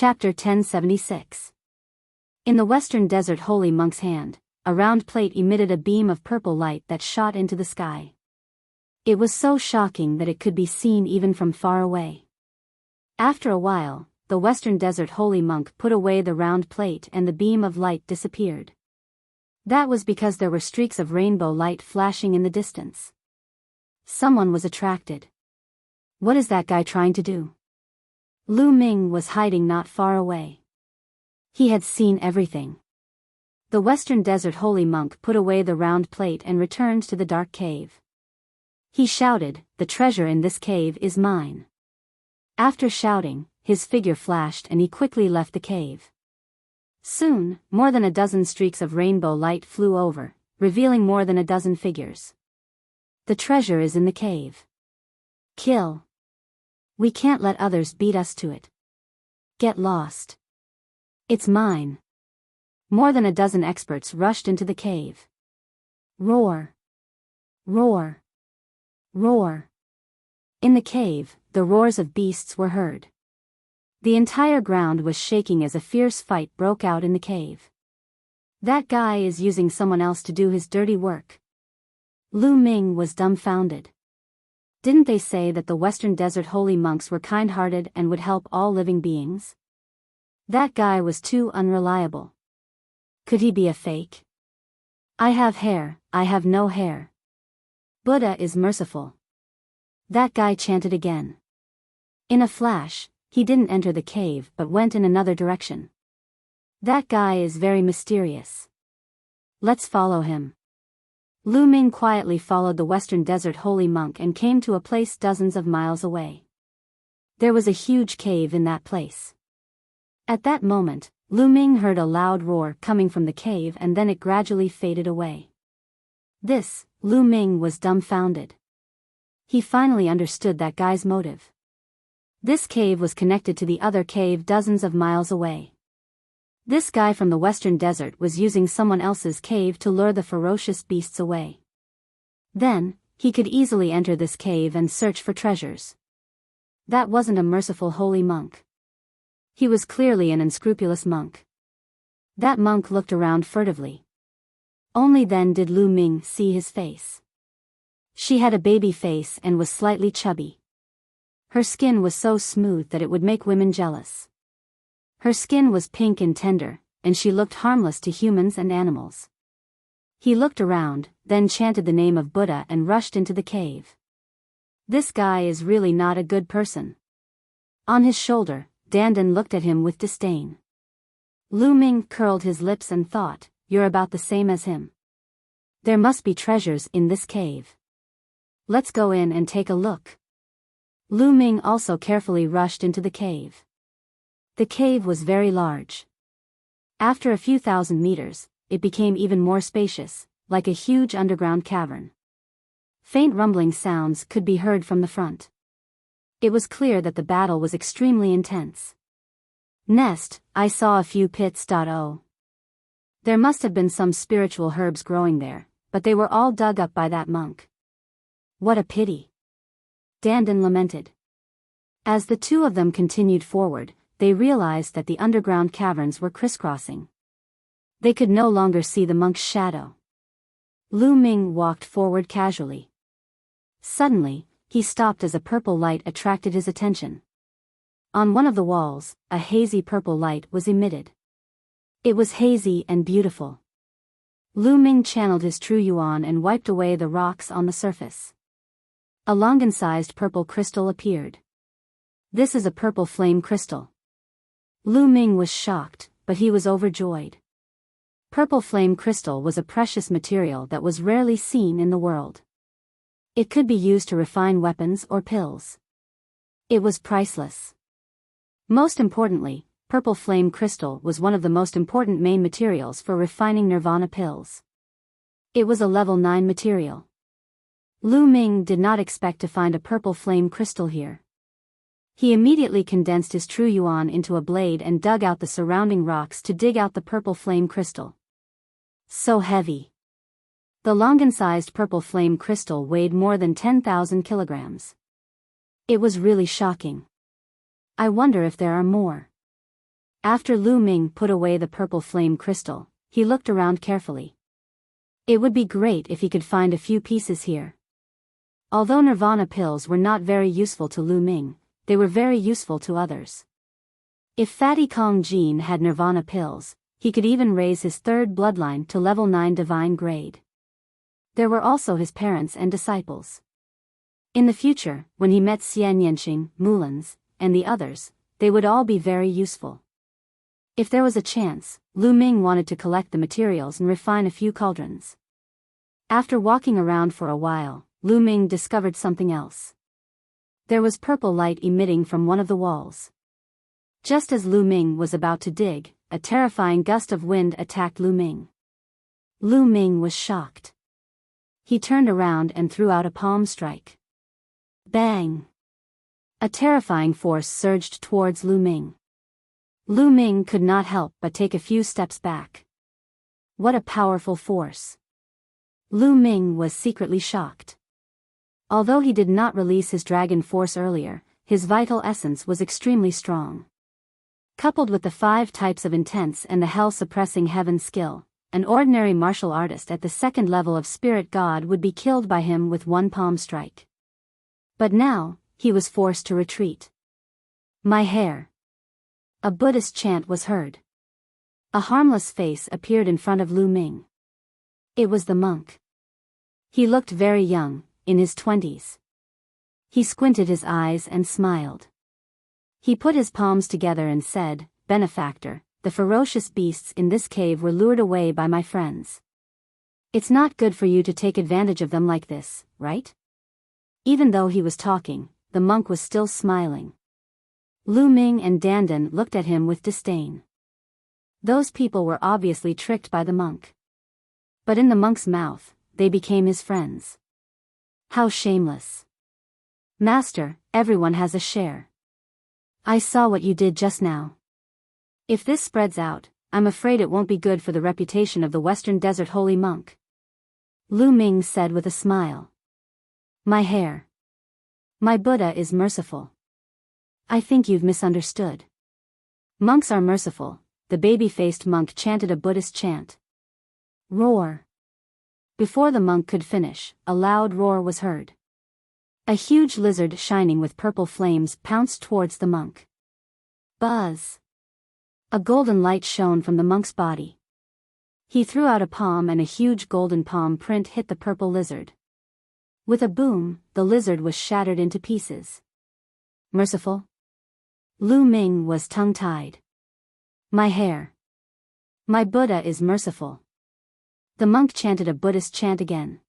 Chapter 1076. In the western desert holy monk's hand, a round plate emitted a beam of purple light that shot into the sky. It was so shocking that it could be seen even from far away. After a while, the western desert holy monk put away the round plate and the beam of light disappeared. That was because there were streaks of rainbow light flashing in the distance. Someone was attracted. What is that guy trying to do? Lu Ming was hiding not far away. He had seen everything. The western desert holy monk put away the round plate and returned to the dark cave. He shouted, "The treasure in this cave is mine." After shouting, his figure flashed and he quickly left the cave. Soon, more than a dozen streaks of rainbow light flew over, revealing more than a dozen figures. The treasure is in the cave. Kill. We can't let others beat us to it. Get lost. It's mine. More than a dozen experts rushed into the cave. Roar. Roar. Roar. In the cave, the roars of beasts were heard. The entire ground was shaking as a fierce fight broke out in the cave. That guy is using someone else to do his dirty work. Lu Ming was dumbfounded. Didn't they say that the western desert holy monks were kind-hearted and would help all living beings? That guy was too unreliable. Could he be a fake? I have hair, I have no hair. Buddha is merciful. That guy chanted again. In a flash, he didn't enter the cave but went in another direction. That guy is very mysterious. Let's follow him. Lu Ming quietly followed the western desert holy monk and came to a place dozens of miles away. There was a huge cave in that place. At that moment, Lu Ming heard a loud roar coming from the cave and then it gradually faded away. Lu Ming was dumbfounded. He finally understood that guy's motive. This cave was connected to the other cave dozens of miles away. This guy from the western desert was using someone else's cave to lure the ferocious beasts away. Then, he could easily enter this cave and search for treasures. That wasn't a merciful holy monk. He was clearly an unscrupulous monk. That monk looked around furtively. Only then did Lu Ming see his face. She had a baby face and was slightly chubby. Her skin was so smooth that it would make women jealous. Her skin was pink and tender, and she looked harmless to humans and animals. He looked around, then chanted the name of Buddha and rushed into the cave. This guy is really not a good person. On his shoulder, Dandan looked at him with disdain. Lu Ming curled his lips and thought, "You're about the same as him. There must be treasures in this cave. Let's go in and take a look." Lu Ming also carefully rushed into the cave. The cave was very large. After a few thousand meters, it became even more spacious, like a huge underground cavern. Faint rumbling sounds could be heard from the front. It was clear that the battle was extremely intense. I saw a few pits. There must have been some spiritual herbs growing there, but they were all dug up by that monk. What a pity. Dandan lamented. As the two of them continued forward, they realized that the underground caverns were crisscrossing. They could no longer see the monk's shadow. Lu Ming walked forward casually. Suddenly, he stopped as a purple light attracted his attention. On one of the walls, a hazy purple light was emitted. It was hazy and beautiful. Lu Ming channeled his true yuan and wiped away the rocks on the surface. A longan-sized purple crystal appeared. This is a purple flame crystal. Lu Ming was shocked, but he was overjoyed. Purple flame crystal was a precious material that was rarely seen in the world. It could be used to refine weapons or pills. It was priceless. Most importantly, purple flame crystal was one of the most important main materials for refining nirvana pills. It was a level 9 material. Lu Ming did not expect to find a purple flame crystal here. He immediately condensed his true yuan into a blade and dug out the surrounding rocks to dig out the purple flame crystal. So heavy. The longan-sized purple flame crystal weighed more than 10,000 kilograms. It was really shocking. I wonder if there are more. After Lu Ming put away the purple flame crystal, he looked around carefully. It would be great if he could find a few pieces here. Although nirvana pills were not very useful to Lu Ming, they were very useful to others. If Fatty Kong Jean had nirvana pills, he could even raise his third bloodline to level 9 divine grade. There were also his parents and disciples. In the future, when he met Xian Yanxing, Mulans, and the others, they would all be very useful. If there was a chance, Lu Ming wanted to collect the materials and refine a few cauldrons. After walking around for a while, Lu Ming discovered something else. There was purple light emitting from one of the walls. Just as Lu Ming was about to dig, a terrifying gust of wind attacked Lu Ming. Lu Ming was shocked. He turned around and threw out a palm strike. Bang! A terrifying force surged towards Lu Ming. Lu Ming could not help but take a few steps back. What a powerful force! Lu Ming was secretly shocked. Although he did not release his dragon force earlier, his vital essence was extremely strong. Coupled with the 5 types of intense and the hell-suppressing heaven skill, an ordinary martial artist at the 2nd level of spirit god would be killed by him with one palm strike. But now, he was forced to retreat. My hair. A Buddhist chant was heard. A harmless face appeared in front of Lu Ming. It was the monk. He looked very young, in his 20s. He squinted his eyes and smiled. He put his palms together and said, "Benefactor, the ferocious beasts in this cave were lured away by my friends. It's not good for you to take advantage of them like this, right?" Even though he was talking, the monk was still smiling. Lu Ming and Dandan looked at him with disdain. Those people were obviously tricked by the monk. But in the monk's mouth, they became his friends. How shameless. Master, everyone has a share. I saw what you did just now. If this spreads out, I'm afraid it won't be good for the reputation of the Western Desert Holy Monk. Lu Ming said with a smile. My hair. My Buddha is merciful. I think you've misunderstood. Monks are merciful, the baby-faced monk chanted a Buddhist chant. Roar. Before the monk could finish, a loud roar was heard. A huge lizard shining with purple flames pounced towards the monk. Buzz. A golden light shone from the monk's body. He threw out a palm and a huge golden palm print hit the purple lizard. With a boom, the lizard was shattered into pieces. Merciful? Lu Ming was tongue-tied. My hair. My Buddha is merciful. The monk chanted a Buddhist chant again.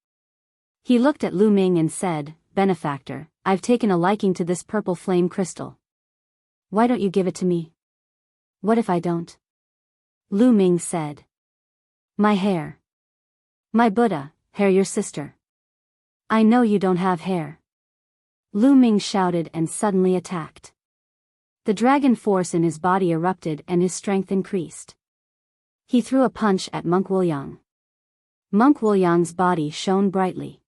He looked at Lu Ming and said, Benefactor, I've taken a liking to this purple flame crystal. Why don't you give it to me? What if I don't? Lu Ming said. My hair. My Buddha, hair your sister. I know you don't have hair. Lu Ming shouted and suddenly attacked. The dragon force in his body erupted and his strength increased. He threw a punch at Monk Wuliang. Monk Wuliang's body shone brightly.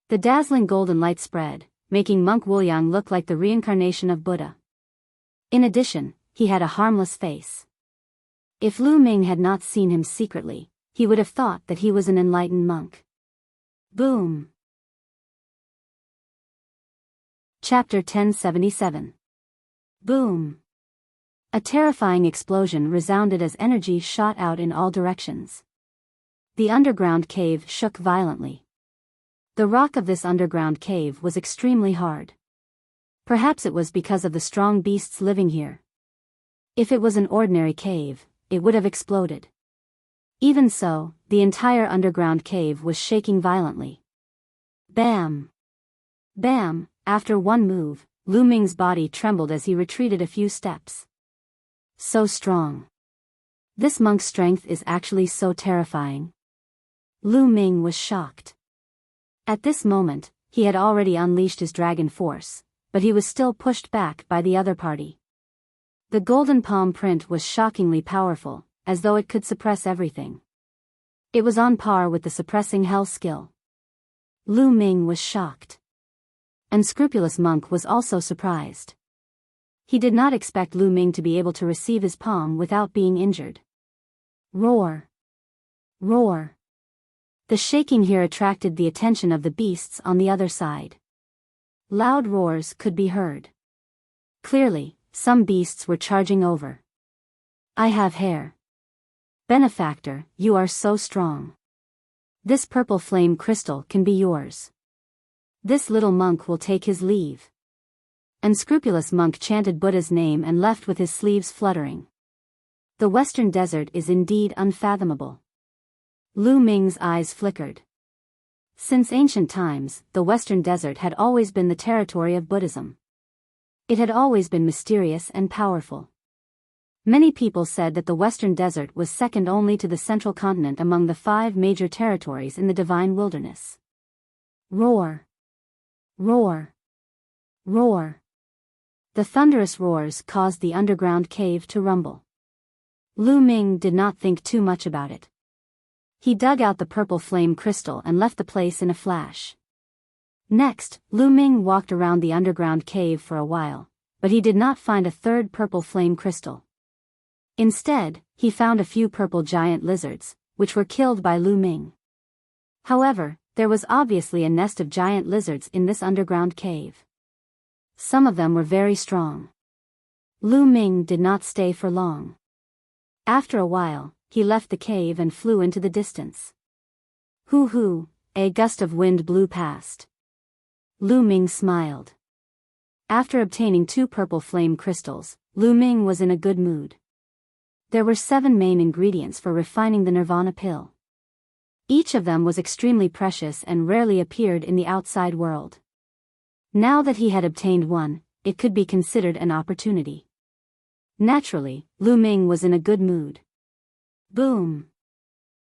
The dazzling golden light spread, making Monk Wuliang look like the reincarnation of Buddha. In addition, he had a harmless face. If Lu Ming had not seen him secretly, he would have thought that he was an enlightened monk. Boom! Chapter 1077. Boom! A terrifying explosion resounded as energy shot out in all directions. The underground cave shook violently. The rock of this underground cave was extremely hard. Perhaps it was because of the strong beasts living here. If it was an ordinary cave, it would have exploded. Even so, the entire underground cave was shaking violently. Bam! Bam! After one move, Lu Ming's body trembled as he retreated a few steps. So strong. This monk's strength is actually so terrifying. Lu Ming was shocked. At this moment, he had already unleashed his dragon force, but he was still pushed back by the other party. The golden palm print was shockingly powerful, as though it could suppress everything. It was on par with the suppressing hell skill. Lu Ming was shocked. Unscrupulous monk was also surprised. He did not expect Lu Ming to be able to receive his palm without being injured. Roar! Roar! The shaking here attracted the attention of the beasts on the other side. Loud roars could be heard. Clearly, some beasts were charging over. I have hair. Benefactor, you are so strong. This purple flame crystal can be yours. This little monk will take his leave. Unscrupulous monk chanted Buddha's name and left with his sleeves fluttering. The western desert is indeed unfathomable. Lu Ming's eyes flickered. Since ancient times, the western desert had always been the territory of Buddhism. It had always been mysterious and powerful. Many people said that the western desert was second only to the central continent among the 5 major territories in the divine wilderness. Roar! Roar! Roar! The thunderous roars caused the underground cave to rumble. Lu Ming did not think too much about it. He dug out the purple flame crystal and left the place in a flash. Next, Lu Ming walked around the underground cave for a while, but he did not find a third purple flame crystal. Instead, he found a few purple giant lizards, which were killed by Lu Ming. However, there was obviously a nest of giant lizards in this underground cave. Some of them were very strong. Lu Ming did not stay for long. After a while, he left the cave and flew into the distance. Hoo hoo, a gust of wind blew past. Lu Ming smiled. After obtaining 2 purple flame crystals, Lu Ming was in a good mood. There were 7 main ingredients for refining the nirvana pill. Each of them was extremely precious and rarely appeared in the outside world. Now that he had obtained one, it could be considered an opportunity. Naturally, Lu Ming was in a good mood. Boom!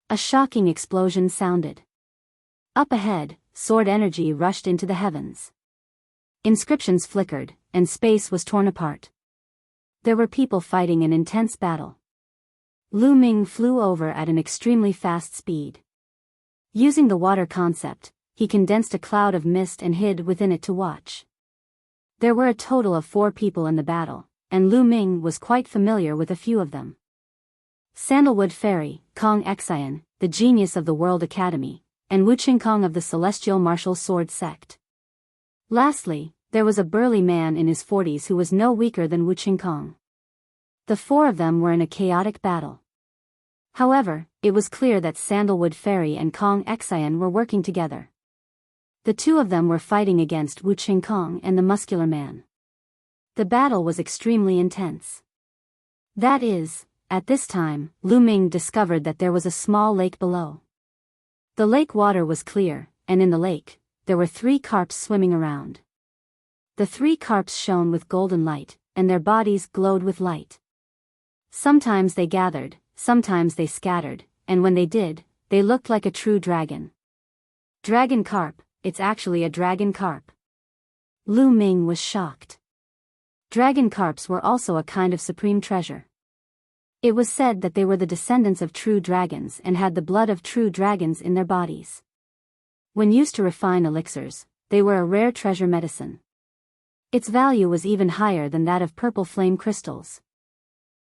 A shocking explosion sounded. Up ahead, sword energy rushed into the heavens. Inscriptions flickered, and space was torn apart. There were people fighting an intense battle. Lu Ming flew over at an extremely fast speed. Using the water concept, he condensed a cloud of mist and hid within it to watch. There were a total of 4 people in the battle, and Lu Ming was quite familiar with a few of them. Sandalwood Fairy, Kong Xian, the genius of the World Academy, and Wuxia Kong of the Celestial Martial Sword Sect. Lastly, there was a burly man in his 40s who was no weaker than Wuxia Kong. The 4 of them were in a chaotic battle. However, it was clear that Sandalwood Fairy and Kong Xian were working together. The 2 of them were fighting against Wuxia Kong and the muscular man. The battle was extremely intense. That is, at this time, Lu Ming discovered that there was a small lake below. The lake water was clear, and in the lake, there were 3 carps swimming around. The 3 carps shone with golden light, and their bodies glowed with light. Sometimes they gathered, sometimes they scattered, and when they did, they looked like a true dragon. Dragon carp, it's actually a dragon carp. Lu Ming was shocked. Dragon carps were also a kind of supreme treasure. It was said that they were the descendants of true dragons and had the blood of true dragons in their bodies. When used to refine elixirs, they were a rare treasure medicine. Its value was even higher than that of purple flame crystals.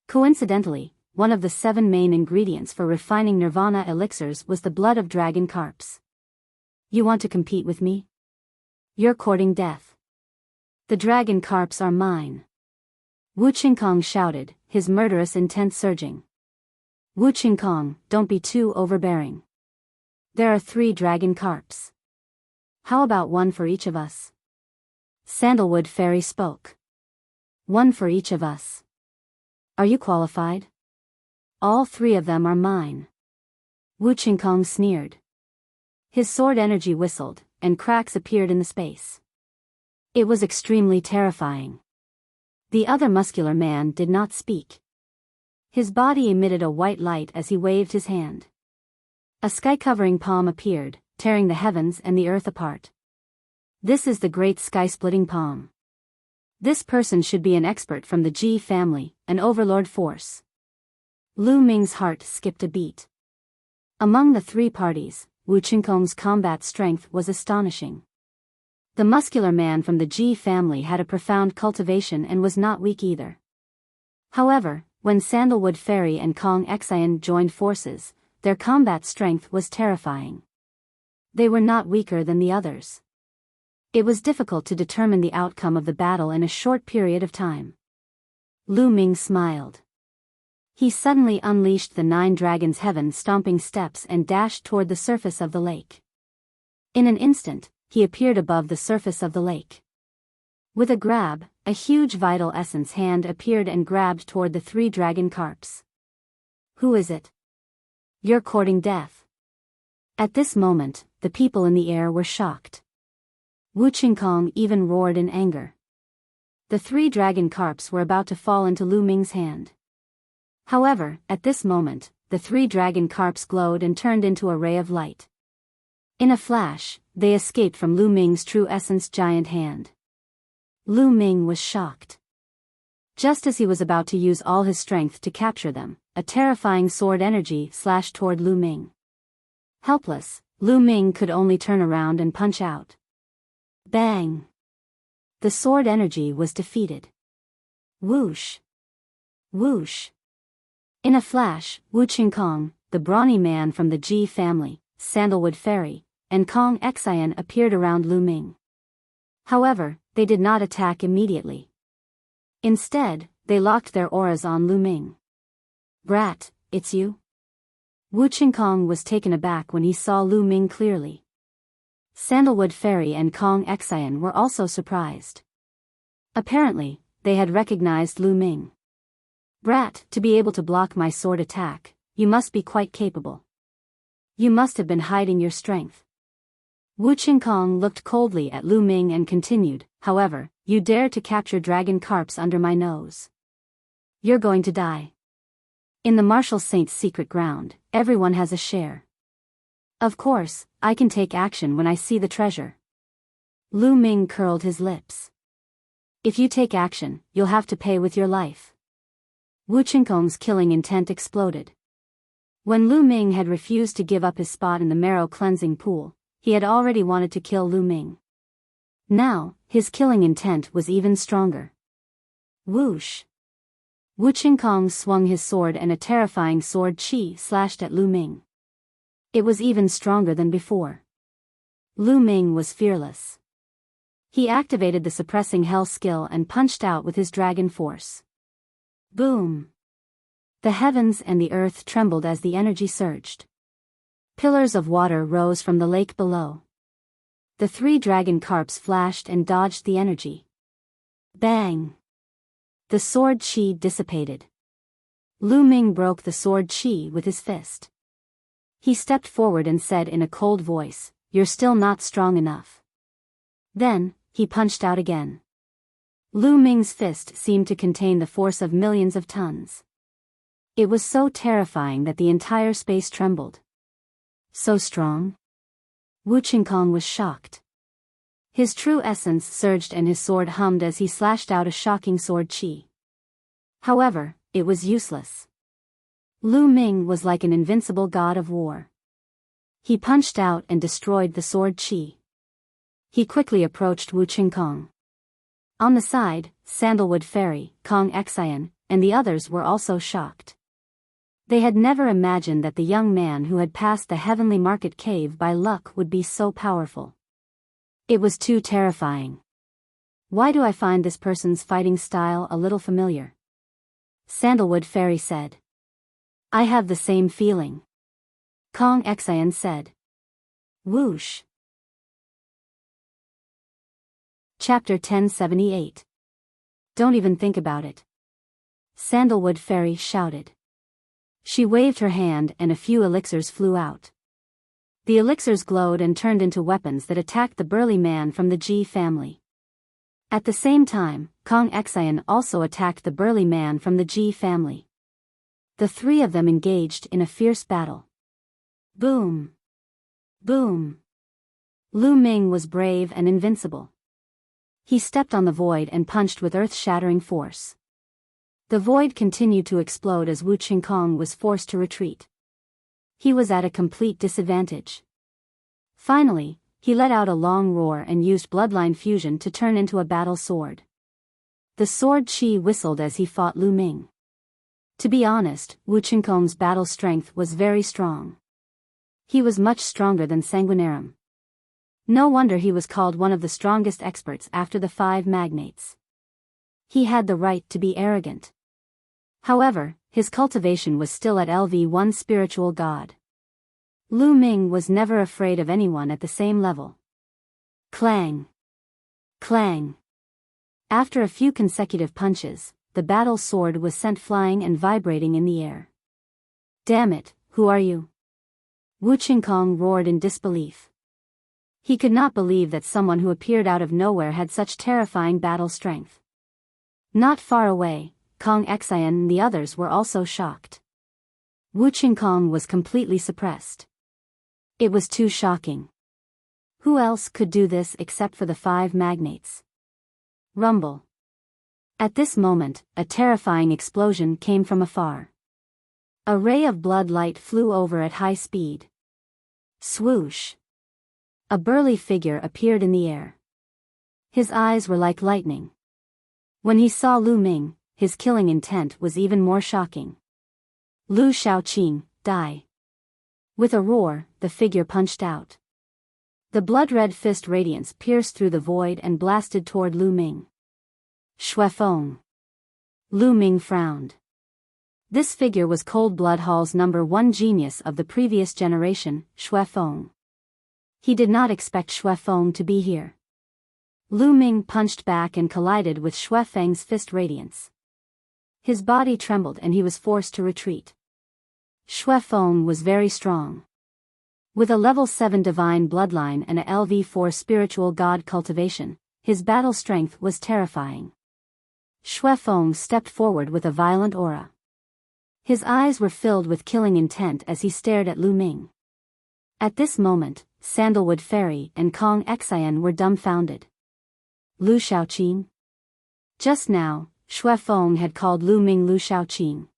Coincidentally, one of the 7 main ingredients for refining nirvana elixirs was the blood of dragon carps. You want to compete with me? You're courting death. The dragon carps are mine. Wuxia Kong shouted, his murderous intent surging. Wuxia Kong, don't be too overbearing. There are 3 dragon carps. How about 1 for each of us? Sandalwood Fairy spoke. 1 for each of us. Are you qualified? All 3 of them are mine. Wuxia Kong sneered. His sword energy whistled, and cracks appeared in the space. It was extremely terrifying. The other muscular man did not speak. His body emitted a white light as he waved his hand. A sky-covering palm appeared, tearing the heavens and the earth apart. This is the great sky-splitting palm. This person should be an expert from the Ji family, an overlord force. Lu Ming's heart skipped a beat. Among the 3 parties, Wuxia Kong's combat strength was astonishing. The muscular man from the Ji family had a profound cultivation and was not weak either. However, when Sandalwood Fairy and Kong Xian joined forces, their combat strength was terrifying. They were not weaker than the others. It was difficult to determine the outcome of the battle in a short period of time. Lu Ming smiled. He suddenly unleashed the 9 dragons' heaven-stomping steps and dashed toward the surface of the lake. In an instant, he appeared above the surface of the lake. With a grab, a huge vital essence hand appeared and grabbed toward the 3 dragon carps. "Who is it? You're courting death." At this moment, the people in the air were shocked. Wu Qingkong even roared in anger. The 3 dragon carps were about to fall into Lu Ming's hand. However, at this moment, the 3 dragon carps glowed and turned into a ray of light. In a flash, they escaped from Lu Ming's true essence giant hand. Lu Ming was shocked. Just as he was about to use all his strength to capture them, a terrifying sword energy slashed toward Lu Ming. Helpless, Lu Ming could only turn around and punch out. Bang! The sword energy was defeated. Whoosh! Whoosh! In a flash, Wu Qingkong, the brawny man from the Ji family, Sandalwood Fairy, and Kong Xian appeared around Lu Ming. However, they did not attack immediately. Instead, they locked their auras on Lu Ming. "Brat, it's you?" Wu Qingkong was taken aback when he saw Lu Ming clearly. Sandalwood Fairy and Kong Xian were also surprised. Apparently, they had recognized Lu Ming. "Brat, to be able to block my sword attack, you must be quite capable. You must have been hiding your strength." Wu Qingkong looked coldly at Lu Ming and continued, "However, you dare to capture dragon carps under my nose. You're going to die. In the Martial Saint's secret ground, everyone has a share. Of course, I can take action when I see the treasure." Lu Ming curled his lips. "If you take action, you'll have to pay with your life." Wu Qingkong's killing intent exploded. When Lu Ming had refused to give up his spot in the marrow cleansing pool, he had already wanted to kill Lu Ming. Now, his killing intent was even stronger. Whoosh! Wu Qingkong swung his sword and a terrifying sword chi slashed at Lu Ming. It was even stronger than before. Lu Ming was fearless. He activated the suppressing hell skill and punched out with his dragon force. Boom! The heavens and the earth trembled as the energy surged. Pillars of water rose from the lake below. The 3 dragon carps flashed and dodged the energy. Bang! The sword chi dissipated. Lu Ming broke the sword chi with his fist. He stepped forward and said in a cold voice, "You're still not strong enough." Then, he punched out again. Lu Ming's fist seemed to contain the force of millions of tons. It was so terrifying that the entire space trembled. So strong? Wu Qingkong was shocked. His true essence surged and his sword hummed as he slashed out a shocking sword chi. However, it was useless. Lu Ming was like an invincible god of war. He punched out and destroyed the sword chi. He quickly approached Wu Qingkong. On the side, Sandalwood Fairy, Kong Xian, and the others were also shocked. They had never imagined that the young man who had passed the heavenly market cave by luck would be so powerful. It was too terrifying. "Why do I find this person's fighting style a little familiar?" Sandalwood Fairy said. "I have the same feeling," Kong Xian said. Whoosh! Chapter 1078. Don't even think about it. Sandalwood Fairy shouted. She waved her hand and a few elixirs flew out. The elixirs glowed and turned into weapons that attacked the burly man from the Ji family. At the same time, Kong Xian also attacked the burly man from the Ji family. The 3 of them engaged in a fierce battle. Boom! Boom! Lu Ming was brave and invincible. He stepped on the void and punched with earth-shattering force. The void continued to explode as Wu Qingkong was forced to retreat. He was at a complete disadvantage. Finally, he let out a long roar and used bloodline fusion to turn into a battle sword. The sword chi whistled as he fought Lu Ming. To be honest, Wu Qinkong's battle strength was very strong. He was much stronger than Sanguinarum. No wonder he was called one of the strongest experts after the 5 magnates. He had the right to be arrogant. However, his cultivation was still at LV1 spiritual god. Lu Ming was never afraid of anyone at the same level. Clang! Clang! After a few consecutive punches, the battle sword was sent flying and vibrating in the air. Damn it, who are you? Wu Qinkong roared in disbelief. He could not believe that someone who appeared out of nowhere had such terrifying battle strength. Not far away, Kong Xian and the others were also shocked. Wu Qinkong was completely suppressed. It was too shocking. Who else could do this except for the 5 magnates? Rumble. At this moment, a terrifying explosion came from afar. A ray of blood light flew over at high speed. Swoosh! A burly figure appeared in the air. His eyes were like lightning. When he saw Lu Ming, his killing intent was even more shocking. Lu Shaoqing, die! With a roar, the figure punched out. The blood-red fist radiance pierced through the void and blasted toward Lu Ming. Shuefeng. Lu Ming frowned. This figure was Cold Blood Hall's #1 genius of the previous generation, Shuefeng. He did not expect Shuefeng to be here. Lu Ming punched back and collided with Shuefeng's fist radiance. His body trembled and he was forced to retreat. Shuefeng was very strong. With a level 7 divine bloodline and a LV4 spiritual god cultivation, his battle strength was terrifying. Shuefeng stepped forward with a violent aura. His eyes were filled with killing intent as he stared at Lu Ming. At this moment, Sandalwood Fairy and Kong Xian were dumbfounded. Lu Shaoqing? Just now, Shuefeng had called Lu Ming Lu Shaoqing.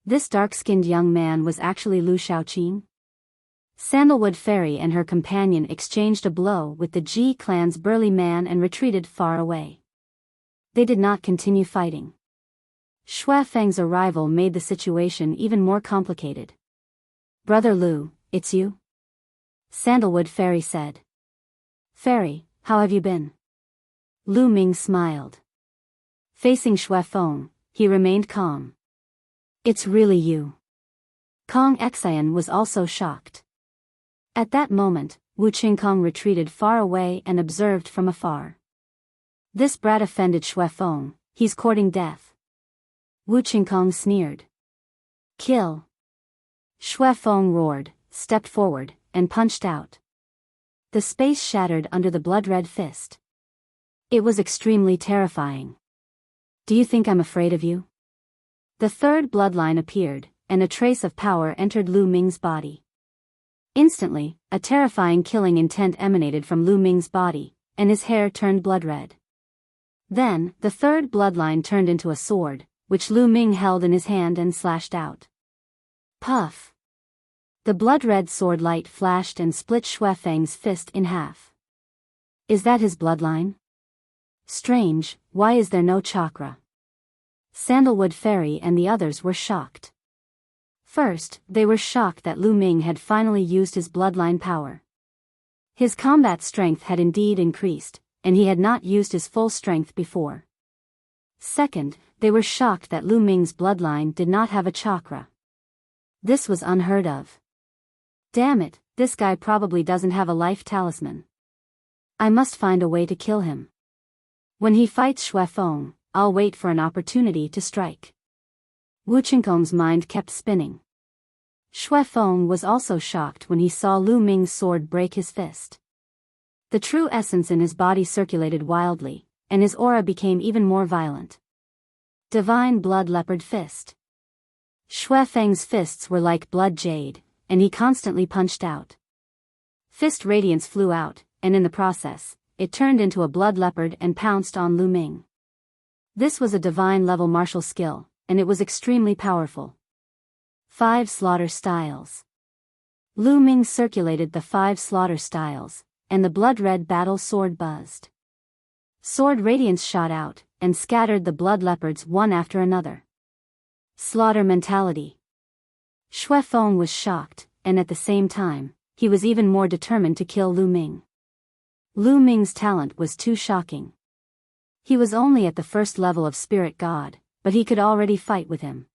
This dark-skinned young man was actually Lu Shaoqing? Sandalwood Fairy and her companion exchanged a blow with the Ji clan's burly man and retreated far away. They did not continue fighting. Shuefeng's arrival made the situation even more complicated. Brother Lu, it's you? Sandalwood Fairy said. Fairy, how have you been? Lu Ming smiled. Facing Shuefeng, he remained calm. It's really you. Kong Xian was also shocked. At that moment, Wu Qinkong retreated far away and observed from afar. This brat offended Shuefeng, he's courting death. Wu Qinkong sneered. Kill. Shuefeng roared, stepped forward, and punched out. The space shattered under the blood-red fist. It was extremely terrifying. Do you think I'm afraid of you? The 3rd bloodline appeared, and a trace of power entered Lu Ming's body. Instantly, a terrifying killing intent emanated from Lu Ming's body, and his hair turned blood-red. Then, the 3rd bloodline turned into a sword, which Lu Ming held in his hand and slashed out. Puff! The blood-red sword light flashed and split Shuefeng's fist in half. Is that his bloodline? Strange, why is there no chakra? Sandalwood Fairy and the others were shocked. First, they were shocked that Lu Ming had finally used his bloodline power. His combat strength had indeed increased, and he had not used his full strength before. Second, they were shocked that Lu Ming's bloodline did not have a chakra. This was unheard of. Damn it, this guy probably doesn't have a life talisman. I must find a way to kill him. When he fights Shuefeng, I'll wait for an opportunity to strike. Wu Qinkong's mind kept spinning. Shuefeng was also shocked when he saw Lu Ming's sword break his fist. The true essence in his body circulated wildly, and his aura became even more violent. Divine Blood Leopard Fist. Shuefeng's fists were like blood jade, and he constantly punched out. Fist radiance flew out, and in the process, it turned into a blood leopard and pounced on Lu Ming. This was a divine-level martial skill, and it was extremely powerful. 5 slaughter styles. Lu Ming circulated the 5 slaughter styles, and the blood-red battle sword buzzed. Sword radiance shot out, and scattered the blood leopards one after another. Slaughter mentality. Xue Feng was shocked, and at the same time, he was even more determined to kill Lu Ming. Lu Ming's talent was too shocking. He was only at the first level of spirit god, but he could already fight with him.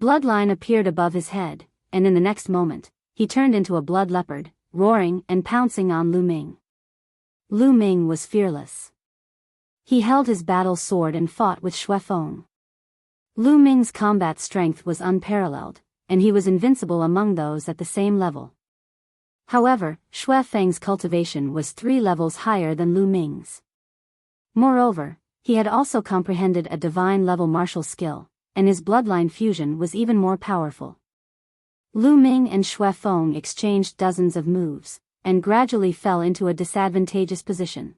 Bloodline appeared above his head, and in the next moment, he turned into a blood leopard, roaring and pouncing on Lu Ming. Lu Ming was fearless. He held his battle sword and fought with Xue Feng. Lu Ming's combat strength was unparalleled, and he was invincible among those at the same level. However, Xue Feng's cultivation was 3 levels higher than Lu Ming's. Moreover, he had also comprehended a divine-level martial skill, and his bloodline fusion was even more powerful. Lu Ming and Xue Feng exchanged dozens of moves, and gradually fell into a disadvantageous position.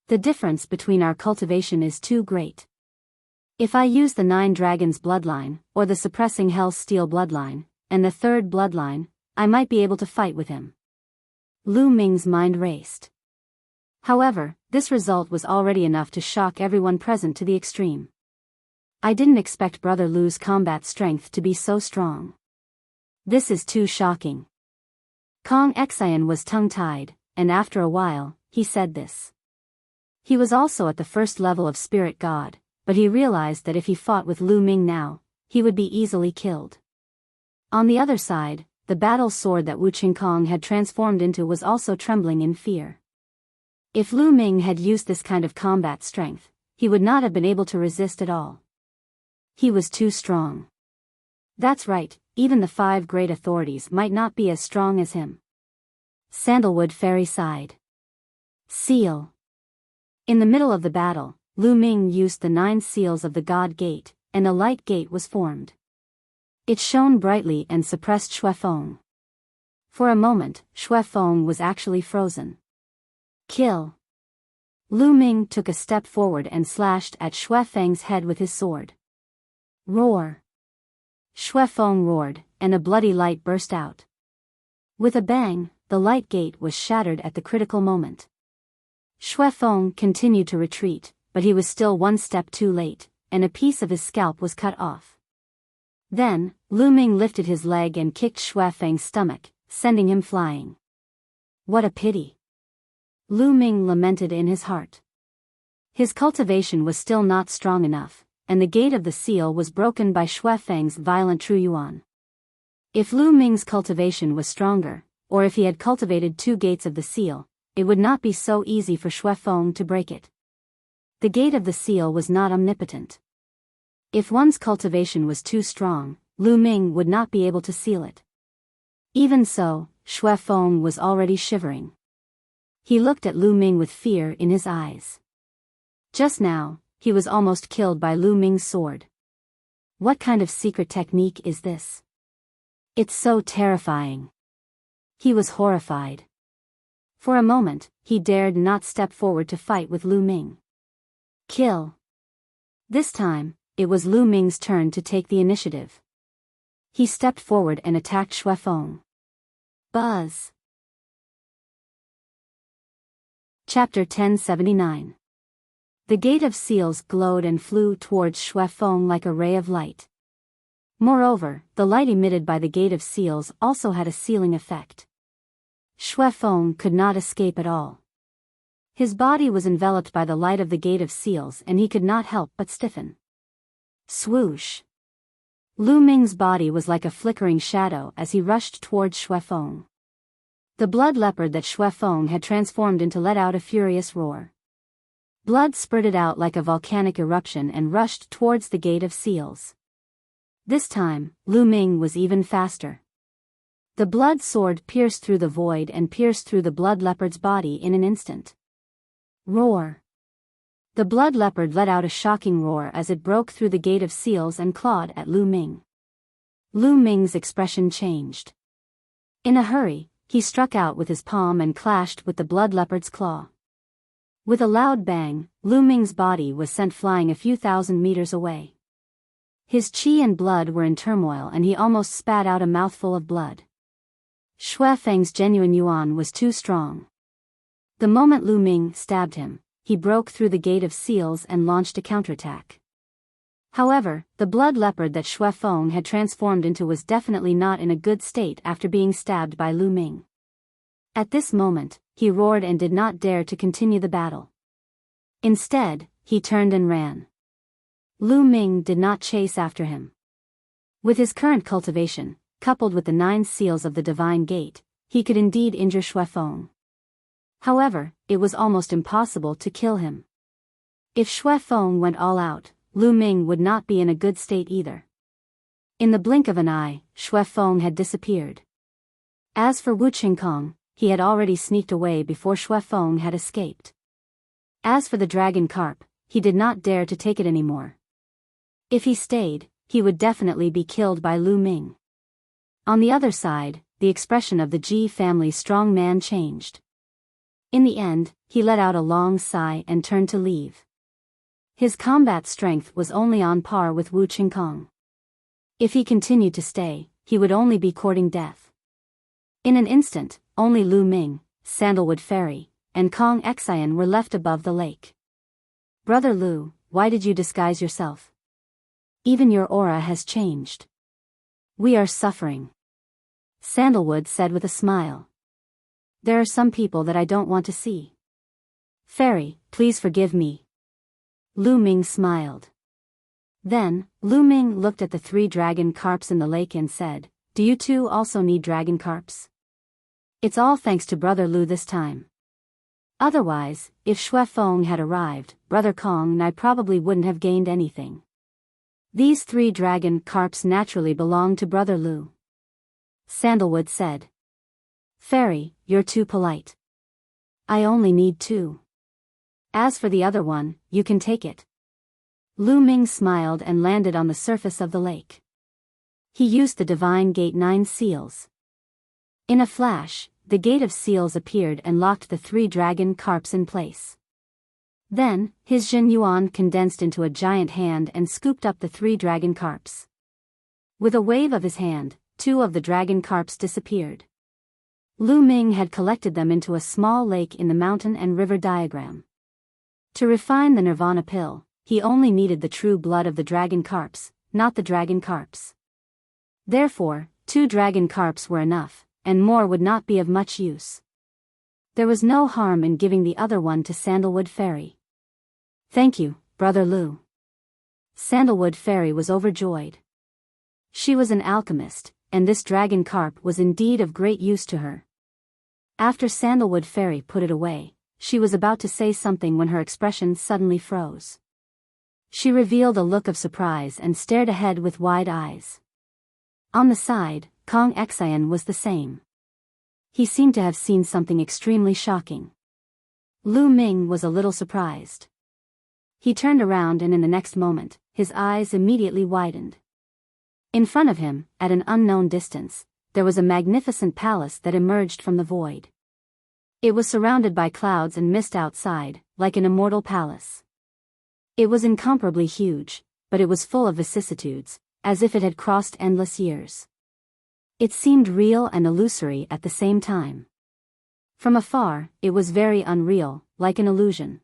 The difference between our cultivation is too great. If I use the 9 Dragons bloodline, or the Suppressing Hell's Steel bloodline, and the 3rd bloodline, I might be able to fight with him. Lu Ming's mind raced. However, this result was already enough to shock everyone present to the extreme. I didn't expect Brother Lu's combat strength to be so strong. This is too shocking. Kong Xian was tongue-tied, and after a while, he said this. He was also at the first level of spirit god, but he realized that if he fought with Lu Ming now, he would be easily killed. On the other side, the battle sword that Wu Qingkong had transformed into was also trembling in fear. If Lu Ming had used this kind of combat strength, he would not have been able to resist at all. He was too strong. That's right, even the 5 great authorities might not be as strong as him. Sandalwood Fairy sighed. Seal. In the middle of the battle, Lu Ming used the 9 seals of the God Gate, and a light gate was formed. It shone brightly and suppressed Xue Feng. For a moment, Xue Feng was actually frozen. Kill. Lu Ming took a step forward and slashed at Xue Feng's head with his sword. Roar. Xue Feng roared, and a bloody light burst out. With a bang, the light gate was shattered at the critical moment. Xue Feng continued to retreat, but he was still one step too late, and a piece of his scalp was cut off. Then, Lu Ming lifted his leg and kicked Xue Feng's stomach, sending him flying. What a pity. Lu Ming lamented in his heart. His cultivation was still not strong enough, and the gate of the seal was broken by Xue Feng's violent True Yuan. If Lu Ming's cultivation was stronger, or if he had cultivated 2 gates of the seal, it would not be so easy for Xue Feng to break it. The gate of the seal was not omnipotent. If one's cultivation was too strong, Lu Ming would not be able to seal it. Even so, Xue Feng was already shivering. He looked at Lu Ming with fear in his eyes. Just now, he was almost killed by Lu Ming's sword. What kind of secret technique is this? It's so terrifying. He was horrified. For a moment, he dared not step forward to fight with Lu Ming. Kill. This time, it was Lu Ming's turn to take the initiative. He stepped forward and attacked Xue Feng. Buzz. Chapter 1079. The gate of seals glowed and flew towards Xue Feng like a ray of light. Moreover, the light emitted by the gate of seals also had a sealing effect. Xue Feng could not escape at all. His body was enveloped by the light of the gate of seals and he could not help but stiffen. Swoosh. Lu Ming's body was like a flickering shadow as he rushed towards Xue Feng. The blood leopard that Xue Feng had transformed into let out a furious roar. Blood spurted out like a volcanic eruption and rushed towards the gate of seals. This time, Lu Ming was even faster. The blood sword pierced through the void and pierced through the blood leopard's body in an instant. Roar. The blood leopard let out a shocking roar as it broke through the gate of seals and clawed at Lu Ming. Lu Ming's expression changed. In a hurry, he struck out with his palm and clashed with the blood leopard's claw. With a loud bang, Lu Ming's body was sent flying a few thousand meters away. His qi and blood were in turmoil and he almost spat out a mouthful of blood. Xue Feng's genuine yuan was too strong. The moment Lu Ming stabbed him, he broke through the gate of seals and launched a counterattack. However, the blood leopard that Xue Feng had transformed into was definitely not in a good state after being stabbed by Lu Ming. At this moment, he roared and did not dare to continue the battle. Instead, he turned and ran. Lu Ming did not chase after him. With his current cultivation, coupled with the 9 seals of the Divine Gate, he could indeed injure Xue Feng. However, it was almost impossible to kill him. If Xue Feng went all out, Lu Ming would not be in a good state either. In the blink of an eye, Xue Feng had disappeared. As for Wu Qingkong, he had already sneaked away before Xue Feng had escaped. As for the dragon carp, he did not dare to take it anymore. If he stayed, he would definitely be killed by Lu Ming. On the other side, the expression of the Ji family's strong man changed. In the end, he let out a long sigh and turned to leave. His combat strength was only on par with Wu Qingkong. If he continued to stay, he would only be courting death. In an instant, only Lu Ming, Sandalwood Fairy, and Kong Xian were left above the lake. "Brother Lu, why did you disguise yourself? Even your aura has changed. We are suffering," Sandalwood said with a smile. "There are some people that I don't want to see." "Fairy, please forgive me." Lu Ming smiled. Then, Lu Ming looked at the 3 dragon carps in the lake and said, "Do you two also need dragon carps? It's all thanks to Brother Lu this time. Otherwise, if Xue Feng had arrived, Brother Kong and I probably wouldn't have gained anything. These 3 dragon carps naturally belong to Brother Lu," Sandalwood said. "Fairy, you're too polite. I only need 2. As for the other one, you can take it." Lu Ming smiled and landed on the surface of the lake. He used the Divine Gate 9 seals. In a flash, the Gate of Seals appeared and locked the 3 dragon carps in place. Then, his Jin Yuan condensed into a giant hand and scooped up the 3 dragon carps. With a wave of his hand, 2 of the dragon carps disappeared. Lu Ming had collected them into a small lake in the mountain and river diagram. To refine the Nirvana pill, he only needed the true blood of the dragon carps, not the dragon carps. Therefore, 2 dragon carps were enough, and more would not be of much use. There was no harm in giving the other one to Sandalwood Fairy. "Thank you, Brother Lu." Sandalwood Fairy was overjoyed. She was an alchemist, and this dragon carp was indeed of great use to her. After Sandalwood Fairy put it away, she was about to say something when her expression suddenly froze. She revealed a look of surprise and stared ahead with wide eyes. On the side, Kong Xian was the same. He seemed to have seen something extremely shocking. Lu Ming was a little surprised. He turned around and in the next moment, his eyes immediately widened. In front of him, at an unknown distance, there was a magnificent palace that emerged from the void. It was surrounded by clouds and mist outside, like an immortal palace. It was incomparably huge, but it was full of vicissitudes, as if it had crossed endless years. It seemed real and illusory at the same time. From afar, it was very unreal, like an illusion.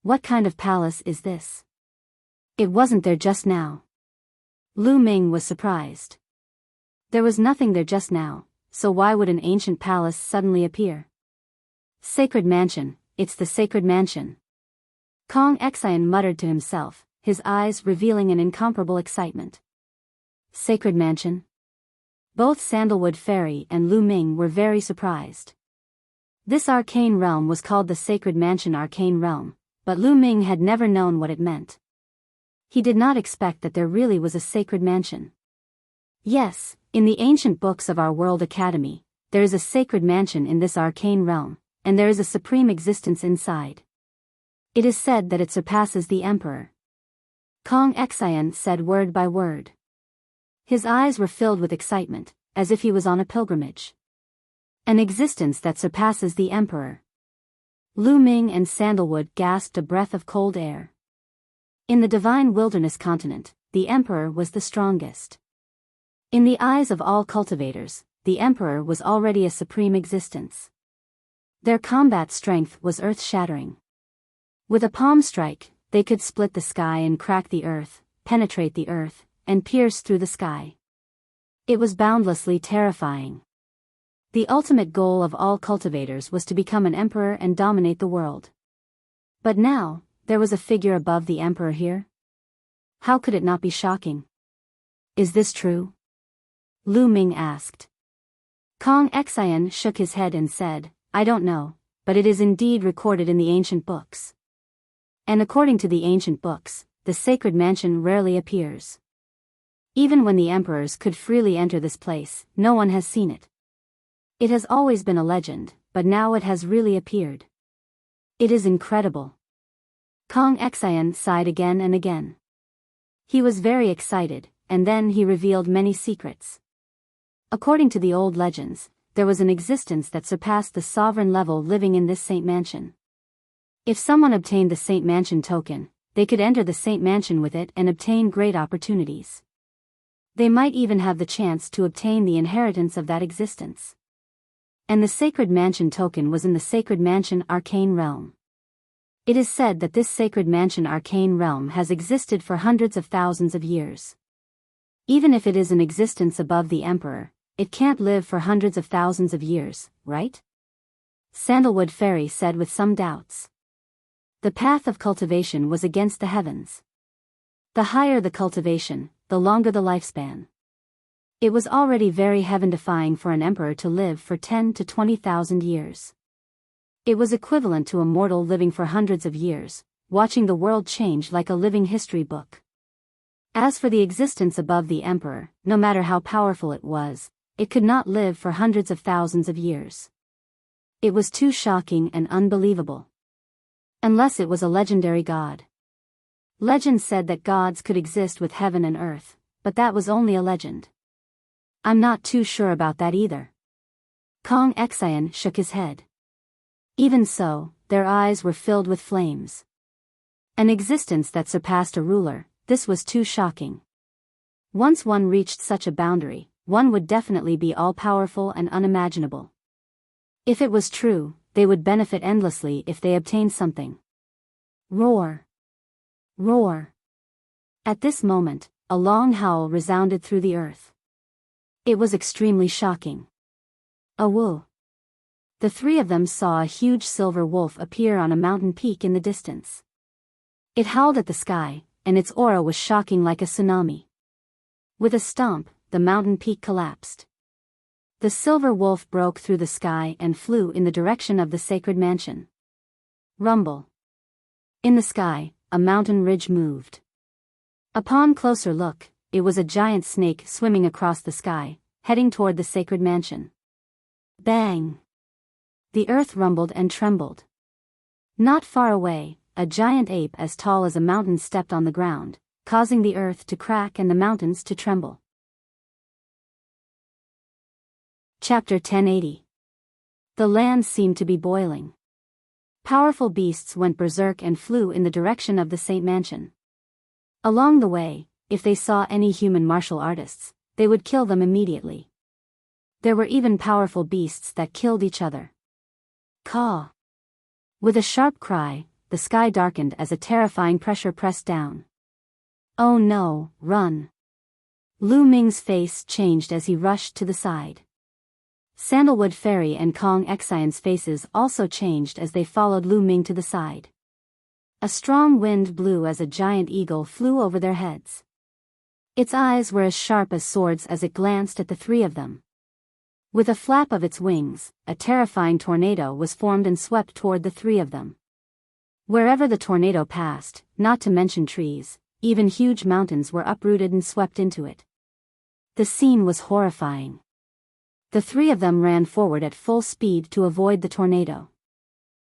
What kind of palace is this? It wasn't there just now. Lu Ming was surprised. There was nothing there just now, so why would an ancient palace suddenly appear? Sacred Mansion, it's the Sacred Mansion. Kong Xian muttered to himself, his eyes revealing an incomparable excitement. Sacred Mansion? Both Sandalwood Fairy and Lu Ming were very surprised. This arcane realm was called the Sacred Mansion Arcane Realm, but Lu Ming had never known what it meant. He did not expect that there really was a sacred mansion. Yes, in the ancient books of our World Academy, there is a sacred mansion in this arcane realm, and there is a supreme existence inside. It is said that it surpasses the Emperor. Kong Xian said word by word. His eyes were filled with excitement, as if he was on a pilgrimage. An existence that surpasses the Emperor. Lu Ming and Sandalwood gasped a breath of cold air. In the divine wilderness continent, the Emperor was the strongest. In the eyes of all cultivators, the Emperor was already a supreme existence. Their combat strength was earth-shattering. With a palm strike, they could split the sky and crack the earth, penetrate the earth, and pierce through the sky. It was boundlessly terrifying. The ultimate goal of all cultivators was to become an emperor and dominate the world. But now, there was a figure above the emperor here? How could it not be shocking? Is this true? Lu Ming asked. Kong Xian shook his head and said, I don't know, but it is indeed recorded in the ancient books. And according to the ancient books, the sacred mansion rarely appears. Even when the emperors could freely enter this place, no one has seen it. It has always been a legend, but now it has really appeared. It is incredible. Kong Xian sighed again and again. He was very excited, and then he revealed many secrets. According to the old legends, there was an existence that surpassed the sovereign level living in this Saint Mansion. If someone obtained the Saint Mansion token, they could enter the Saint Mansion with it and obtain great opportunities. They might even have the chance to obtain the inheritance of that existence. And the Sacred Mansion token was in the Sacred Mansion Arcane Realm. It is said that this Sacred Mansion Arcane Realm has existed for hundreds of thousands of years. Even if it is an existence above the Emperor, it can't live for hundreds of thousands of years, right? Sandalwood Fairy said with some doubts. The path of cultivation was against the heavens. The higher the cultivation, the longer the lifespan. It was already very heaven-defying for an emperor to live for 10 to 20,000 years. It was equivalent to a mortal living for hundreds of years, watching the world change like a living history book. As for the existence above the emperor, no matter how powerful it was, it could not live for hundreds of thousands of years. It was too shocking and unbelievable. Unless it was a legendary god. Legend said that gods could exist with heaven and earth, but that was only a legend. I'm not too sure about that either. Kong Xian shook his head. Even so, their eyes were filled with flames. An existence that surpassed a ruler, this was too shocking. Once one reached such a boundary, one would definitely be all-powerful and unimaginable. If it was true, they would benefit endlessly if they obtained something. Roar! Roar! At this moment, a long howl resounded through the earth. It was extremely shocking. Awoo! The three of them saw a huge silver wolf appear on a mountain peak in the distance. It howled at the sky, and its aura was shocking like a tsunami. With a stomp, the mountain peak collapsed. The silver wolf broke through the sky and flew in the direction of the sacred mansion. Rumble. In the sky, a mountain ridge moved. Upon closer look, it was a giant snake swimming across the sky, heading toward the sacred mansion. Bang! The earth rumbled and trembled. Not far away, a giant ape as tall as a mountain stepped on the ground, causing the earth to crack and the mountains to tremble. Chapter 1080. The land seemed to be boiling. Powerful beasts went berserk and flew in the direction of the Saint Mansion. Along the way, if they saw any human martial artists, they would kill them immediately. There were even powerful beasts that killed each other. Caw! With a sharp cry, the sky darkened as a terrifying pressure pressed down. Oh no, run! Lu Ming's face changed as he rushed to the side. Sandalwood Fairy and Kong Xian's faces also changed as they followed Lu Ming to the side. A strong wind blew as a giant eagle flew over their heads. Its eyes were as sharp as swords as it glanced at the three of them. With a flap of its wings, a terrifying tornado was formed and swept toward the three of them. Wherever the tornado passed, not to mention trees, even huge mountains were uprooted and swept into it. The scene was horrifying. The three of them ran forward at full speed to avoid the tornado.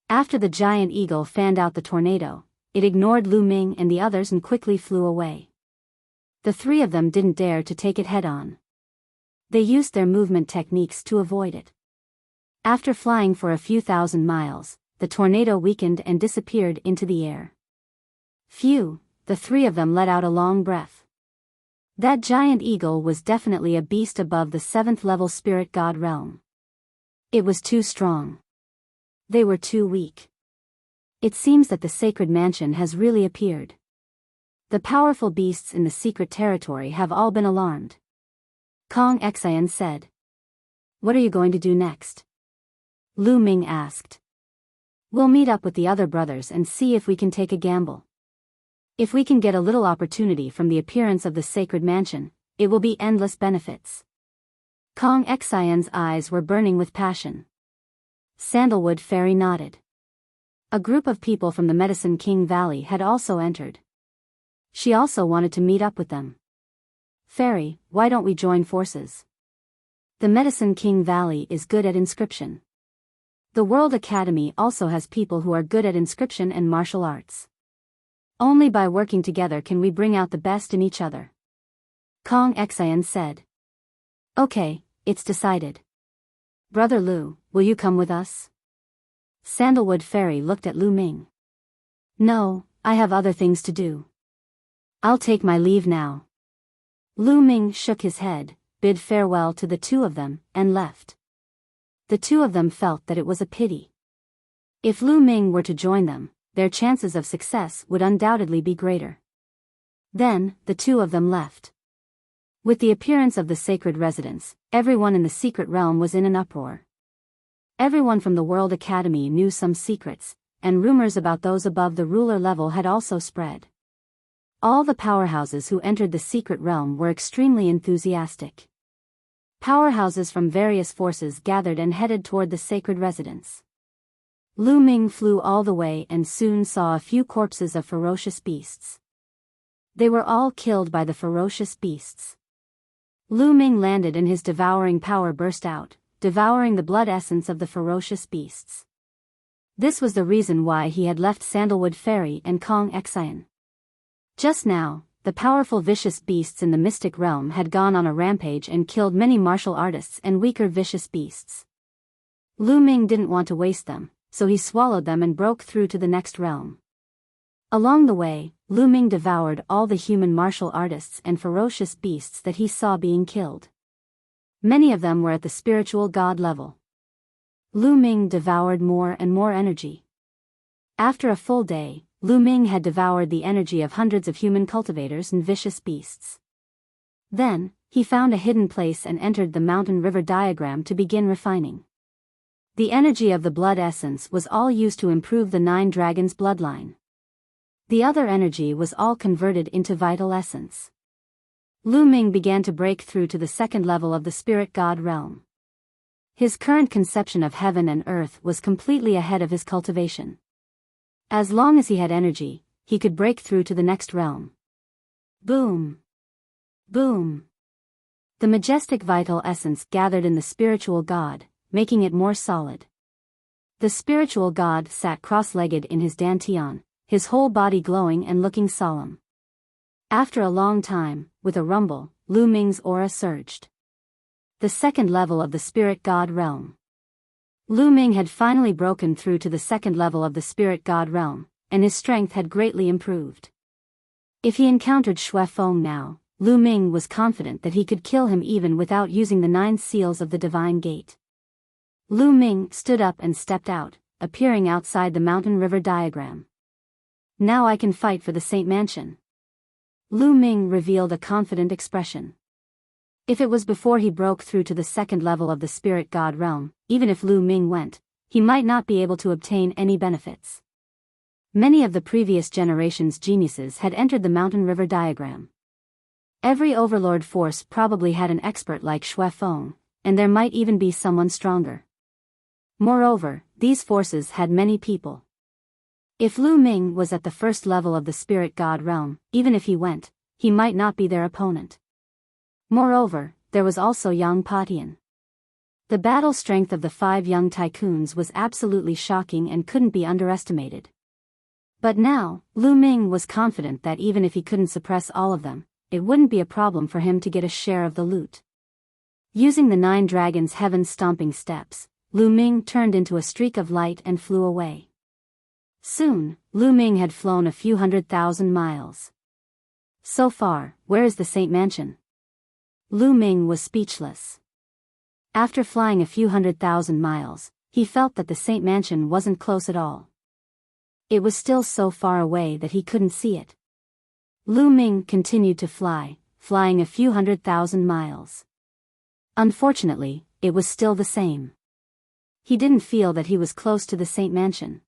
After the giant eagle fanned out the tornado, it ignored Lu Ming and the others and quickly flew away. The three of them didn't dare to take it head-on. They used their movement techniques to avoid it. After flying for a few thousand miles, the tornado weakened and disappeared into the air. Phew, the three of them let out a long breath. That giant eagle was definitely a beast above the 7th level spirit god realm. It was too strong. They were too weak. It seems that the sacred mansion has really appeared. The powerful beasts in the secret territory have all been alarmed. Kong Xian said. What are you going to do next? Lu Ming asked. We'll meet up with the other brothers and see if we can take a gamble. If we can get a little opportunity from the appearance of the sacred mansion, it will be endless benefits. Kong Xian's eyes were burning with passion. Sandalwood Fairy nodded. A group of people from the Medicine King Valley had also entered. She also wanted to meet up with them. Fairy, why don't we join forces? The Medicine King Valley is good at inscription. The World Academy also has people who are good at inscription and martial arts. Only by working together can we bring out the best in each other. Kong Xian said. Okay, it's decided. Brother Lu, will you come with us? Sandalwood Fairy looked at Lu Ming. No, I have other things to do. I'll take my leave now. Lu Ming shook his head, bid farewell to the two of them, and left. The two of them felt that it was a pity. If Lu Ming were to join them, their chances of success would undoubtedly be greater. Then, the two of them left. With the appearance of the sacred residence, everyone in the secret realm was in an uproar. Everyone from the World Academy knew some secrets, and rumors about those above the ruler level had also spread. All the powerhouses who entered the secret realm were extremely enthusiastic. Powerhouses from various forces gathered and headed toward the sacred residence. Lu Ming flew all the way and soon saw a few corpses of ferocious beasts. They were all killed by the ferocious beasts. Lu Ming landed and his devouring power burst out, devouring the blood essence of the ferocious beasts. This was the reason why he had left Sandalwood Fairy and Kong Xian. Just now, the powerful vicious beasts in the mystic realm had gone on a rampage and killed many martial artists and weaker vicious beasts. Lu Ming didn't want to waste them, so he swallowed them and broke through to the next realm. Along the way, Lu Ming devoured all the human martial artists and ferocious beasts that he saw being killed. Many of them were at the spiritual god level. Lu Ming devoured more and more energy. After a full day, Lu Ming had devoured the energy of hundreds of human cultivators and vicious beasts. Then, he found a hidden place and entered the mountain river diagram to begin refining. The energy of the blood essence was all used to improve the 9 dragons' bloodline. The other energy was all converted into vital essence. Lu Ming began to break through to the second level of the spirit god realm. His current conception of heaven and earth was completely ahead of his cultivation. As long as he had energy, he could break through to the next realm. Boom! Boom! The majestic vital essence gathered in the spiritual god, making it more solid. The spiritual god sat cross-legged in his dantian, his whole body glowing and looking solemn. After a long time, with a rumble, Lu Ming's aura surged. The second level of the spirit god realm. Lu Ming had finally broken through to the second level of the spirit god realm, and his strength had greatly improved. If he encountered Xue Feng now, Lu Ming was confident that he could kill him even without using the 9 seals of the divine gate. Lu Ming stood up and stepped out, appearing outside the mountain river diagram. Now I can fight for the Saint Mansion. Lu Ming revealed a confident expression. If it was before he broke through to the second level of the spirit god realm, even if Lu Ming went, he might not be able to obtain any benefits. Many of the previous generation's geniuses had entered the mountain river diagram. Every overlord force probably had an expert like Xue Feng, and there might even be someone stronger. Moreover, these forces had many people. If Lu Ming was at the first level of the spirit god realm, even if he went, he might not be their opponent. Moreover, there was also Yang Patian. The battle strength of the 5 young tycoons was absolutely shocking and couldn't be underestimated. But now, Lu Ming was confident that even if he couldn't suppress all of them, it wouldn't be a problem for him to get a share of the loot. Using the 9 dragons' heaven-stomping steps, Lu Ming turned into a streak of light and flew away. Soon, Lu Ming had flown a few 100,000 miles. So far, where is the Saint Mansion? Lu Ming was speechless. After flying a few 100,000 miles, He felt that the Saint Mansion wasn't close at all. It was still so far away that he couldn't see it. Lu Ming continued to fly, flying a few 100,000 miles. Unfortunately, it was still the same. He didn't feel that he was close to the Saint Mansion.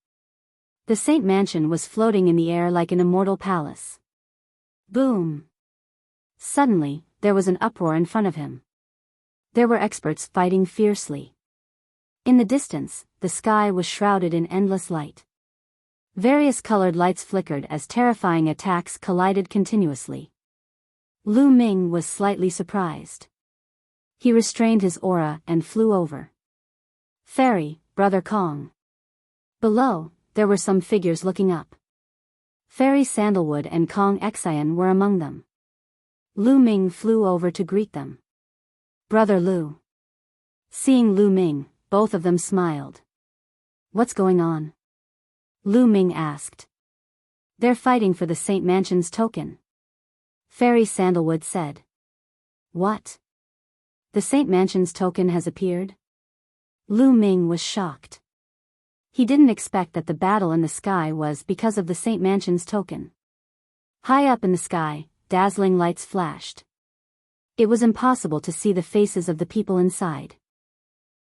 The Saint Mansion was floating in the air like an immortal palace. Boom! Suddenly, there was an uproar in front of him. There were experts fighting fiercely. In the distance, the sky was shrouded in endless light. Various colored lights flickered as terrifying attacks collided continuously. Lu Ming was slightly surprised. He restrained his aura and flew over. Fairy, Brother Kong. Below, there were some figures looking up. Fairy Sandalwood and Kong Xian were among them. Lu Ming flew over to greet them. Brother Lu. Seeing Lu Ming, both of them smiled. What's going on? Lu Ming asked. They're fighting for the Saint Mansion's token. Fairy Sandalwood said. What? The Saint Mansion's token has appeared? Lu Ming was shocked. He didn't expect that the battle in the sky was because of the Saint Mansion's token. High up in the sky, dazzling lights flashed. It was impossible to see the faces of the people inside.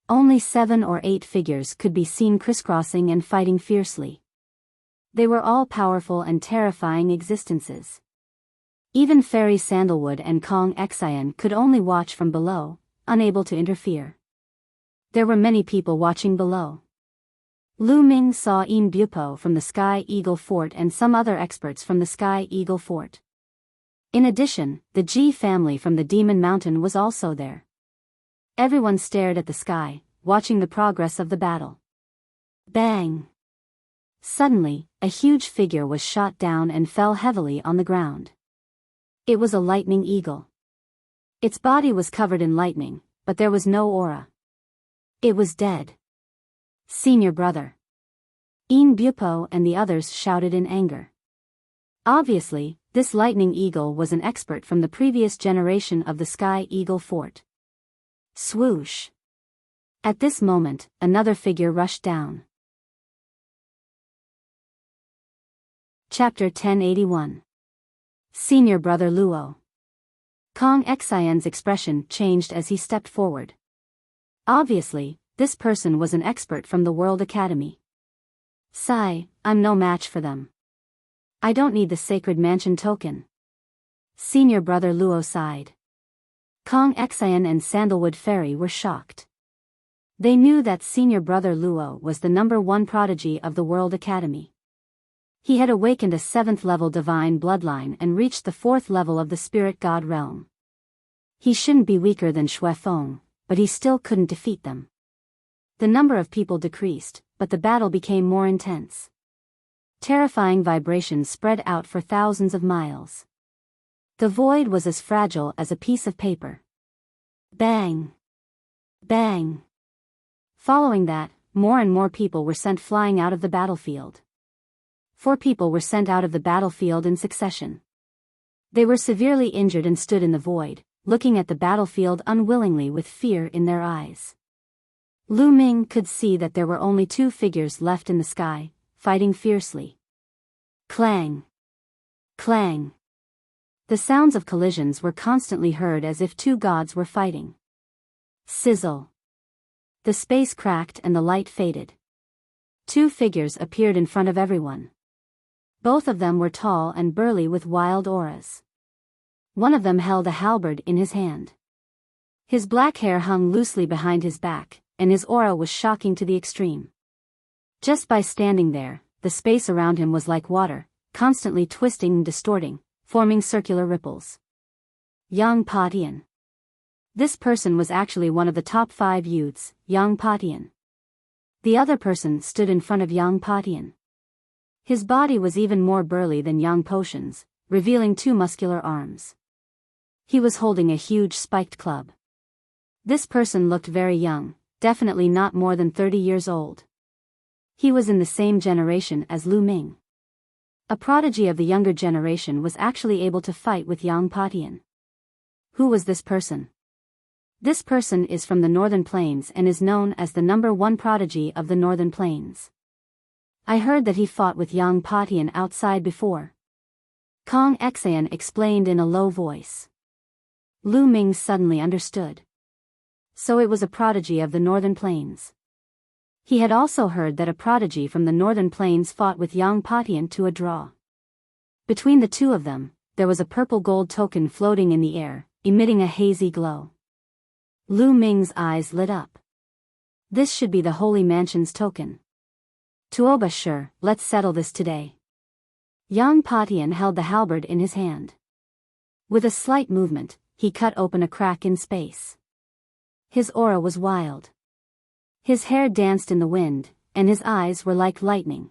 Only 7 or 8 figures could be seen crisscrossing and fighting fiercely. They were all powerful and terrifying existences. Even Fairy Sandalwood and Kong Xian could only watch from below, unable to interfere. There were many people watching below. Lu Ming saw Bupo from the Sky Eagle Fort and some other experts from the Sky Eagle Fort. In addition, the Ji family from the Demon Mountain was also there. Everyone stared at the sky, watching the progress of the battle. Bang! Suddenly, a huge figure was shot down and fell heavily on the ground. It was a lightning eagle. Its body was covered in lightning, but there was no aura. It was dead. Senior brother. Bupo and the others shouted in anger. Obviously, this lightning eagle was an expert from the previous generation of the Sky Eagle Fort. Swoosh! At this moment, another figure rushed down. Chapter 1081. Senior Brother Luo. Kong Xian's expression changed as he stepped forward. Obviously, this person was an expert from the World Academy. Sigh, I'm no match for them. I don't need the Sacred Mansion token. Senior Brother Luo sighed. Kong Xian and Sandalwood Fairy were shocked. They knew that Senior Brother Luo was the #1 prodigy of the World Academy. He had awakened a 7th level divine bloodline and reached the 4th level of the Spirit God realm. He shouldn't be weaker than Xue Feng, but he still couldn't defeat them. The number of people decreased, but the battle became more intense. Terrifying vibrations spread out for thousands of miles. The void was as fragile as a piece of paper. Bang! Bang! Following that, more and more people were sent flying out of the battlefield. 4 people were sent out of the battlefield in succession. They were severely injured and stood in the void, looking at the battlefield unwillingly with fear in their eyes. Lu Ming could see that there were only 2 figures left in the sky, fighting fiercely. Clang! Clang! The sounds of collisions were constantly heard as if 2 gods were fighting. Sizzle! The space cracked and the light faded. 2 figures appeared in front of everyone. Both of them were tall and burly with wild auras. One of them held a halberd in his hand. His black hair hung loosely behind his back, and his aura was shocking to the extreme. Just by standing there, the space around him was like water, constantly twisting and distorting, forming circular ripples. Yang Patian. This person was actually one of the top 5 youths, Yang Patian. The other person stood in front of Yang Patian. His body was even more burly than Yang Potion's, revealing 2 muscular arms. He was holding a huge spiked club. This person looked very young, definitely not more than 30 years old. He was in the same generation as Lu Ming. A prodigy of the younger generation was actually able to fight with Yang Patian. Who was this person? This person is from the Northern Plains and is known as the #1 prodigy of the Northern Plains. I heard that he fought with Yang Patian outside before. Kong Xian explained in a low voice. Lu Ming suddenly understood. So it was a prodigy of the Northern Plains. He had also heard that a prodigy from the Northern Plains fought with Yang Patian to a draw. Between the two of them, there was a purple gold token floating in the air, emitting a hazy glow. Lu Ming's eyes lit up. This should be the Holy Mansion's token. Tuoba, sure, let's settle this today. Yang Patian held the halberd in his hand. With a slight movement, he cut open a crack in space. His aura was wild. His hair danced in the wind, and his eyes were like lightning.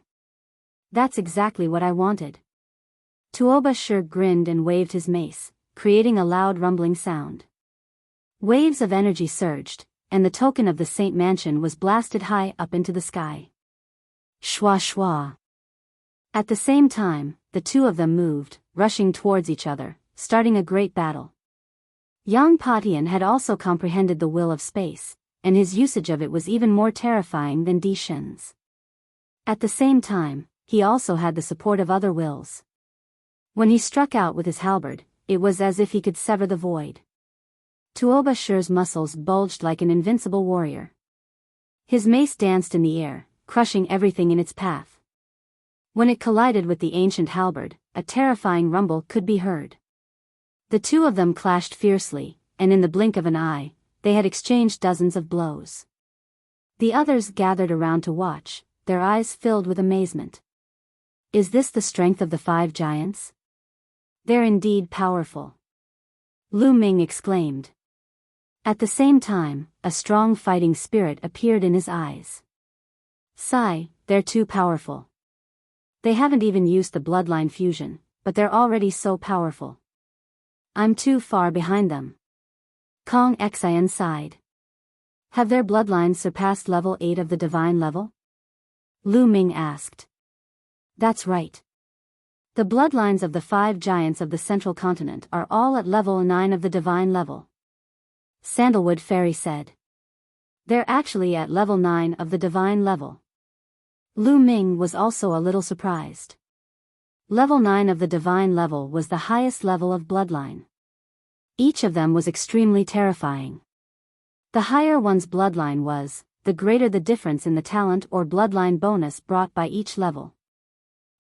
That's exactly what I wanted. Tuoba sure grinned and waved his mace, creating a loud rumbling sound. Waves of energy surged, and the token of the Saint Mansion was blasted high up into the sky. Shwa shwa. At the same time, the two of them moved, rushing towards each other, starting a great battle. Yang Patian had also comprehended the will of space, and his usage of it was even more terrifying than Di Shen's. At the same time, he also had the support of other wills. When he struck out with his halberd, it was as if he could sever the void. Tuoba Shi's muscles bulged like an invincible warrior. His mace danced in the air, crushing everything in its path. When it collided with the ancient halberd, a terrifying rumble could be heard. The two of them clashed fiercely, and in the blink of an eye, they had exchanged dozens of blows. The others gathered around to watch, their eyes filled with amazement. Is this the strength of the 5 giants? They're indeed powerful. Lu Ming exclaimed. At the same time, a strong fighting spirit appeared in his eyes. Sigh, they're too powerful. They haven't even used the bloodline fusion, but they're already so powerful. I'm too far behind them. Kong Xian sighed. Have their bloodlines surpassed level 8 of the divine level? Lu Ming asked. That's right. The bloodlines of the 5 giants of the central continent are all at level 9 of the divine level. Sandalwood Fairy said. They're actually at level 9 of the divine level. Lu Ming was also a little surprised. Level 9 of the divine level was the highest level of bloodline. Each of them was extremely terrifying. The higher one's bloodline was, the greater the difference in the talent or bloodline bonus brought by each level.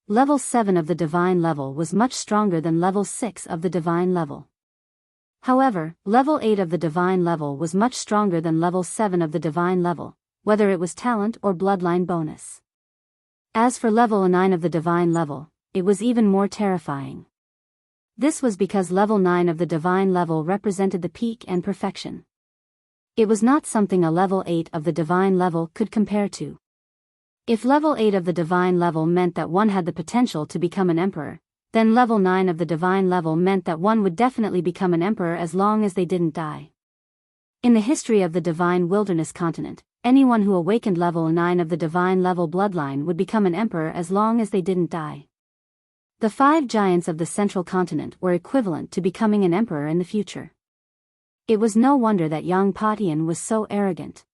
Level 7 of the divine level was much stronger than level 6 of the divine level. However, level 8 of the divine level was much stronger than level 7 of the divine level, whether it was talent or bloodline bonus. As for level 9 of the divine level, it was even more terrifying. This was because level 9 of the divine level represented the peak and perfection. It was not something a level 8 of the divine level could compare to. If level 8 of the divine level meant that one had the potential to become an emperor, then level 9 of the divine level meant that one would definitely become an emperor as long as they didn't die. In the history of the divine wilderness continent, anyone who awakened level 9 of the divine level bloodline would become an emperor as long as they didn't die. The 5 giants of the central continent were equivalent to becoming an emperor in the future. It was no wonder that Yang Patian was so arrogant.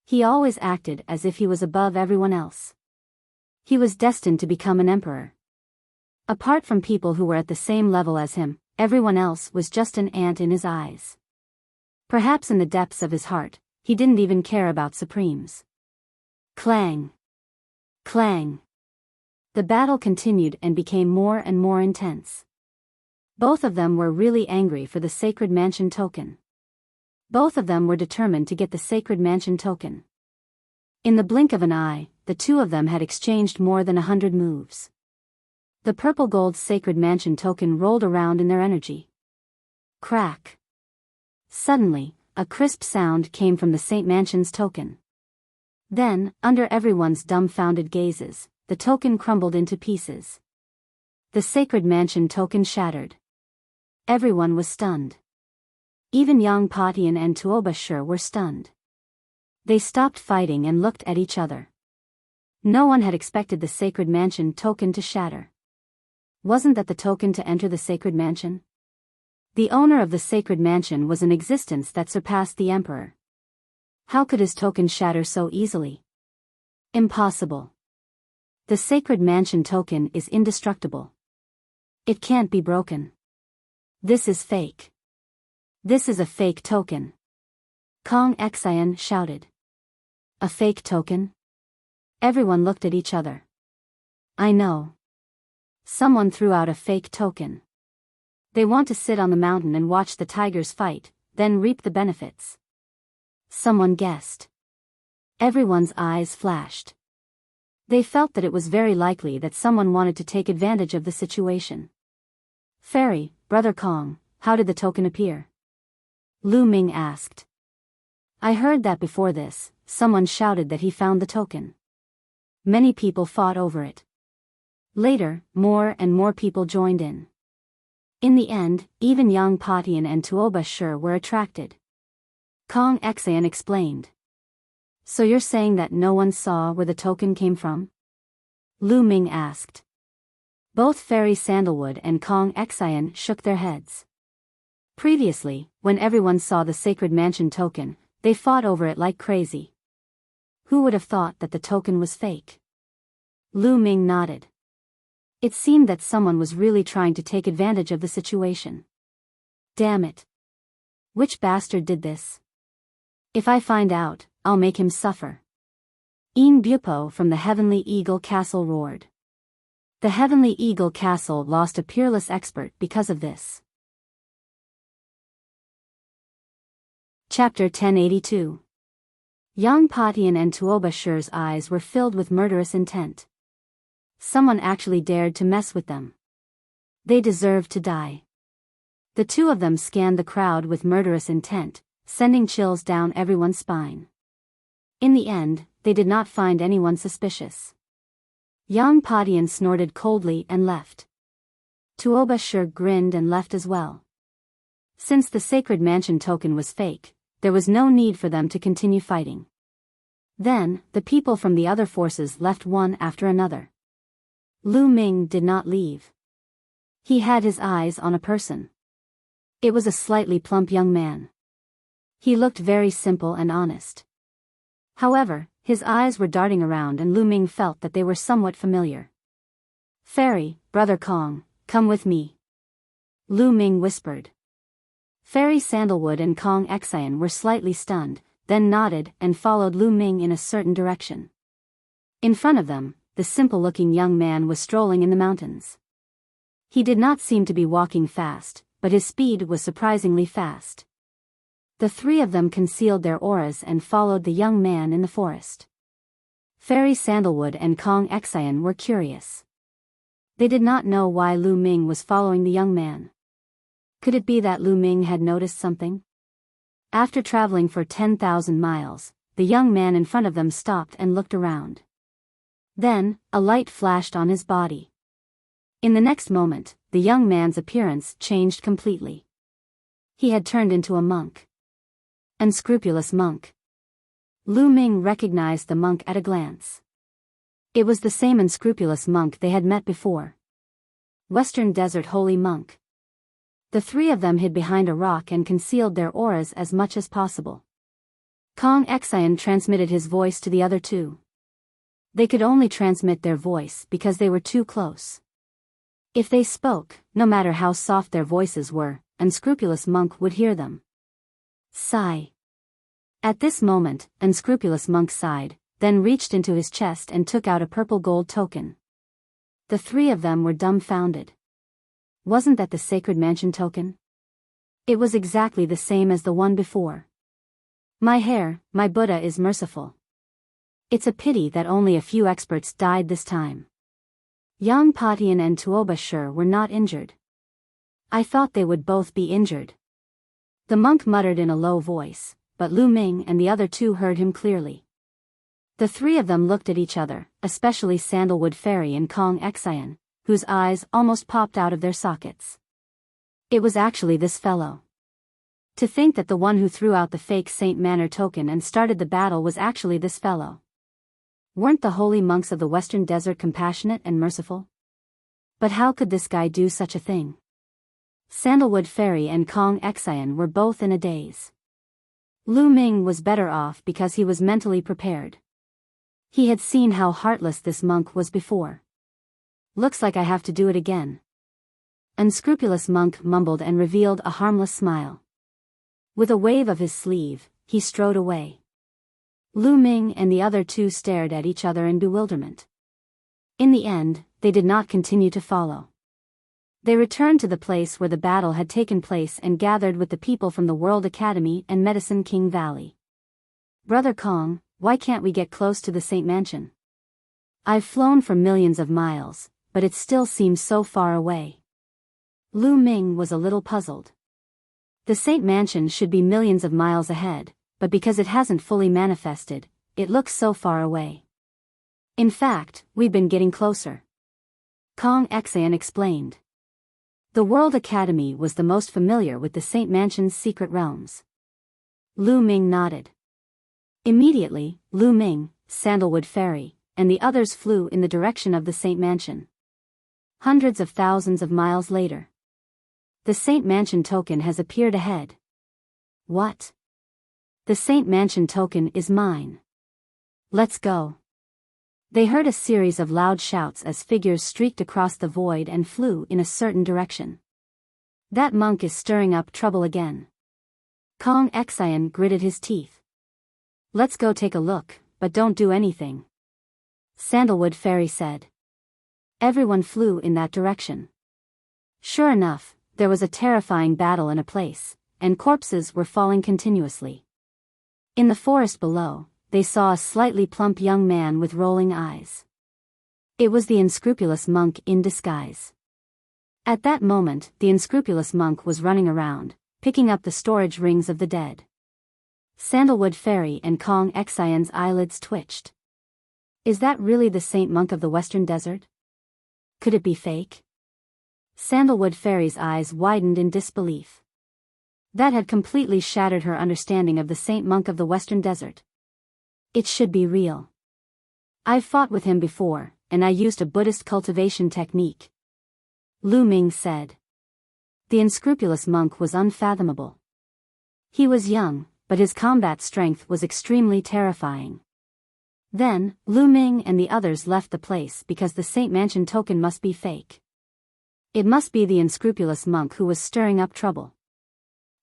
He always acted as if he was above everyone else. He was destined to become an emperor. Apart from people who were at the same level as him, everyone else was just an ant in his eyes. Perhaps in the depths of his heart, he didn't even care about supremes. Clang! Clang! The battle continued and became more and more intense. Both of them were really angry for the Sacred Mansion token. Both of them were determined to get the Sacred Mansion token. In the blink of an eye, the two of them had exchanged more than 100 moves. The purple gold Sacred Mansion token rolled around in their energy. Crack! Suddenly, a crisp sound came from the Saint Mansion's token. Then, under everyone's dumbfounded gazes, the token crumbled into pieces. The Sacred Mansion token shattered. Everyone was stunned. Even Yang Patian and Tuoba Shi were stunned. They stopped fighting and looked at each other. No one had expected the Sacred Mansion token to shatter. Wasn't that the token to enter the Sacred Mansion? The owner of the sacred mansion was an existence that surpassed the emperor. How could his token shatter so easily? Impossible. The sacred mansion token is indestructible. It can't be broken. This is fake. This is a fake token. Kong Xian shouted. A fake token? Everyone looked at each other. I know. Someone threw out a fake token. They want to sit on the mountain and watch the tigers fight, then reap the benefits. Someone guessed. Everyone's eyes flashed. They felt that it was very likely that someone wanted to take advantage of the situation. Fairy, Brother Kong, how did the token appear? Lu Ming asked. I heard that before this, someone shouted that he found the token. Many people fought over it. Later, more and more people joined in. In the end, even Yang Patian and Tuoba Shi were attracted. Kong Xian explained. So you're saying that no one saw where the token came from? Lu Ming asked. Both Fairy Sandalwood and Kong Xian shook their heads. Previously, when everyone saw the sacred mansion token, they fought over it like crazy. Who would have thought that the token was fake? Lu Ming nodded. It seemed that someone was really trying to take advantage of the situation. Damn it. Which bastard did this? If I find out, I'll make him suffer. Yin Bupo from the Heavenly Eagle Castle roared. The Heavenly Eagle Castle lost a peerless expert because of this. Chapter 1082. Yang Patian and Tuoba Shi's eyes were filled with murderous intent. Someone actually dared to mess with them. They deserved to die. The two of them scanned the crowd with murderous intent, sending chills down everyone's spine. In the end, they did not find anyone suspicious. Yang Patian snorted coldly and left. Tuoba Shi grinned and left as well. Since the sacred mansion token was fake, there was no need for them to continue fighting. Then, the people from the other forces left one after another. Lu Ming did not leave. He had his eyes on a person. It was a slightly plump young man. He looked very simple and honest. However, his eyes were darting around and Lu Ming felt that they were somewhat familiar. Fairy, Brother Kong, come with me. Lu Ming whispered. Fairy Sandalwood and Kong Xian were slightly stunned, then nodded and followed Lu Ming in a certain direction. In front of them, the simple-looking young man was strolling in the mountains. He did not seem to be walking fast, but his speed was surprisingly fast. The three of them concealed their auras and followed the young man in the forest. Fairy Sandalwood and Kong Xian were curious. They did not know why Lu Ming was following the young man. Could it be that Lu Ming had noticed something? After traveling for 10,000 miles, the young man in front of them stopped and looked around. Then, a light flashed on his body. In the next moment, the young man's appearance changed completely. He had turned into a monk. Unscrupulous monk. Lu Ming recognized the monk at a glance. It was the same unscrupulous monk they had met before. Western Desert Holy Monk. The three of them hid behind a rock and concealed their auras as much as possible. Kong Xian transmitted his voice to the other two. They could only transmit their voice because they were too close. If they spoke, no matter how soft their voices were, unscrupulous monk would hear them. Sigh. At this moment, unscrupulous monk sighed, then reached into his chest and took out a purple gold token. The three of them were dumbfounded. Wasn't that the sacred mansion token? It was exactly the same as the one before. My hair, my Buddha is merciful. It's a pity that only a few experts died this time. Yang Patian and Tuoba Shi were not injured. I thought they would both be injured. The monk muttered in a low voice, but Lu Ming and the other two heard him clearly. The three of them looked at each other, especially Sandalwood Fairy and Kong Xian, whose eyes almost popped out of their sockets. It was actually this fellow. To think that the one who threw out the fake Saint Manor token and started the battle was actually this fellow. Weren't the holy monks of the Western Desert compassionate and merciful? But how could this guy do such a thing? Sandalwood Fairy and Kong Xian were both in a daze. Lu Ming was better off because he was mentally prepared. He had seen how heartless this monk was before. Looks like I have to do it again. Unscrupulous monk mumbled and revealed a harmless smile. With a wave of his sleeve, he strode away. Lu Ming and the other two stared at each other in bewilderment. In the end, they did not continue to follow. They returned to the place where the battle had taken place and gathered with the people from the World Academy and Medicine King Valley. Brother Kong, why can't we get close to the Saint Mansion? I've flown for millions of miles, but it still seems so far away. Lu Ming was a little puzzled. The Saint Mansion should be millions of miles ahead, but because it hasn't fully manifested, it looks so far away. In fact, we've been getting closer. Kong Xian explained. The World Academy was the most familiar with the Saint Mansion's secret realms. Lu Ming nodded. Immediately, Lu Ming, Sandalwood Fairy, and the others flew in the direction of the Saint Mansion. Hundreds of thousands of miles later. The Saint Mansion token has appeared ahead. What? The Saint Mansion token is mine. Let's go. They heard a series of loud shouts as figures streaked across the void and flew in a certain direction. That monk is stirring up trouble again. Kong Xian gritted his teeth. Let's go take a look, but don't do anything. Sandalwood Fairy said. Everyone flew in that direction. Sure enough, there was a terrifying battle in a place, and corpses were falling continuously. In the forest below, they saw a slightly plump young man with rolling eyes. It was the unscrupulous monk in disguise. At that moment, the unscrupulous monk was running around, picking up the storage rings of the dead. Sandalwood Fairy and Kong Xian's eyelids twitched. Is that really the saint monk of the Western Desert? Could it be fake? Sandalwood Fairy's eyes widened in disbelief. That had completely shattered her understanding of the saint monk of the Western Desert. It should be real. I've fought with him before, and I used a Buddhist cultivation technique. Lu Ming said. The unscrupulous monk was unfathomable. He was young, but his combat strength was extremely terrifying. Then, Lu Ming and the others left the place because the Saint Mansion token must be fake. It must be the unscrupulous monk who was stirring up trouble.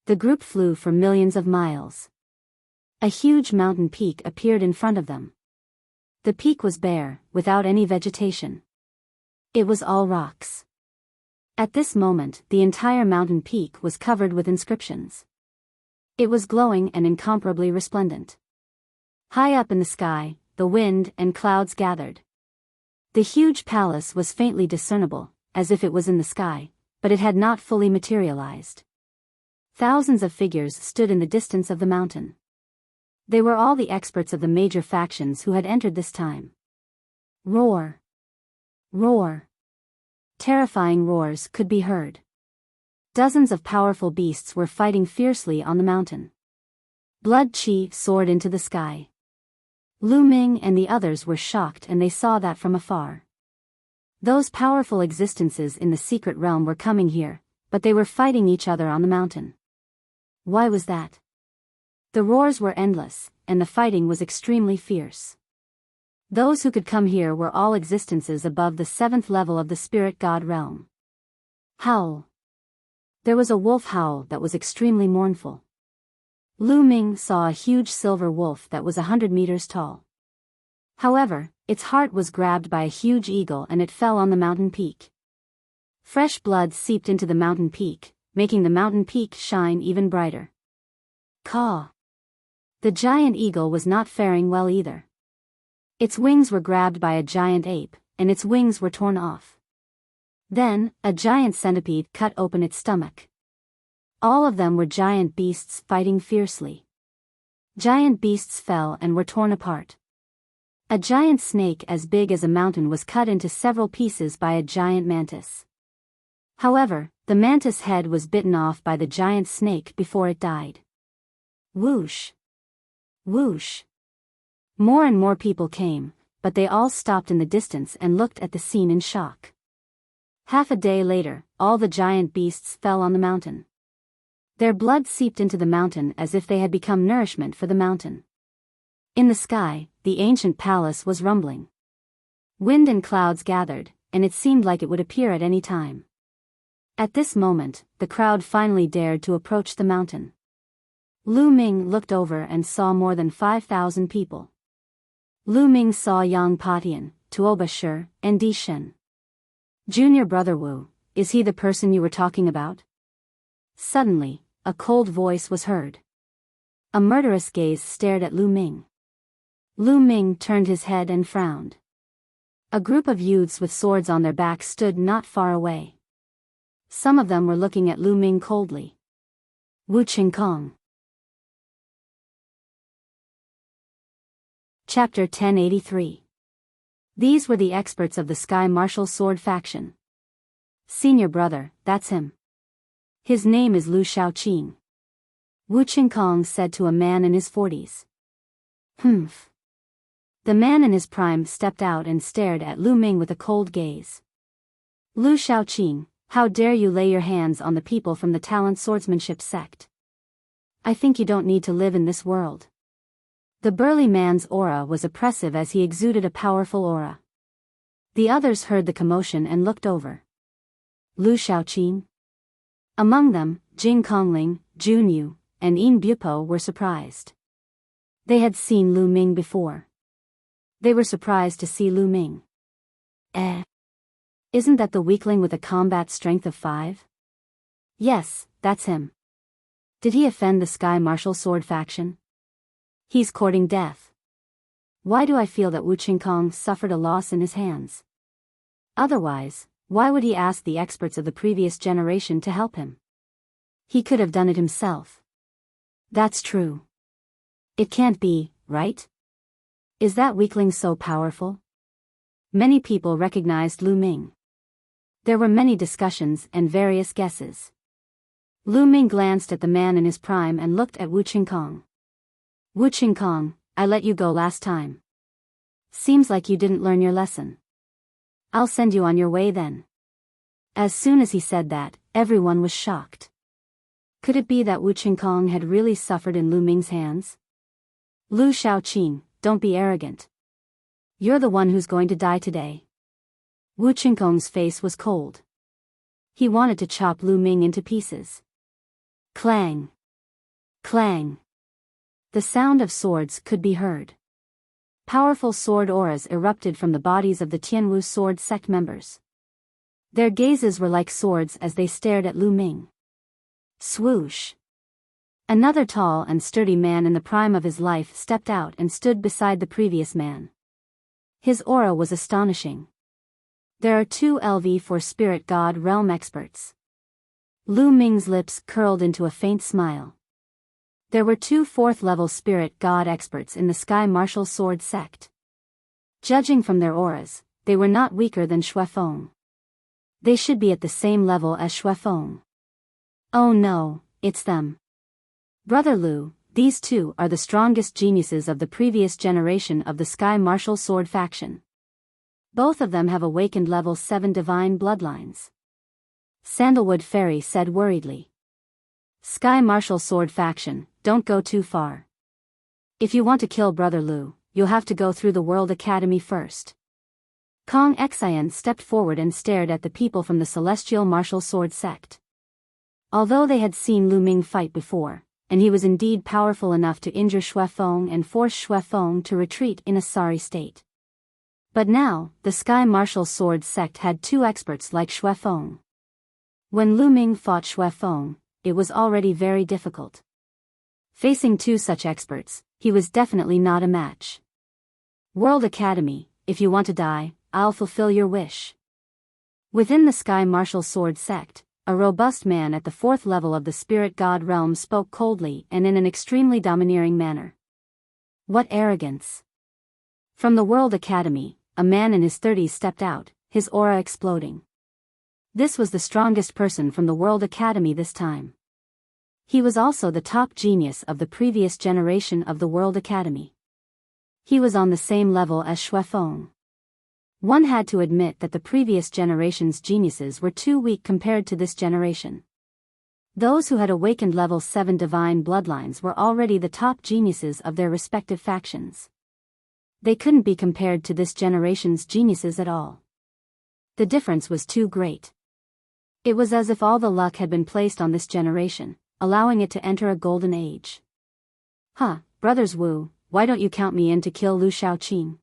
The group flew for millions of miles. A huge mountain peak appeared in front of them. The peak was bare, without any vegetation. It was all rocks. At this moment, the entire mountain peak was covered with inscriptions. It was glowing and incomparably resplendent. High up in the sky, the wind and clouds gathered. The huge palace was faintly discernible, as if it was in the sky, but it had not fully materialized. Thousands of figures stood in the distance of the mountain. They were all the experts of the major factions who had entered this time. Roar! Roar! Terrifying roars could be heard. Dozens of powerful beasts were fighting fiercely on the mountain. Blood chi soared into the sky. Lu Ming and the others were shocked and they saw that from afar. Those powerful existences in the secret realm were coming here, but they were fighting each other on the mountain. Why was that? The roars were endless, and the fighting was extremely fierce. Those who could come here were all existences above the 7th level of the spirit god realm. Howl. There was a wolf howl that was extremely mournful. Lu Ming saw a huge silver wolf that was 100 meters tall. However, its heart was grabbed by a huge eagle and it fell on the mountain peak. Fresh blood seeped into the mountain peak, making the mountain peak shine even brighter. Caw! The giant eagle was not faring well either. Its wings were grabbed by a giant ape, and its wings were torn off. Then, a giant centipede cut open its stomach. All of them were giant beasts fighting fiercely. Giant beasts fell and were torn apart. A giant snake as big as a mountain was cut into several pieces by a giant mantis. However, the mantis head was bitten off by the giant snake before it died. Whoosh! Whoosh! More and more people came, but they all stopped in the distance and looked at the scene in shock. Half a day later, all the giant beasts fell on the mountain. Their blood seeped into the mountain as if they had become nourishment for the mountain. In the sky, the ancient palace was rumbling. Wind and clouds gathered, and it seemed like it would appear at any time. At this moment, the crowd finally dared to approach the mountain. Lu Ming looked over and saw more than 5,000 people. Lu Ming saw Yang Patian, Tuoba Shi, and Di Shen. Junior brother Wu, is he the person you were talking about? Suddenly, a cold voice was heard. A murderous gaze stared at Lu Ming. Lu Ming turned his head and frowned. A group of youths with swords on their backs stood not far away. Some of them were looking at Lu Ming coldly. Wu Qingkong. Chapter 1083. These were the experts of the Sky Martial Sword faction. Senior brother, that's him. His name is Lu Shaoqing. Wu Qingkong said to a man in his 40s. Humph. The man in his prime stepped out and stared at Lu Ming with a cold gaze. Lu Shaoqing, how dare you lay your hands on the people from the Talent Swordsmanship sect? I think you don't need to live in this world. The burly man's aura was oppressive as he exuded a powerful aura. The others heard the commotion and looked over. Lu Shaoqing? Among them, Jing Kongling, Jun Yu, and Yin Bupo were surprised. They had seen Lu Ming before. They were surprised to see Lu Ming. Isn't that the weakling with a combat strength of 5? Yes, that's him. Did he offend the Sky Martial Sword faction? He's courting death. Why do I feel that Wu Qingkong suffered a loss in his hands? Otherwise, why would he ask the experts of the previous generation to help him? He could have done it himself. That's true. It can't be, right? Is that weakling so powerful? Many people recognized Lu Ming. There were many discussions and various guesses. Lu Ming glanced at the man in his prime and looked at Wu Qingkong. Wu Qingkong, I let you go last time. Seems like you didn't learn your lesson. I'll send you on your way then. As soon as he said that, everyone was shocked. Could it be that Wu Qingkong had really suffered in Lu Ming's hands? Lu Shaoqing, don't be arrogant. You're the one who's going to die today. Wu Qingkong's face was cold. He wanted to chop Lu Ming into pieces. Clang! Clang! The sound of swords could be heard. Powerful sword auras erupted from the bodies of the Tianwu sword sect members. Their gazes were like swords as they stared at Lu Ming. Swoosh! Another tall and sturdy man in the prime of his life stepped out and stood beside the previous man. His aura was astonishing. There are 2 LV4 Spirit God Realm experts. Lu Ming's lips curled into a faint smile. There were 2 4th-level Spirit God experts in the Sky Martial Sword sect. Judging from their auras, they were not weaker than Xuefeng. They should be at the same level as Xuefeng. Oh no, it's them. Brother Lu, these 2 are the strongest geniuses of the previous generation of the Sky Martial Sword faction. Both of them have awakened level 7 divine bloodlines. Sandalwood Fairy said worriedly. Sky Martial Sword faction, don't go too far. If you want to kill Brother Lu, you'll have to go through the World Academy first. Kong Xian stepped forward and stared at the people from the Celestial Martial Sword sect. Although they had seen Lu Ming fight before, and he was indeed powerful enough to injure Xuefeng and force Xuefeng to retreat in a sorry state. But now, the Sky Martial Sword sect had 2 experts like Xuefeng. When Lu Ming fought Xuefeng, it was already very difficult. Facing 2 such experts, he was definitely not a match. World Academy, if you want to die, I'll fulfill your wish. Within the Sky Martial Sword sect, a robust man at the 4th level of the Spirit God realm spoke coldly and in an extremely domineering manner. What arrogance! From the World Academy, a man in his 30s stepped out, his aura exploding. This was the strongest person from the World Academy this time. He was also the top genius of the previous generation of the World Academy. He was on the same level as Xuefeng. One had to admit that the previous generation's geniuses were too weak compared to this generation. Those who had awakened level 7 divine bloodlines were already the top geniuses of their respective factions. They couldn't be compared to this generation's geniuses at all. The difference was too great. It was as if all the luck had been placed on this generation, allowing it to enter a golden age. Brothers Wu, why don't you count me in to kill Lu Shaoqing?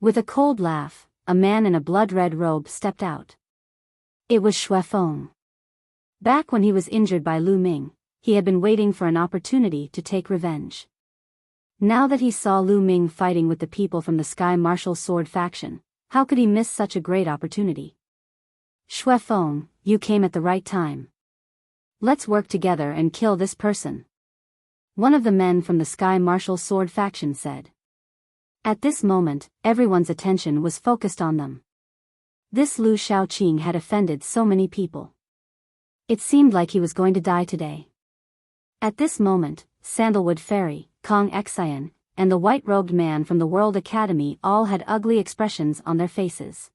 With a cold laugh, a man in a blood-red robe stepped out. It was Xue Feng. Back when he was injured by Lu Ming, he had been waiting for an opportunity to take revenge. Now that he saw Lu Ming fighting with the people from the Sky Martial Sword faction, how could he miss such a great opportunity? Xue Feng, you came at the right time. Let's work together and kill this person. One of the men from the Sky Martial Sword faction said. At this moment, everyone's attention was focused on them. This Lu Shaoqing had offended so many people. It seemed like he was going to die today. At this moment, Sandalwood Fairy, Kong Xian, and the white-robed man from the World Academy all had ugly expressions on their faces.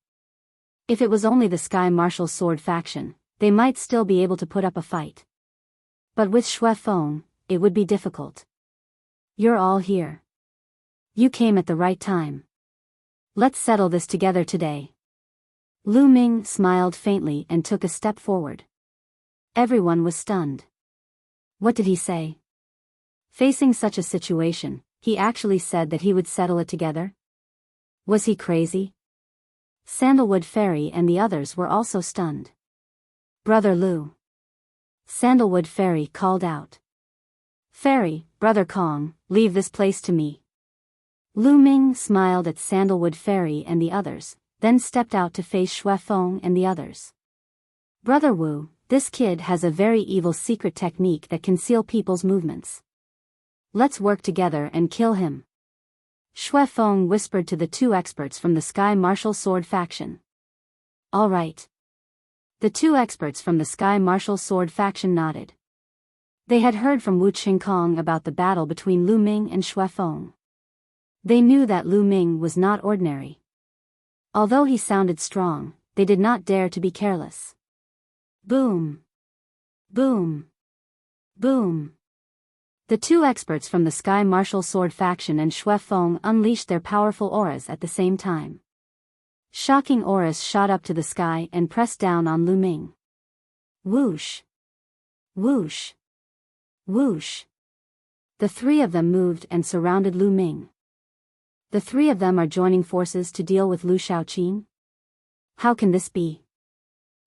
If it was only the Sky Martial Sword faction, they might still be able to put up a fight. But with Xue Feng, it would be difficult. You're all here. You came at the right time. Let's settle this together today. Lu Ming smiled faintly and took a step forward. Everyone was stunned. What did he say? Facing such a situation, he actually said that he would settle it together? Was he crazy? Sandalwood Fairy and the others were also stunned. Brother Lu. Sandalwood Fairy called out. Fairy, Brother Kong, leave this place to me. Lu Ming smiled at Sandalwood Fairy and the others, then stepped out to face Xue Feng and the others. Brother Wu, this kid has a very evil secret technique that can seal people's movements. Let's work together and kill him. Xue Feng whispered to the two experts from the Sky Martial Sword faction. All right. The two experts from the Sky Martial Sword faction nodded. They had heard from Wu Qingkong about the battle between Lu Ming and Xue Feng. They knew that Lu Ming was not ordinary. Although he sounded strong, they did not dare to be careless. Boom. Boom. Boom. The two experts from the Sky Martial Sword faction and Xue Feng unleashed their powerful auras at the same time. Shocking auras shot up to the sky and pressed down on Lu Ming. Whoosh. Whoosh. Whoosh. The three of them moved and surrounded Lu Ming. The three of them are joining forces to deal with Lu Shaoqing? How can this be?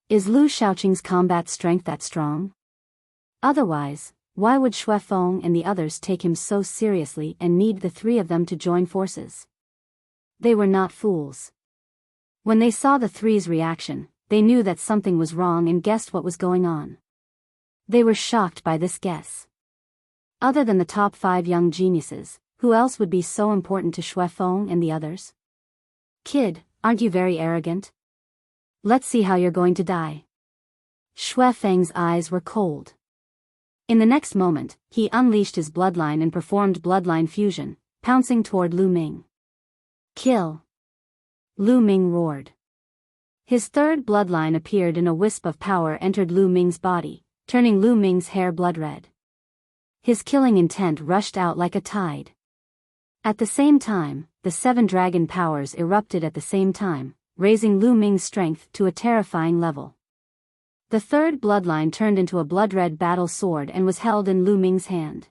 Is Lu Shaoqing's combat strength that strong? Otherwise, why would Xue Feng and the others take him so seriously and need the three of them to join forces? They were not fools. When they saw the three's reaction, they knew that something was wrong and guessed what was going on. They were shocked by this guess. Other than the top 5 young geniuses, who else would be so important to Xue Feng and the others? Kid, aren't you very arrogant? Let's see how you're going to die. Xue Feng's eyes were cold. In the next moment, he unleashed his bloodline and performed bloodline fusion, pouncing toward Lu Ming. Kill! Lu Ming roared. His third bloodline appeared and a wisp of power entered Lu Ming's body, turning Lu Ming's hair blood-red. His killing intent rushed out like a tide. At the same time, the 7 dragon powers erupted at the same time, raising Lu Ming's strength to a terrifying level. The third bloodline turned into a blood-red battle sword and was held in Lu Ming's hand.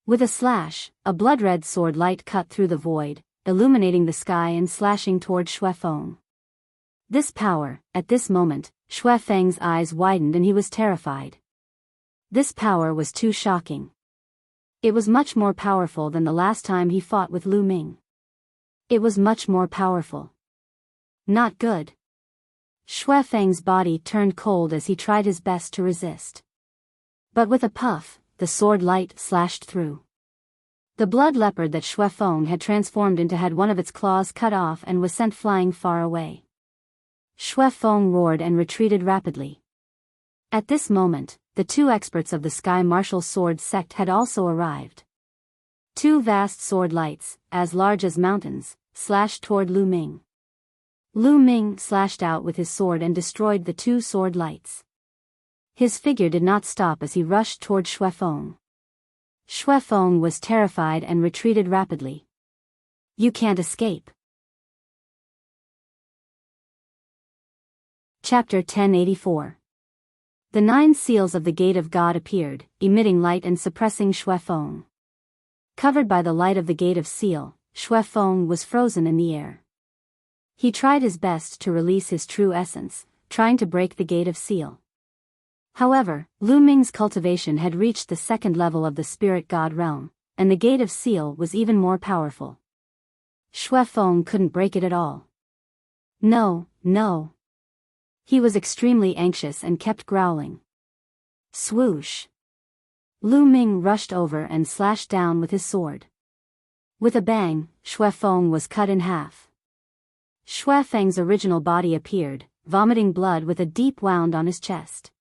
With a slash, a blood-red sword light cut through the void, illuminating the sky and slashing toward Xue Feng. This power, at this moment, Xue Feng's eyes widened and he was terrified. This power was too shocking. It was much more powerful than the last time he fought with Lu Ming. It was much more powerful. Not good. Xue Feng's body turned cold as he tried his best to resist. But with a puff, the sword light slashed through. The blood leopard that Xue Feng had transformed into had one of its claws cut off and was sent flying far away. Xue Feng roared and retreated rapidly. At this moment, the 2 experts of the Sky Martial Sword sect had also arrived. 2 vast sword lights, as large as mountains, slashed toward Lu Ming. Lu Ming slashed out with his sword and destroyed the two sword lights. His figure did not stop as he rushed toward Xue Feng. Xue Feng was terrified and retreated rapidly. You can't escape. Chapter 1084. The 9 seals of the Gate of God appeared, emitting light and suppressing Xue Feng. Covered by the light of the Gate of Seal, Xue Feng was frozen in the air. He tried his best to release his true essence, trying to break the Gate of Seal. However, Lu Ming's cultivation had reached the 2nd level of the Spirit God realm, and the Gate of Seal was even more powerful. Xue Feng couldn't break it at all. No, no. He was extremely anxious and kept growling. Swoosh! Lu Ming rushed over and slashed down with his sword. With a bang, Xue Feng was cut in half. Xue Feng's original body appeared, vomiting blood with a deep wound on his chest.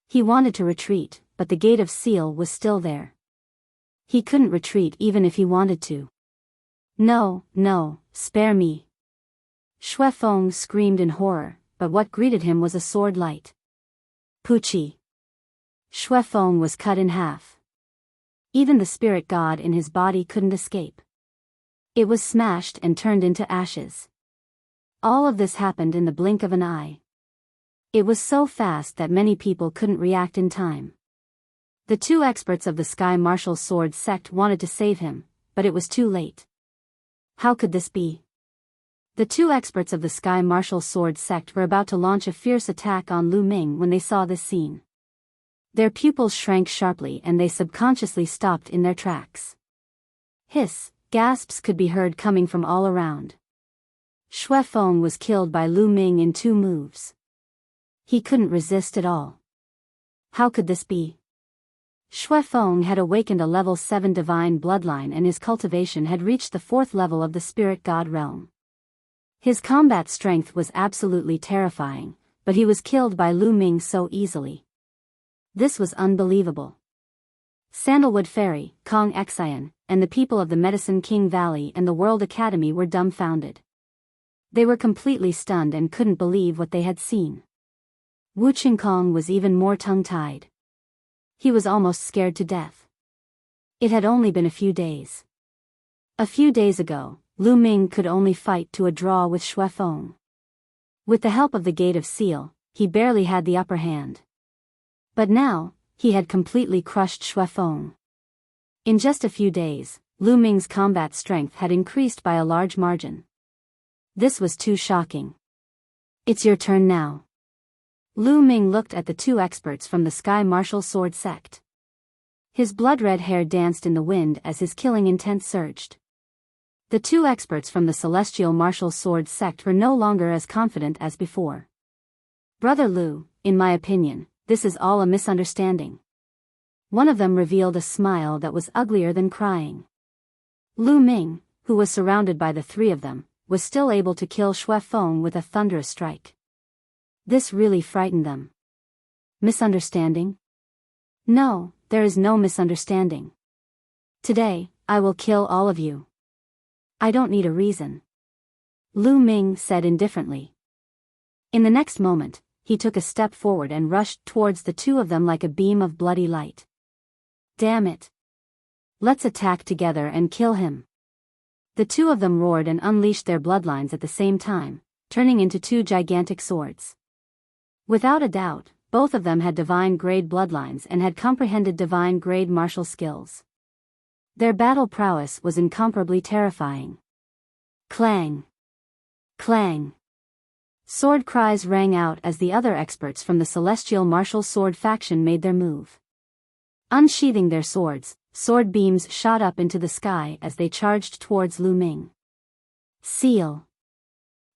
He wanted to retreat, but the Gate of Seal was still there. He couldn't retreat even if he wanted to. No, no, spare me. Xue Feng screamed in horror, but what greeted him was a sword light. Puchi! Xue Feng was cut in half. Even the spirit god in his body couldn't escape. It was smashed and turned into ashes. All of this happened in the blink of an eye. It was so fast that many people couldn't react in time. The 2 experts of the Sky Martial Sword sect wanted to save him, but it was too late. How could this be? The 2 experts of the Sky Martial Sword sect were about to launch a fierce attack on Lu Ming when they saw this scene. Their pupils shrank sharply and they subconsciously stopped in their tracks. Hiss, gasps could be heard coming from all around. Xue Feng was killed by Lu Ming in 2 moves. He couldn't resist at all. How could this be? Xue Feng had awakened a level 7 divine bloodline and his cultivation had reached the 4th level of the spirit god realm. His combat strength was absolutely terrifying, but he was killed by Lu Ming so easily. This was unbelievable. Sandalwood Fairy, Kong Xian, and the people of the Medicine King Valley and the World Academy were dumbfounded. They were completely stunned and couldn't believe what they had seen. Wu Qingkong was even more tongue-tied. He was almost scared to death. It had only been a few days. A few days ago, Lu Ming could only fight to a draw with Xue Feng. With the help of the Gate of Seal, he barely had the upper hand. But now, he had completely crushed Xue Feng. In just a few days, Lu Ming's combat strength had increased by a large margin. This was too shocking. It's your turn now. Lu Ming looked at the 2 experts from the Sky Martial Sword sect. His blood-red hair danced in the wind as his killing intent surged. The 2 experts from the Celestial Martial Sword sect were no longer as confident as before. Brother Lu, in my opinion, this is all a misunderstanding. One of them revealed a smile that was uglier than crying. Lu Ming, who was surrounded by the 3 of them, was still able to kill Xue Feng with a thunderous strike. This really frightened them. Misunderstanding? No, there is no misunderstanding. Today, I will kill all of you. I don't need a reason. Lu Ming said indifferently. In the next moment, he took a step forward and rushed towards the 2 of them like a beam of bloody light. Damn it! Let's attack together and kill him. The 2 of them roared and unleashed their bloodlines at the same time, turning into 2 gigantic swords. Without a doubt, both of them had divine-grade bloodlines and had comprehended divine-grade martial skills. Their battle prowess was incomparably terrifying. Clang! Clang! Sword cries rang out as the other experts from the Celestial Martial Sword faction made their move. Unsheathing their swords, sword beams shot up into the sky as they charged towards Lu Ming. Seal!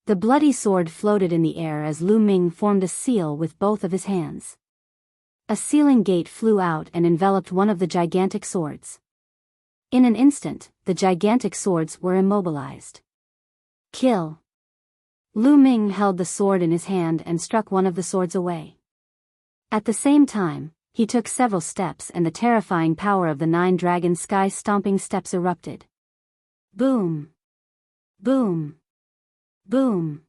The bloody sword floated in the air as Lu Ming formed a seal with both of his hands. A sealing gate flew out and enveloped one of the gigantic swords. In an instant, the gigantic swords were immobilized. Kill! Lu Ming held the sword in his hand and struck one of the swords away. At the same time, he took several steps and the terrifying power of the 9 dragon sky-stomping steps erupted. Boom! Boom! Boom!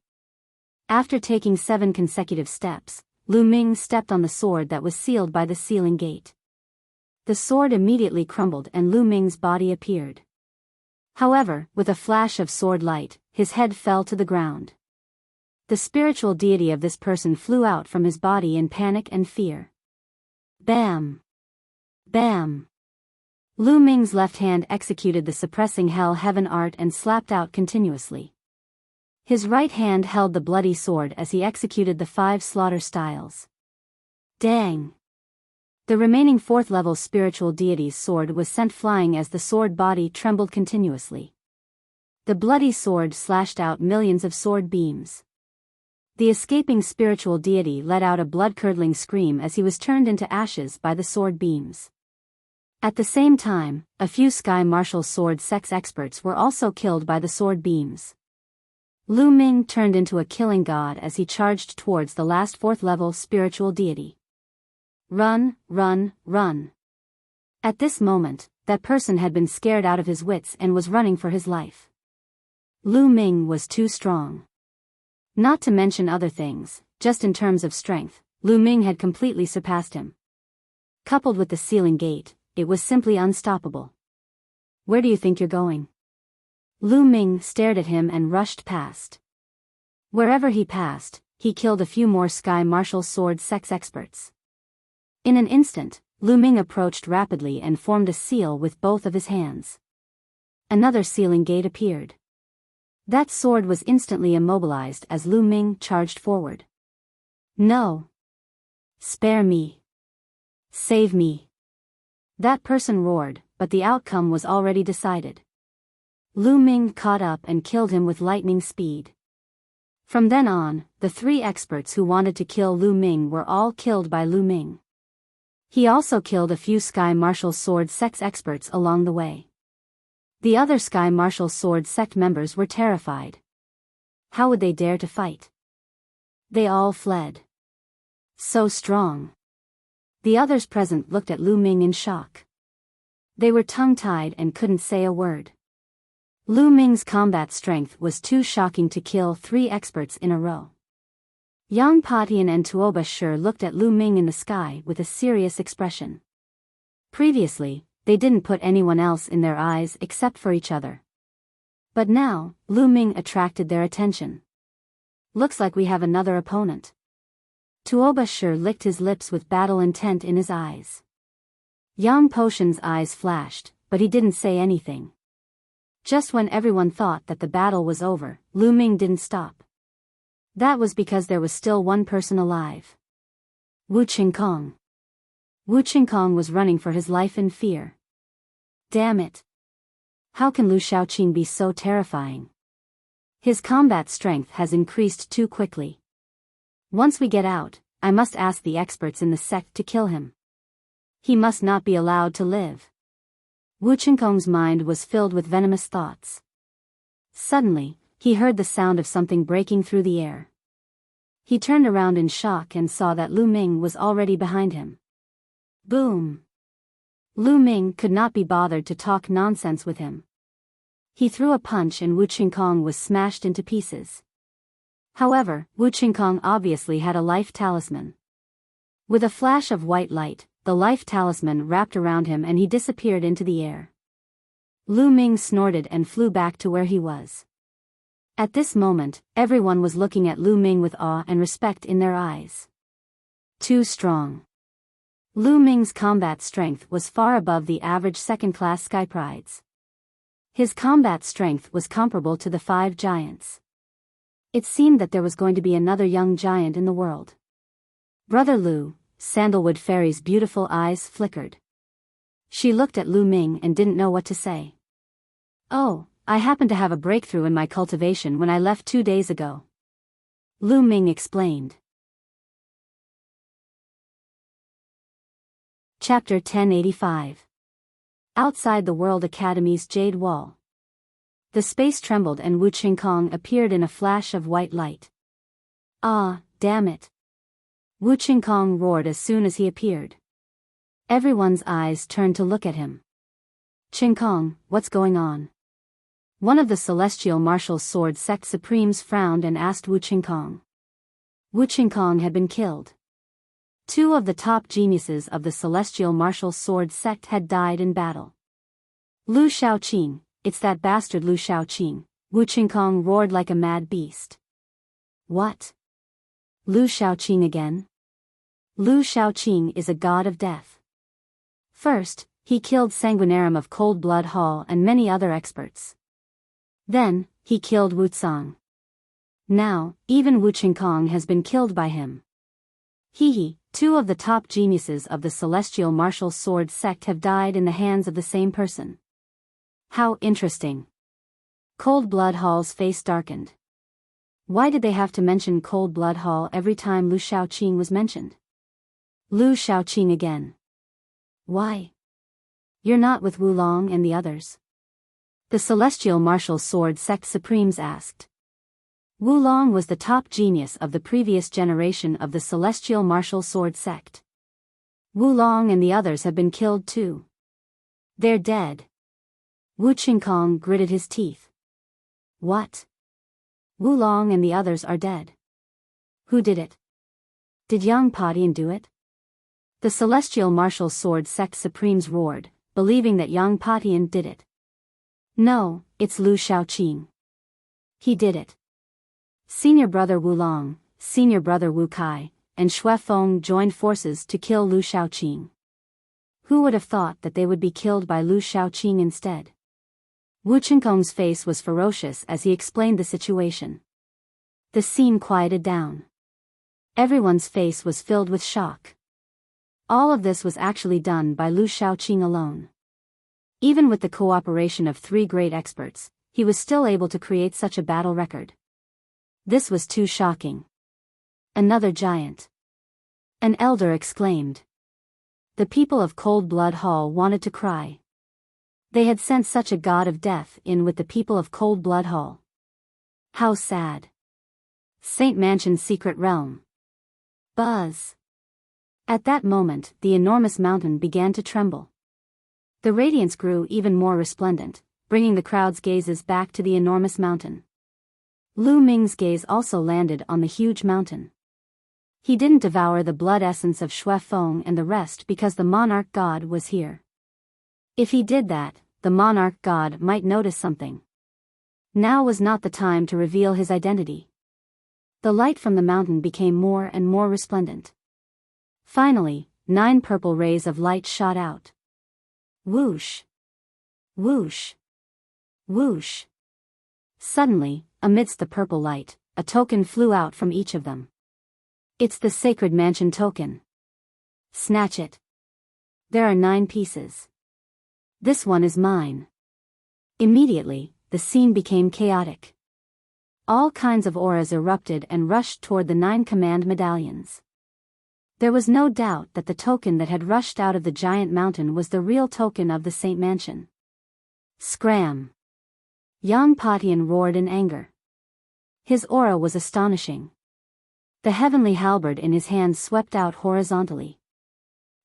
After taking 7 consecutive steps, Lu Ming stepped on the sword that was sealed by the sealing gate. The sword immediately crumbled and Lu Ming's body appeared. However, with a flash of sword light, his head fell to the ground. The spiritual deity of this person flew out from his body in panic and fear. Bam! Bam! Lu Ming's left hand executed the suppressing hell-heaven art and slapped out continuously. His right hand held the bloody sword as he executed the 5 slaughter styles. Dang! The remaining 4th level spiritual deity's sword was sent flying as the sword body trembled continuously. The bloody sword slashed out millions of sword beams. The escaping spiritual deity let out a blood-curdling scream as he was turned into ashes by the sword beams. At the same time, a few sky martial sword sex experts were also killed by the sword beams. Lu Ming turned into a killing god as he charged towards the last 4th level spiritual deity. Run, run, run. At this moment, that person had been scared out of his wits and was running for his life. Lu Ming was too strong. Not to mention other things, just in terms of strength, Lu Ming had completely surpassed him. Coupled with the sealing gate, it was simply unstoppable. Where do you think you're going? Lu Ming stared at him and rushed past. Wherever he passed, he killed a few more sky martial sword sex experts. In an instant, Lu Ming approached rapidly and formed a seal with both of his hands. Another sealing gate appeared. That sword was instantly immobilized as Lu Ming charged forward. No! Spare me! Save me! That person roared, but the outcome was already decided. Lu Ming caught up and killed him with lightning speed. From then on, the 3 experts who wanted to kill Lu Ming were all killed by Lu Ming. He also killed a few sky martial sword sex experts along the way. The other sky martial sword sect members were terrified. How would they dare to fight? They all fled. So strong. The others present looked at Lu Ming in shock. They were tongue-tied and couldn't say a word. Lu Ming's combat strength was too shocking to kill 3 experts in a row. Yang Patian and Tuoba Shi looked at Lu Ming in the sky with a serious expression. Previously, they didn't put anyone else in their eyes except for each other. But now, Lu Ming attracted their attention. Looks like we have another opponent. Tuoba Shi licked his lips with battle intent in his eyes. Yang Potion's eyes flashed, but he didn't say anything. Just when everyone thought that the battle was over, Lu Ming didn't stop. That was because there was still one person alive. Wu Qingkong. Wu Qingkong was running for his life in fear. Damn it! How can Lu Shaoqing be so terrifying? His combat strength has increased too quickly. Once we get out, I must ask the experts in the sect to kill him. He must not be allowed to live. Wu Qingkong's mind was filled with venomous thoughts. Suddenly, he heard the sound of something breaking through the air. He turned around in shock and saw that Lu Ming was already behind him. Boom! Lu Ming could not be bothered to talk nonsense with him. He threw a punch and Wu Qingkong was smashed into pieces. However, Wu Qingkong obviously had a life talisman. With a flash of white light, the life talisman wrapped around him and he disappeared into the air. Lu Ming snorted and flew back to where he was. At this moment, everyone was looking at Lu Ming with awe and respect in their eyes. Too strong. Lu Ming's combat strength was far above the average second-class skyprides. His combat strength was comparable to the 5 giants. It seemed that there was going to be another young giant in the world. Brother Lu, Sandalwood Fairy's beautiful eyes flickered. She looked at Lu Ming and didn't know what to say. Oh, I happened to have a breakthrough in my cultivation when I left 2 days ago. Lu Ming explained. Chapter 1085. Outside the World Academy's Jade Wall. The space trembled and Wu Qingkong appeared in a flash of white light. Ah, damn it! Wu Qingkong roared as soon as he appeared. Everyone's eyes turned to look at him. Qingkong, what's going on? One of the celestial martial sword sect supremes frowned and asked Wu Qingkong. Wuxia had been killed. Two of the top geniuses of the celestial martial sword sect had died in battle. Lu Shaoqing, it's that bastard Lu Shaoqing, Wuxia roared like a mad beast. What? Lu Shaoqing again? Lu Shaoqing is a god of death. First, he killed Sanguinarium of Cold Blood Hall and many other experts. Then, he killed Wucang. Now, even Wuxia has been killed by him. Hehe, two of the top geniuses of the celestial martial sword sect have died in the hands of the same person. How interesting. Cold Blood Hall's face darkened. Why did they have to mention Cold Blood Hall every time Lu Shaoqing was mentioned? Lu Shaoqing again. Why? You're not with Wulong and the others? The celestial martial sword sect supremes asked. Wulong was the top genius of the previous generation of the celestial martial sword sect. Wulong and the others have been killed too. They're dead. Wuxia gritted his teeth. What? Wulong and the others are dead. Who did it? Did Yang Padian do it? The celestial martial sword sect supremes roared, believing that Yang Padian did it. No, it's Lu Shaoqing. He did it. Senior brother Wulong, senior brother Wu Kai, and Xue Feng joined forces to kill Lu Shaoqing. Who would have thought that they would be killed by Lu Shaoqing instead? Wuxia face was ferocious as he explained the situation. The scene quieted down. Everyone's face was filled with shock. All of this was actually done by Lu Shaoqing alone. Even with the cooperation of three great experts, he was still able to create such a battle record. This was too shocking. Another giant. An elder exclaimed. The people of Cold Blood Hall wanted to cry. They had sent such a god of death in with the people of Cold Blood Hall. How sad. Saint Mansion's secret realm. Buzz. At that moment, the enormous mountain began to tremble. The radiance grew even more resplendent, bringing the crowd's gazes back to the enormous mountain. Lu Ming's gaze also landed on the huge mountain. He didn't devour the blood essence of Xue Feng and the rest because the monarch god was here. If he did that, the monarch god might notice something. Now was not the time to reveal his identity. The light from the mountain became more and more resplendent. Finally, 9 purple rays of light shot out. Whoosh! Whoosh! Whoosh! Suddenly, amidst the purple light, a token flew out from each of them. It's the Sacred Mansion token. Snatch it. There are 9 pieces. This one is mine. Immediately, the scene became chaotic. All kinds of auras erupted and rushed toward the 9 command medallions. There was no doubt that the token that had rushed out of the giant mountain was the real token of the Saint Mansion. Scram! Yang Padian roared in anger. His aura was astonishing. The heavenly halberd in his hand swept out horizontally.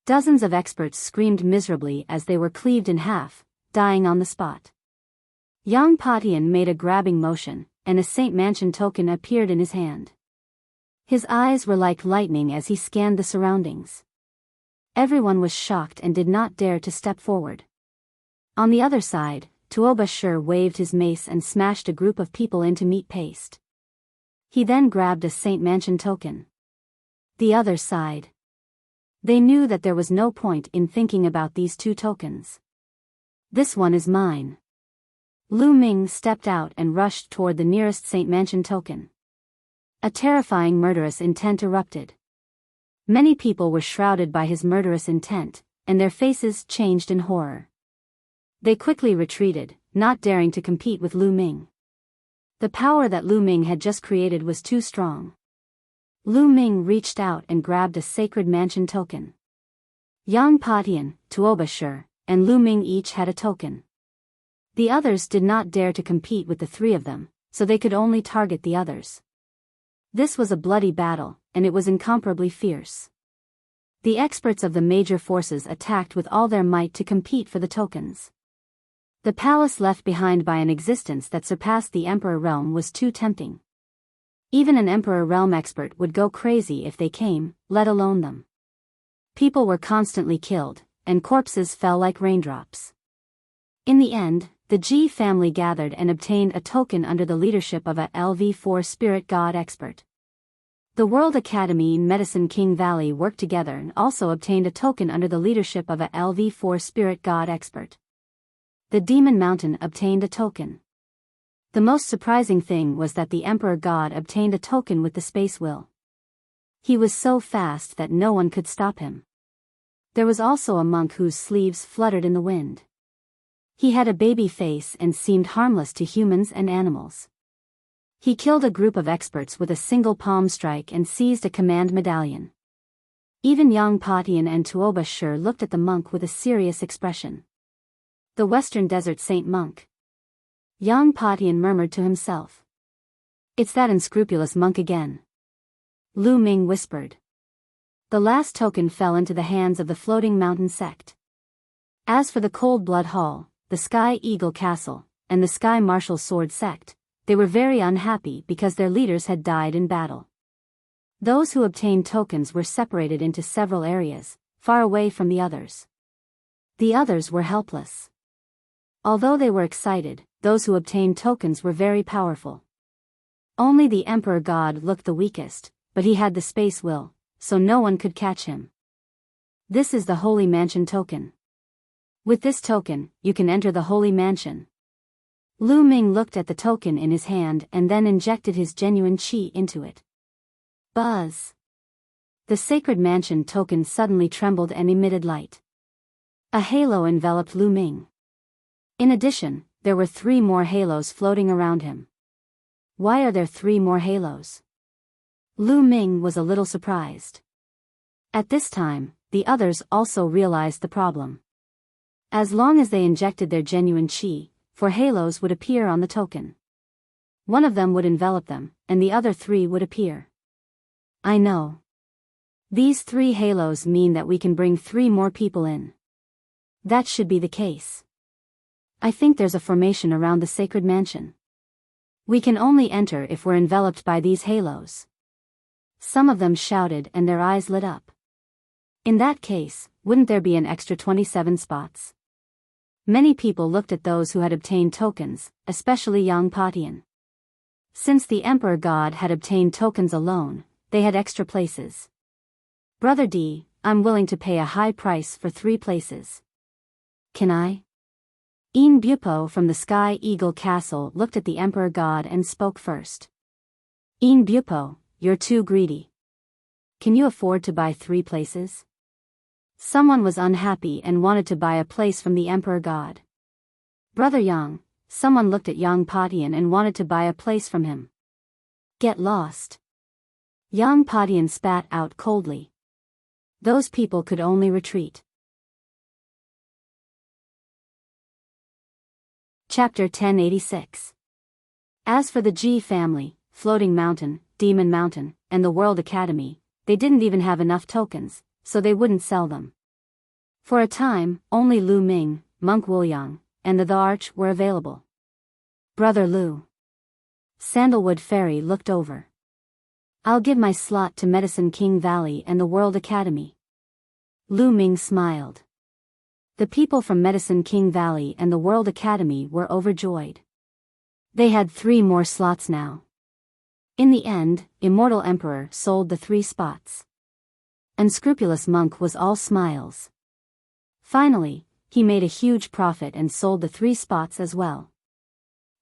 Dozens of experts screamed miserably as they were cleaved in half, dying on the spot. Yang Padian made a grabbing motion, and a Saint Mansion token appeared in his hand. His eyes were like lightning as he scanned the surroundings. Everyone was shocked and did not dare to step forward. On the other side, Tuoba Shur waved his mace and smashed a group of people into meat paste. He then grabbed a Saint Mansion token. The other side. They knew that there was no point in thinking about these 2 tokens. This one is mine. Lu Ming stepped out and rushed toward the nearest Saint Mansion token. A terrifying murderous intent erupted. Many people were shrouded by his murderous intent, and their faces changed in horror. They quickly retreated, not daring to compete with Lu Ming. The power that Lu Ming had just created was too strong. Lu Ming reached out and grabbed a Sacred Mansion token. Yang Padian, Tuoba Shur, and Lu Ming each had a token. The others did not dare to compete with the 3 of them, so they could only target the others. This was a bloody battle, and it was incomparably fierce. The experts of the major forces attacked with all their might to compete for the tokens. The palace left behind by an existence that surpassed the Emperor realm was too tempting. Even an Emperor Realm expert would go crazy if they came, let alone them. People were constantly killed, and corpses fell like raindrops. In the end, the Ji family gathered and obtained a token under the leadership of a LV4 spirit god expert. The World Academy and Medicine King Valley worked together and also obtained a token under the leadership of a LV4 spirit god expert. The Demon Mountain obtained a token. The most surprising thing was that the Emperor God obtained a token with the Space Will. He was so fast that no one could stop him. There was also a monk whose sleeves fluttered in the wind. He had a baby face and seemed harmless to humans and animals. He killed a group of experts with a single palm strike and seized a command medallion. Even Yang Patian and Tuoba Shur looked at the monk with a serious expression. The Western Desert Saint Monk. Yang Patian murmured to himself. It's that unscrupulous monk again. Lu Ming whispered. The last token fell into the hands of the Floating Mountain sect. As for the Cold Blood Hall, the Sky Eagle Castle, and the Sky Martial Sword sect, they were very unhappy because their leaders had died in battle. Those who obtained tokens were separated into several areas, far away from the others. The others were helpless. Although they were excited, those who obtained tokens were very powerful. Only the Emperor God looked the weakest, but he had the Space Will, so no one could catch him. This is the Holy Mansion token. With this token, you can enter the Holy Mansion. Lu Ming looked at the token in his hand and then injected his genuine qi into it. Buzz! The Sacred Mansion token suddenly trembled and emitted light. A halo enveloped Lu Ming. In addition, there were 3 more halos floating around him. Why are there 3 more halos? Lu Ming was a little surprised. At this time, the others also realized the problem. As long as they injected their genuine qi, 4 halos would appear on the token. One of them would envelop them, and the other 3 would appear. I know. These 3 halos mean that we can bring 3 more people in. That should be the case. I think there's a formation around the Sacred Mansion. We can only enter if we're enveloped by these halos. Some of them shouted and their eyes lit up. In that case, wouldn't there be an extra 27 spots? Many people looked at those who had obtained tokens, especially Yang Patian. Since the Emperor God had obtained tokens alone, they had extra places. Brother D, I'm willing to pay a high price for 3 places. Can I? Yin Bupo from the Sky Eagle Castle looked at the Emperor God and spoke first. Yin Bupo, you're too greedy. Can you afford to buy 3 places? Someone was unhappy and wanted to buy a place from the Emperor God. Brother Yang, someone looked at Yang Patian and wanted to buy a place from him. Get lost. Yang Patian spat out coldly. Those people could only retreat. Chapter 1086. As for the Ji family, Floating Mountain, Demon Mountain, and the World Academy, they didn't even have enough tokens, so they wouldn't sell them. For a time, only Lu Ming, Monk Wuliang, and the Arch were available. Brother Lu. Sandalwood Fairy looked over. I'll give my slot to Medicine King Valley and the World Academy. Lu Ming smiled. The people from Medicine King Valley and the World Academy were overjoyed. They had 3 more slots now. In the end, Immortal Emperor sold the 3 spots. Unscrupulous Monk was all smiles. Finally, he made a huge profit and sold the 3 spots as well.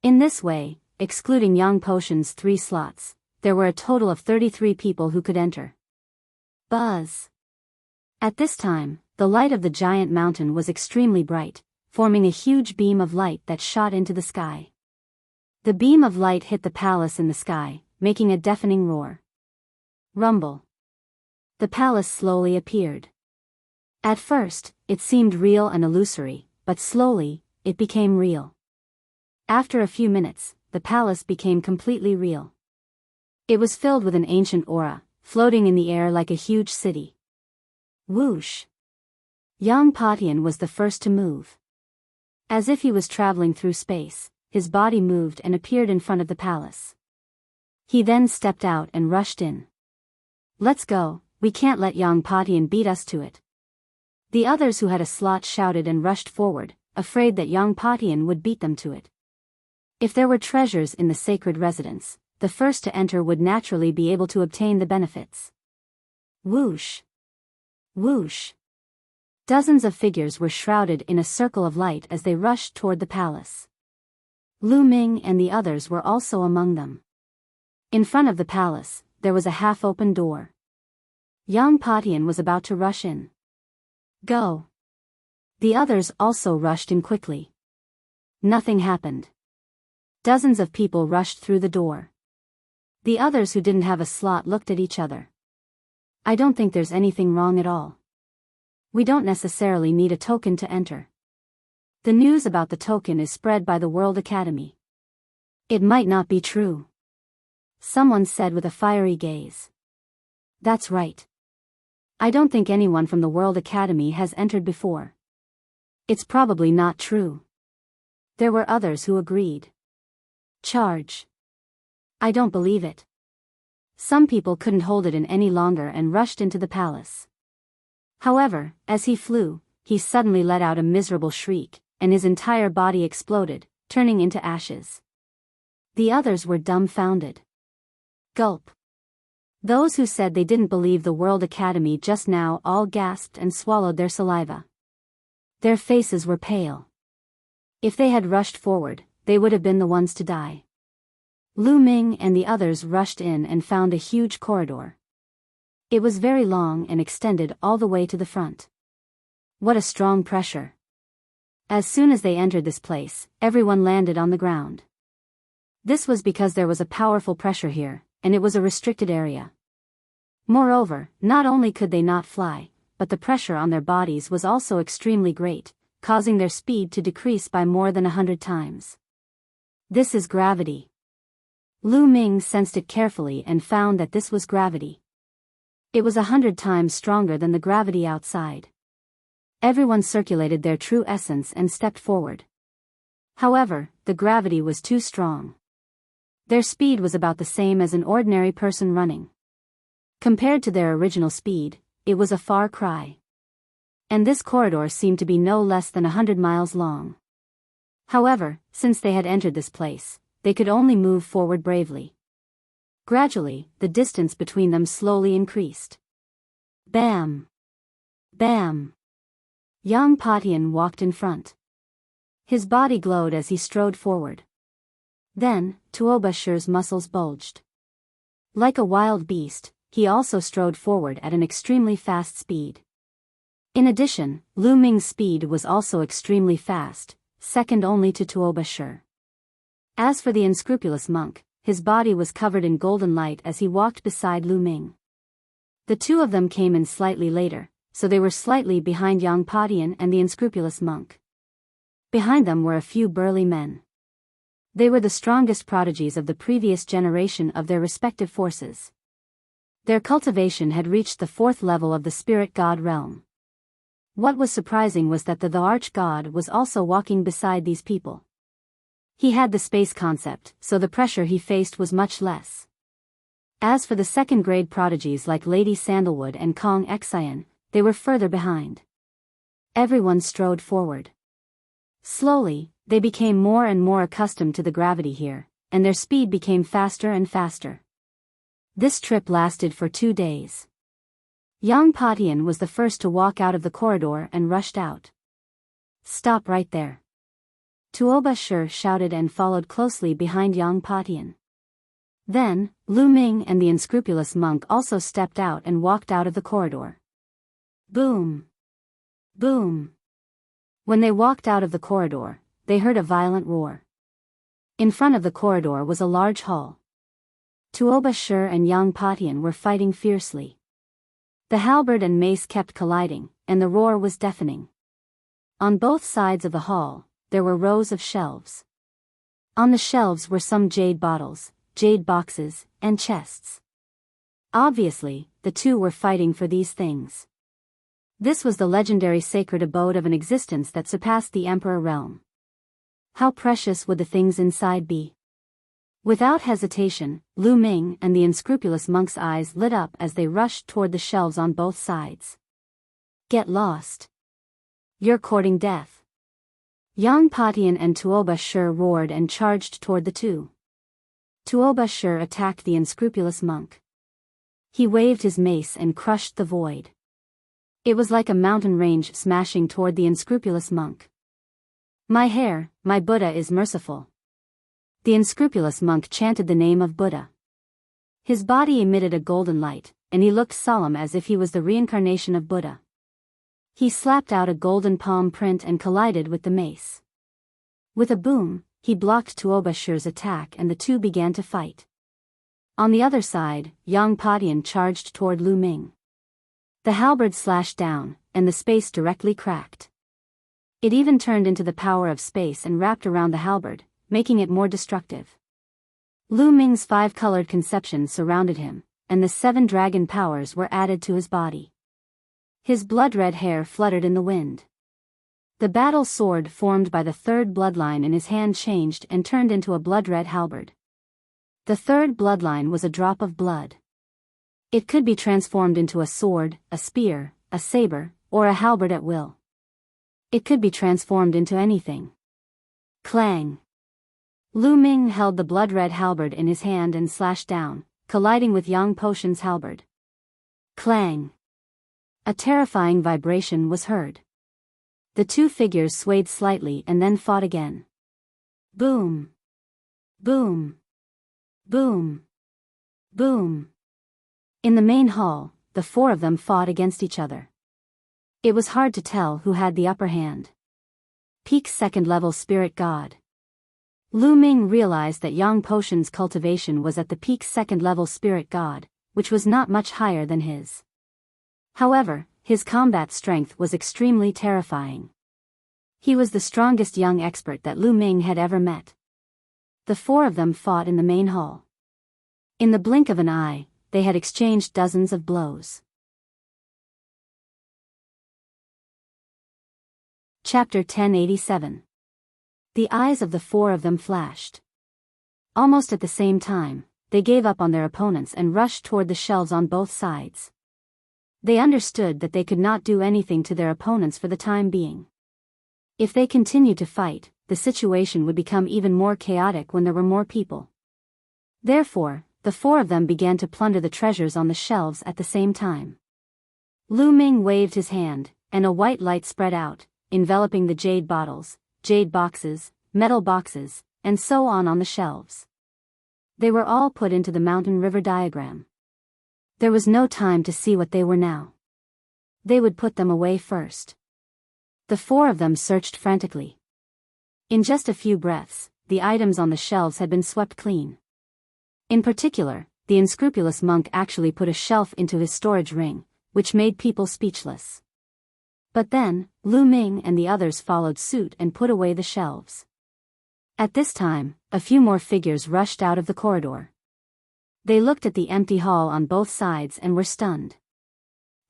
In this way, excluding Yang Potion's 3 slots, there were a total of 33 people who could enter. Buzz! At this time, the light of the giant mountain was extremely bright, forming a huge beam of light that shot into the sky. The beam of light hit the palace in the sky, making a deafening roar. Rumble. The palace slowly appeared. At first, it seemed real and illusory, but slowly, it became real. After a few minutes, the palace became completely real. It was filled with an ancient aura, floating in the air like a huge city. Whoosh! Yang Patian was the first to move. As if he was traveling through space, his body moved and appeared in front of the palace. He then stepped out and rushed in. "Let's go, we can't let Yang Patian beat us to it." The others who had a slot shouted and rushed forward, afraid that Yang Patian would beat them to it. If there were treasures in the sacred residence, the first to enter would naturally be able to obtain the benefits. Whoosh! Whoosh! Dozens of figures were shrouded in a circle of light as they rushed toward the palace. Lu Ming and the others were also among them. In front of the palace, there was a half-open door. Yang Patian was about to rush in. "Go!" The others also rushed in quickly. Nothing happened. Dozens of people rushed through the door. The others who didn't have a slot looked at each other. "I don't think there's anything wrong at all. We don't necessarily need a token to enter. The news about the token is spread by the World Academy. It might not be true," someone said with a fiery gaze. "That's right. I don't think anyone from the World Academy has entered before. It's probably not true." There were others who agreed. "Charge. I don't believe it." Some people couldn't hold it in any longer and rushed into the palace. However, as he flew, he suddenly let out a miserable shriek, and his entire body exploded, turning into ashes. The others were dumbfounded. Gulp. Those who said they didn't believe the World Academy just now all gasped and swallowed their saliva. Their faces were pale. If they had rushed forward, they would have been the ones to die. Lu Ming and the others rushed in and found a huge corridor. It was very long and extended all the way to the front. What a strong pressure. As soon as they entered this place, everyone landed on the ground. This was because there was a powerful pressure here, and it was a restricted area. Moreover, not only could they not fly, but the pressure on their bodies was also extremely great, causing their speed to decrease by more than 100 times. This is gravity. Lu Ming sensed it carefully and found that this was gravity. It was 100 times stronger than the gravity outside. Everyone circulated their true essence and stepped forward. However, the gravity was too strong. Their speed was about the same as an ordinary person running. Compared to their original speed, it was a far cry. And this corridor seemed to be no less than 100 miles long. However, since they had entered this place, they could only move forward bravely. Gradually, the distance between them slowly increased. Bam! Bam! Yang Patian walked in front. His body glowed as he strode forward. Then, Tuobashir's muscles bulged. Like a wild beast, he also strode forward at an extremely fast speed. In addition, Lu Ming's speed was also extremely fast, second only to Tuobashir. As for the unscrupulous monk, his body was covered in golden light as he walked beside Lu Ming. The two of them came in slightly later, so they were slightly behind Yang Patian and the unscrupulous monk. Behind them were a few burly men. They were the strongest prodigies of the previous generation of their respective forces. Their cultivation had reached the 4th level of the spirit god realm. What was surprising was that the arch-god was also walking beside these people. He had the space concept, so the pressure he faced was much less. As for the second-grade prodigies like Lady Sandalwood and Kong Xian, they were further behind. Everyone strode forward. Slowly, they became more and more accustomed to the gravity here, and their speed became faster and faster. This trip lasted for 2 days. Yang Patian was the first to walk out of the corridor and rushed out. "Stop right there." Tuobashir shouted and followed closely behind Yang Patian. Then, Lu Ming and the unscrupulous monk also stepped out and walked out of the corridor. Boom! Boom! When they walked out of the corridor, they heard a violent roar. In front of the corridor was a large hall. Tuobashir and Yang Patian were fighting fiercely. The halberd and mace kept colliding, and the roar was deafening. On both sides of the hall, there were rows of shelves. On the shelves were some jade bottles, jade boxes, and chests. Obviously, the two were fighting for these things. This was the legendary sacred abode of an existence that surpassed the Emperor realm. How precious would the things inside be? Without hesitation, Lu Ming and the unscrupulous monk's eyes lit up as they rushed toward the shelves on both sides. Get lost. You're courting death. Yang Patian and Tuoba Shi roared and charged toward the two. Tuoba Shi attacked the unscrupulous monk. He waved his mace and crushed the void. It was like a mountain range smashing toward the unscrupulous monk. My hair, my Buddha is merciful. The unscrupulous monk chanted the name of Buddha. His body emitted a golden light, and he looked solemn as if he was the reincarnation of Buddha. He slapped out a golden palm print and collided with the mace. With a boom, he blocked Tuoba Shi's attack and the two began to fight. On the other side, Yang Patian charged toward Lu Ming. The halberd slashed down, and the space directly cracked. It even turned into the power of space and wrapped around the halberd, making it more destructive. Lu Ming's 5-colored conception surrounded him, and the 7 dragon powers were added to his body. His blood-red hair fluttered in the wind. The battle sword formed by the 3rd bloodline in his hand changed and turned into a blood-red halberd. The 3rd bloodline was a drop of blood. It could be transformed into a sword, a spear, a saber, or a halberd at will. It could be transformed into anything. Clang! Lu Ming held the blood-red halberd in his hand and slashed down, colliding with Yang Patian's halberd. Clang! A terrifying vibration was heard. The two figures swayed slightly and then fought again. Boom! Boom! Boom! Boom! In the main hall, the 4 of them fought against each other. It was hard to tell who had the upper hand. Peak 2nd level spirit god. Lu Ming realized that Yang Patian's cultivation was at the peak 2nd level spirit god, which was not much higher than his. However, his combat strength was extremely terrifying. He was the strongest young expert that Lu Ming had ever met. The 4 of them fought in the main hall. In the blink of an eye, they had exchanged dozens of blows. Chapter 1087. The eyes of the 4 of them flashed. Almost at the same time, they gave up on their opponents and rushed toward the shelves on both sides. They understood that they could not do anything to their opponents for the time being. If they continued to fight, the situation would become even more chaotic when there were more people. Therefore, the 4 of them began to plunder the treasures on the shelves at the same time. Lu Ming waved his hand, and a white light spread out, enveloping the jade bottles, jade boxes, metal boxes, and so on the shelves. They were all put into the mountain river diagram. There was no time to see what they were now. They would put them away first. The 4 of them searched frantically. In just a few breaths, the items on the shelves had been swept clean. In particular, the unscrupulous monk actually put a shelf into his storage ring, which made people speechless. But then, Lu Ming and the others followed suit and put away the shelves. At this time, a few more figures rushed out of the corridor. They looked at the empty hall on both sides and were stunned.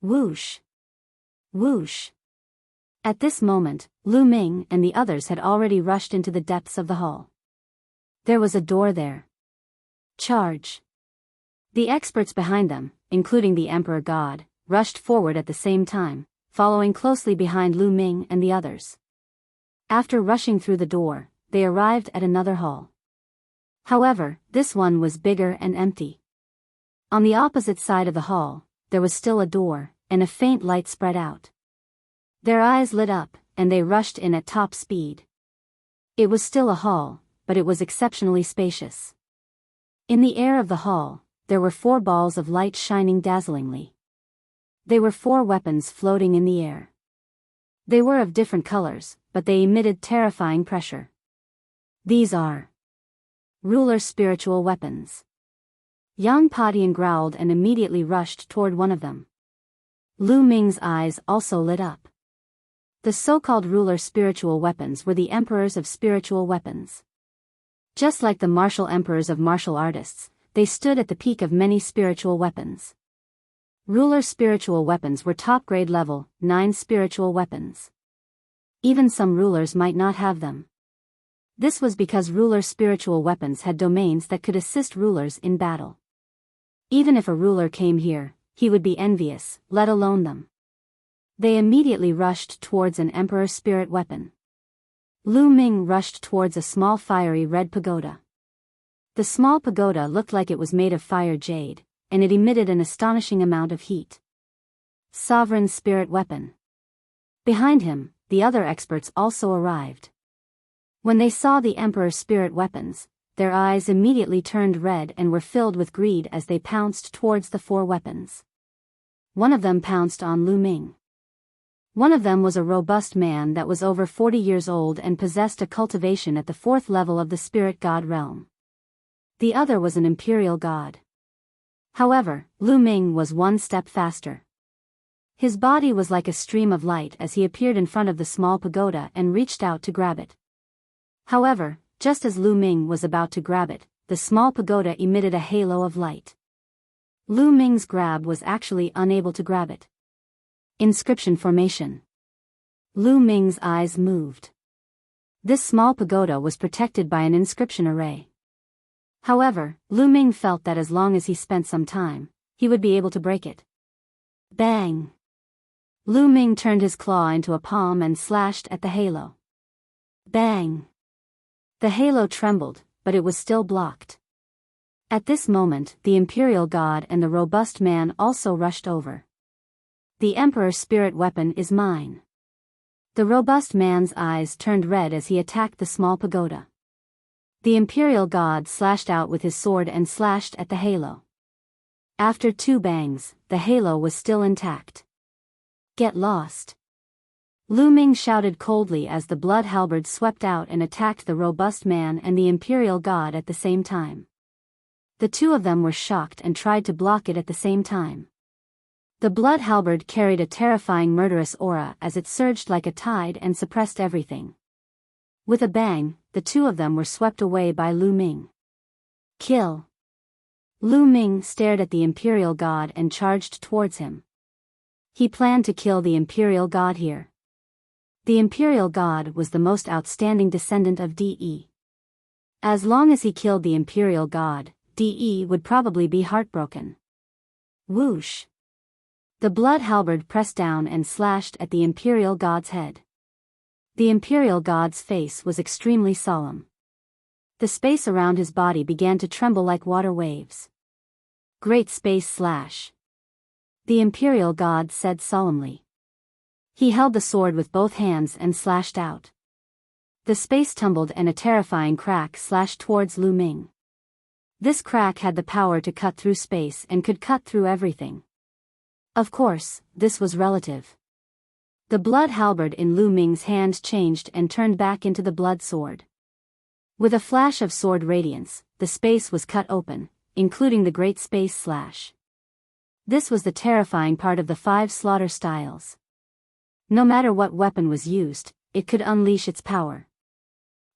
Whoosh! Whoosh! At this moment, Lu Ming and the others had already rushed into the depths of the hall. There was a door there. Charge! The experts behind them, including the Emperor God, rushed forward at the same time, following closely behind Lu Ming and the others. After rushing through the door, they arrived at another hall. However, this one was bigger and empty. On the opposite side of the hall, there was still a door, and a faint light spread out. Their eyes lit up, and they rushed in at top speed. It was still a hall, but it was exceptionally spacious. In the air of the hall, there were 4 balls of light shining dazzlingly. They were 4 weapons floating in the air. They were of different colors, but they emitted terrifying pressure. These are ruler spiritual weapons. Yang Patian growled and immediately rushed toward one of them. Lu Ming's eyes also lit up. The so-called ruler spiritual weapons were the emperors of spiritual weapons. Just like the martial emperors of martial artists, they stood at the peak of many spiritual weapons. Ruler spiritual weapons were top-grade level, 9 spiritual weapons. Even some rulers might not have them. This was because ruler spiritual weapons had domains that could assist rulers in battle. Even if a ruler came here, he would be envious, let alone them. They immediately rushed towards an emperor spirit weapon. Lu Ming rushed towards a small fiery red pagoda. The small pagoda looked like it was made of fire jade, and it emitted an astonishing amount of heat. Sovereign spirit weapon. Behind him, the other experts also arrived. When they saw the Emperor's spirit weapons, their eyes immediately turned red and were filled with greed as they pounced towards the 4 weapons. One of them pounced on Lu Ming. One of them was a robust man that was over 40 years old and possessed a cultivation at the 4th level of the spirit god realm. The other was an imperial god. However, Lu Ming was 1 step faster. His body was like a stream of light as he appeared in front of the small pagoda and reached out to grab it. However, just as Lu Ming was about to grab it, the small pagoda emitted a halo of light. Lu Ming's grab was actually unable to grab it. Inscription formation. Lu Ming's eyes moved. This small pagoda was protected by an inscription array. However, Lu Ming felt that as long as he spent some time, he would be able to break it. Bang! Lu Ming turned his claw into a palm and slashed at the halo. Bang! The halo trembled, but it was still blocked. At this moment, the imperial god and the robust man also rushed over. The Emperor's spirit weapon is mine. The robust man's eyes turned red as he attacked the small pagoda. The imperial god slashed out with his sword and slashed at the halo. After 2 bangs, the halo was still intact. Get lost. Lu Ming shouted coldly as the blood halberd swept out and attacked the robust man and the imperial god at the same time. The 2 of them were shocked and tried to block it at the same time. The blood halberd carried a terrifying murderous aura as it surged like a tide and suppressed everything. With a bang, the 2 of them were swept away by Lu Ming. Kill. Lu Ming stared at the imperial god and charged towards him. He planned to kill the imperial god here. The imperial god was the most outstanding descendant of De. As long as he killed the imperial god, De would probably be heartbroken. Whoosh! The blood halberd pressed down and slashed at the imperial god's head. The imperial god's face was extremely solemn. The space around his body began to tremble like water waves. Great space slash. The imperial god said solemnly. He held the sword with both hands and slashed out. The space tumbled and a terrifying crack slashed towards Lu Ming. This crack had the power to cut through space and could cut through everything. Of course, this was relative. The blood halberd in Lu Ming's hand changed and turned back into the blood sword. With a flash of sword radiance, the space was cut open, including the great space slash. This was the terrifying part of the 5 slaughter styles. No matter what weapon was used, it could unleash its power.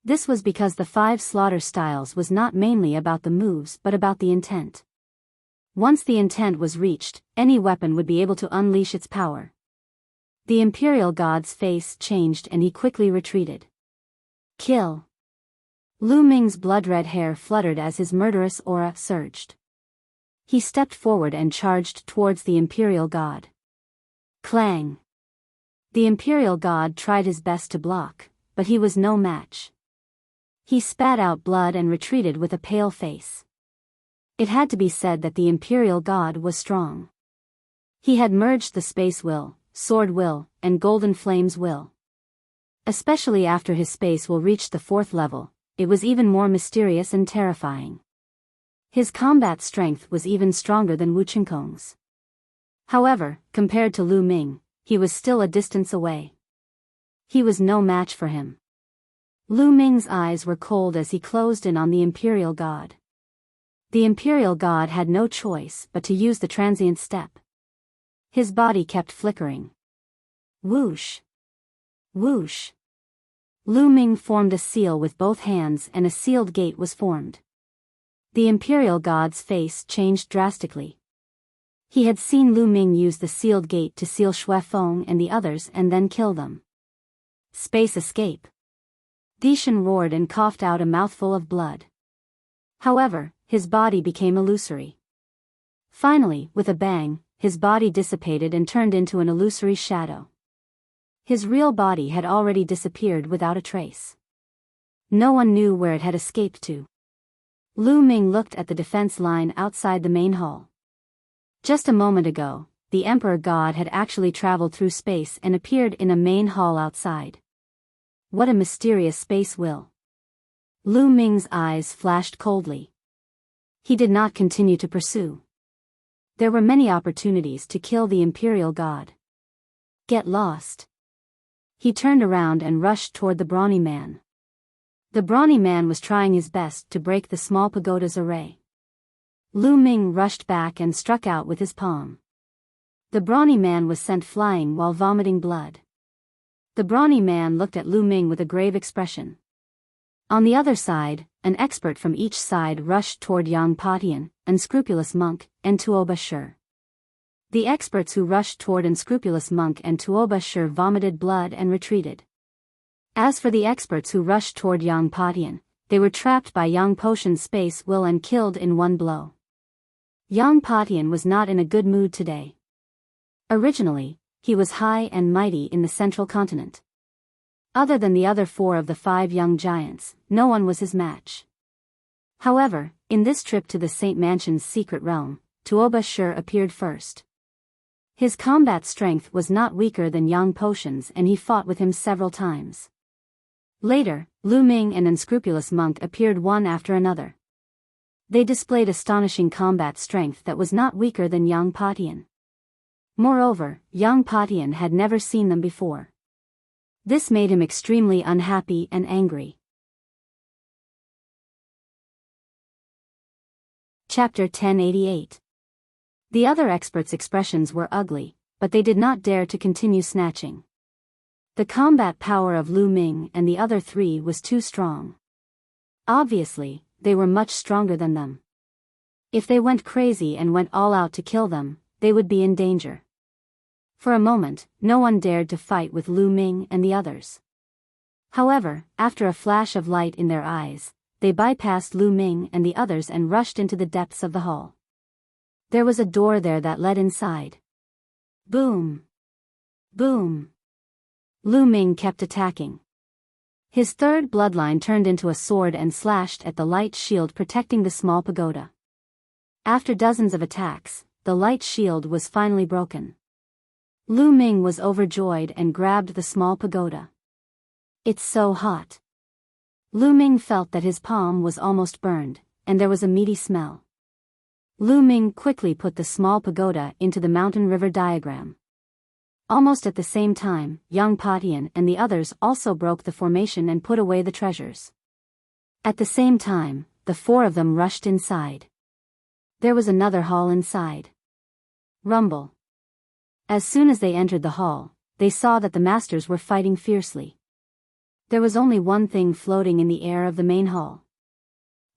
This was because the 5 slaughter styles was not mainly about the moves but about the intent. Once the intent was reached, any weapon would be able to unleash its power. The imperial god's face changed and he quickly retreated. Kill. Lu Ming's blood-red hair fluttered as his murderous aura surged. He stepped forward and charged towards the imperial god. Clang. The imperial god tried his best to block, but he was no match. He spat out blood and retreated with a pale face. It had to be said that the imperial god was strong. He had merged the space will, sword will, and golden flames will. Especially after his space will reached the 4th level, it was even more mysterious and terrifying. His combat strength was even stronger than Wu Qinkong's. However, compared to Lu Ming, he was still a distance away. He was no match for him. Lu Ming's eyes were cold as he closed in on the imperial god. The imperial god had no choice but to use the transient step. His body kept flickering. Whoosh! Whoosh! Lu Ming formed a seal with both hands and a sealed gate was formed. The imperial god's face changed drastically. He had seen Lu Ming use the sealed gate to seal Shui Feng and the others and then kill them. Space escape. Dishan roared and coughed out a mouthful of blood. However, his body became illusory. Finally, with a bang, his body dissipated and turned into an illusory shadow. His real body had already disappeared without a trace. No one knew where it had escaped to. Lu Ming looked at the defense line outside the main hall. Just a moment ago, the Emperor God had actually traveled through space and appeared in a main hall outside. What a mysterious space will. Lu Ming's eyes flashed coldly. He did not continue to pursue. There were many opportunities to kill the Imperial God. Get lost. He turned around and rushed toward the brawny man. The brawny man was trying his best to break the small pagoda's array. Lu Ming rushed back and struck out with his palm. The brawny man was sent flying while vomiting blood. The brawny man looked at Lu Ming with a grave expression. On the other side, an expert from each side rushed toward Yang Patian, Unscrupulous Monk, and Tuoba Shur. The experts who rushed toward Unscrupulous Monk and Tuoba Shur vomited blood and retreated. As for the experts who rushed toward Yang Patian, they were trapped by Yang Potion's space will and killed in one blow. Yang Patian was not in a good mood today. Originally, he was high and mighty in the central continent. Other than the other 4 of the 5 young giants, no one was his match. However, in this trip to the Saint Mansion's secret realm, Tuoba Shur appeared first. His combat strength was not weaker than Yang Potion's and he fought with him several times. Later, Lu Ming and Unscrupulous Monk appeared one after another. They displayed astonishing combat strength that was not weaker than Yang Patian. Moreover, Yang Patian had never seen them before. This made him extremely unhappy and angry. Chapter 1088. The other experts' expressions were ugly, but they did not dare to continue snatching. The combat power of Lu Ming and the other 3 was too strong. Obviously, they were much stronger than them. If they went crazy and went all out to kill them, they would be in danger. For a moment, no one dared to fight with Lu Ming and the others. However, after a flash of light in their eyes, they bypassed Lu Ming and the others and rushed into the depths of the hall. There was a door there that led inside. Boom! Boom! Lu Ming kept attacking. His third bloodline turned into a sword and slashed at the light shield protecting the small pagoda. After dozens of attacks, the light shield was finally broken. Lu Ming was overjoyed and grabbed the small pagoda. It's so hot. Lu Ming felt that his palm was almost burned, and there was a meaty smell. Lu Ming quickly put the small pagoda into the mountain river diagram. Almost at the same time, Yang Patian and the others also broke the formation and put away the treasures. At the same time, the 4 of them rushed inside. There was another hall inside. Rumble. As soon as they entered the hall, they saw that the masters were fighting fiercely. There was only one thing floating in the air of the main hall.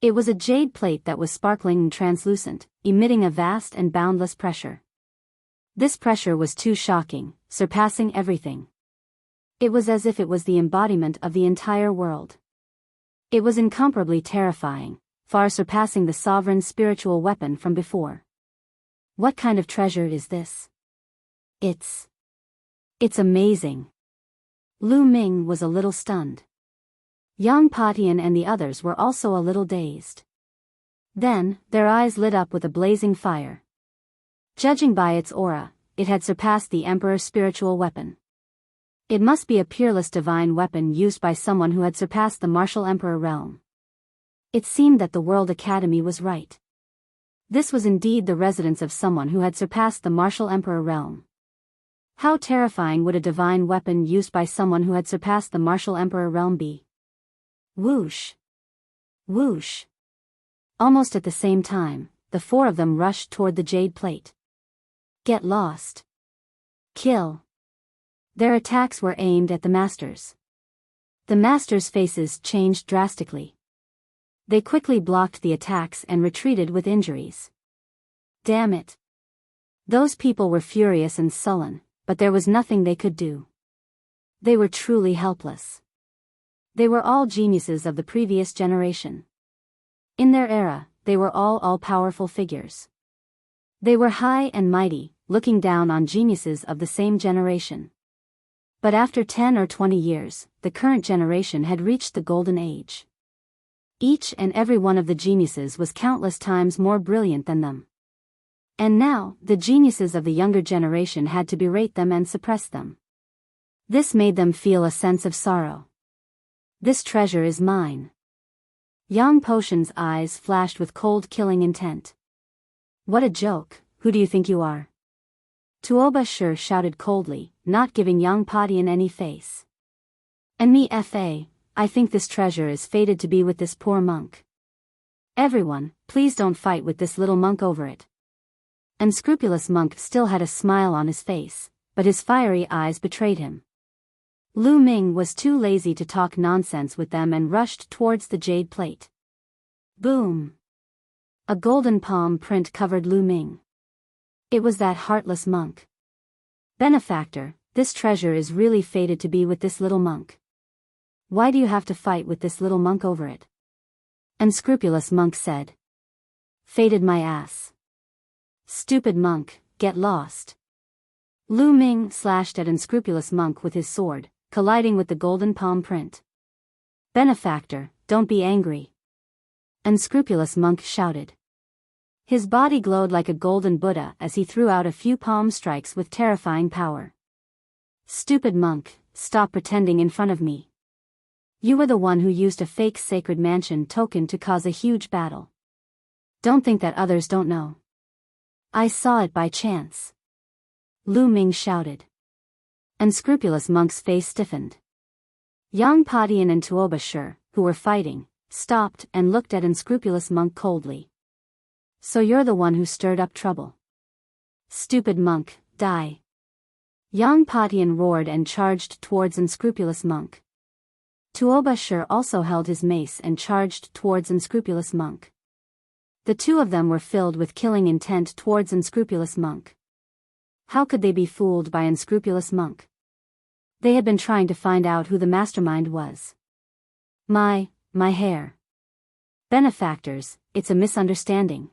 It was a jade plate that was sparkling and translucent, emitting a vast and boundless pressure. This pressure was too shocking, surpassing everything. It was as if it was the embodiment of the entire world. It was incomparably terrifying, far surpassing the sovereign's spiritual weapon from before. What kind of treasure is this? It's amazing. Lu Ming was a little stunned. Yang Patian and the others were also a little dazed. Then, their eyes lit up with a blazing fire. Judging by its aura, it had surpassed the Emperor's spiritual weapon. It must be a peerless divine weapon used by someone who had surpassed the martial Emperor realm. It seemed that the World Academy was right. This was indeed the residence of someone who had surpassed the martial Emperor realm. How terrifying would a divine weapon used by someone who had surpassed the martial Emperor realm be? Whoosh! Whoosh! Almost at the same time, the 4 of them rushed toward the jade plate. Get lost. Kill. Their attacks were aimed at the masters. The masters' faces changed drastically. They quickly blocked the attacks and retreated with injuries. Damn it. Those people were furious and sullen, but there was nothing they could do. They were truly helpless. They were all geniuses of the previous generation. In their era, they were all powerful figures. They were high and mighty, looking down on geniuses of the same generation. But after 10 or 20 years, the current generation had reached the golden age. Each and every one of the geniuses was countless times more brilliant than them. And now, the geniuses of the younger generation had to berate them and suppress them. This made them feel a sense of sorrow. This treasure is mine. Yang Potion's eyes flashed with cold killing intent. What a joke, who do you think you are? Tuoba Shur shouted coldly, not giving Yang Padian any face. And me fa, I think this treasure is fated to be with this poor monk. Everyone, please don't fight with this little monk over it. Unscrupulous monk still had a smile on his face, but his fiery eyes betrayed him. Lu Ming was too lazy to talk nonsense with them and rushed towards the jade plate. Boom! A golden palm print covered Lu Ming. It was that heartless monk. Benefactor, this treasure is really fated to be with this little monk. Why do you have to fight with this little monk over it? Unscrupulous monk said. Fated my ass. Stupid monk, get lost. Lu Ming slashed at unscrupulous monk with his sword, colliding with the golden palm print. Benefactor, don't be angry. Unscrupulous monk shouted. His body glowed like a golden Buddha as he threw out a few palm strikes with terrifying power. Stupid monk, stop pretending in front of me. You were the one who used a fake sacred mansion token to cause a huge battle. Don't think that others don't know. I saw it by chance. Lu Ming shouted. Unscrupulous monk's face stiffened. Yang Padian and Tuoba Shur, who were fighting, stopped and looked at unscrupulous monk coldly. So you're the one who stirred up trouble. Stupid monk, die. Yang Padian roared and charged towards unscrupulous monk. Tuoba Shur also held his mace and charged towards unscrupulous monk. The two of them were filled with killing intent towards unscrupulous monk. How could they be fooled by unscrupulous monk? They had been trying to find out who the mastermind was. My hair. Benefactors, it's a misunderstanding.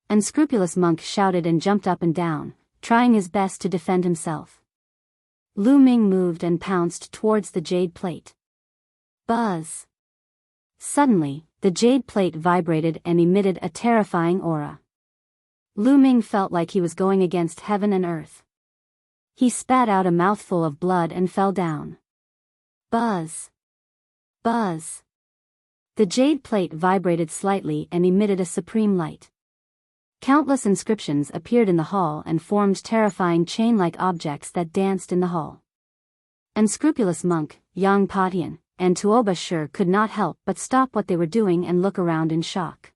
Unscrupulous monk shouted and jumped up and down, trying his best to defend himself. Lu Ming moved and pounced towards the jade plate. Buzz. Suddenly, the jade plate vibrated and emitted a terrifying aura. Lu Ming felt like he was going against heaven and earth. He spat out a mouthful of blood and fell down. Buzz. Buzz. The jade plate vibrated slightly and emitted a supreme light. Countless inscriptions appeared in the hall and formed terrifying chain-like objects that danced in the hall. Unscrupulous monk, Yang Padian, and Tuoba Shur could not help but stop what they were doing and look around in shock.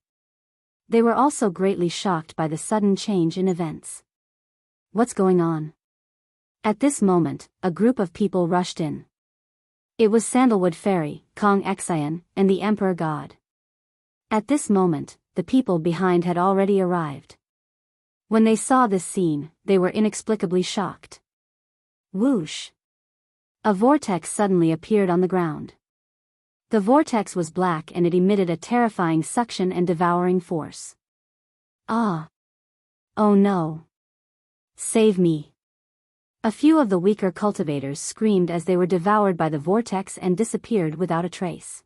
They were also greatly shocked by the sudden change in events. What's going on? At this moment, a group of people rushed in. It was Sandalwood Fairy, Kong Xian, and the Emperor God. At this moment, the people behind had already arrived. When they saw this scene, they were inexplicably shocked. Whoosh! A vortex suddenly appeared on the ground. The vortex was black and it emitted a terrifying suction and devouring force. Ah! Oh no! Save me! A few of the weaker cultivators screamed as they were devoured by the vortex and disappeared without a trace.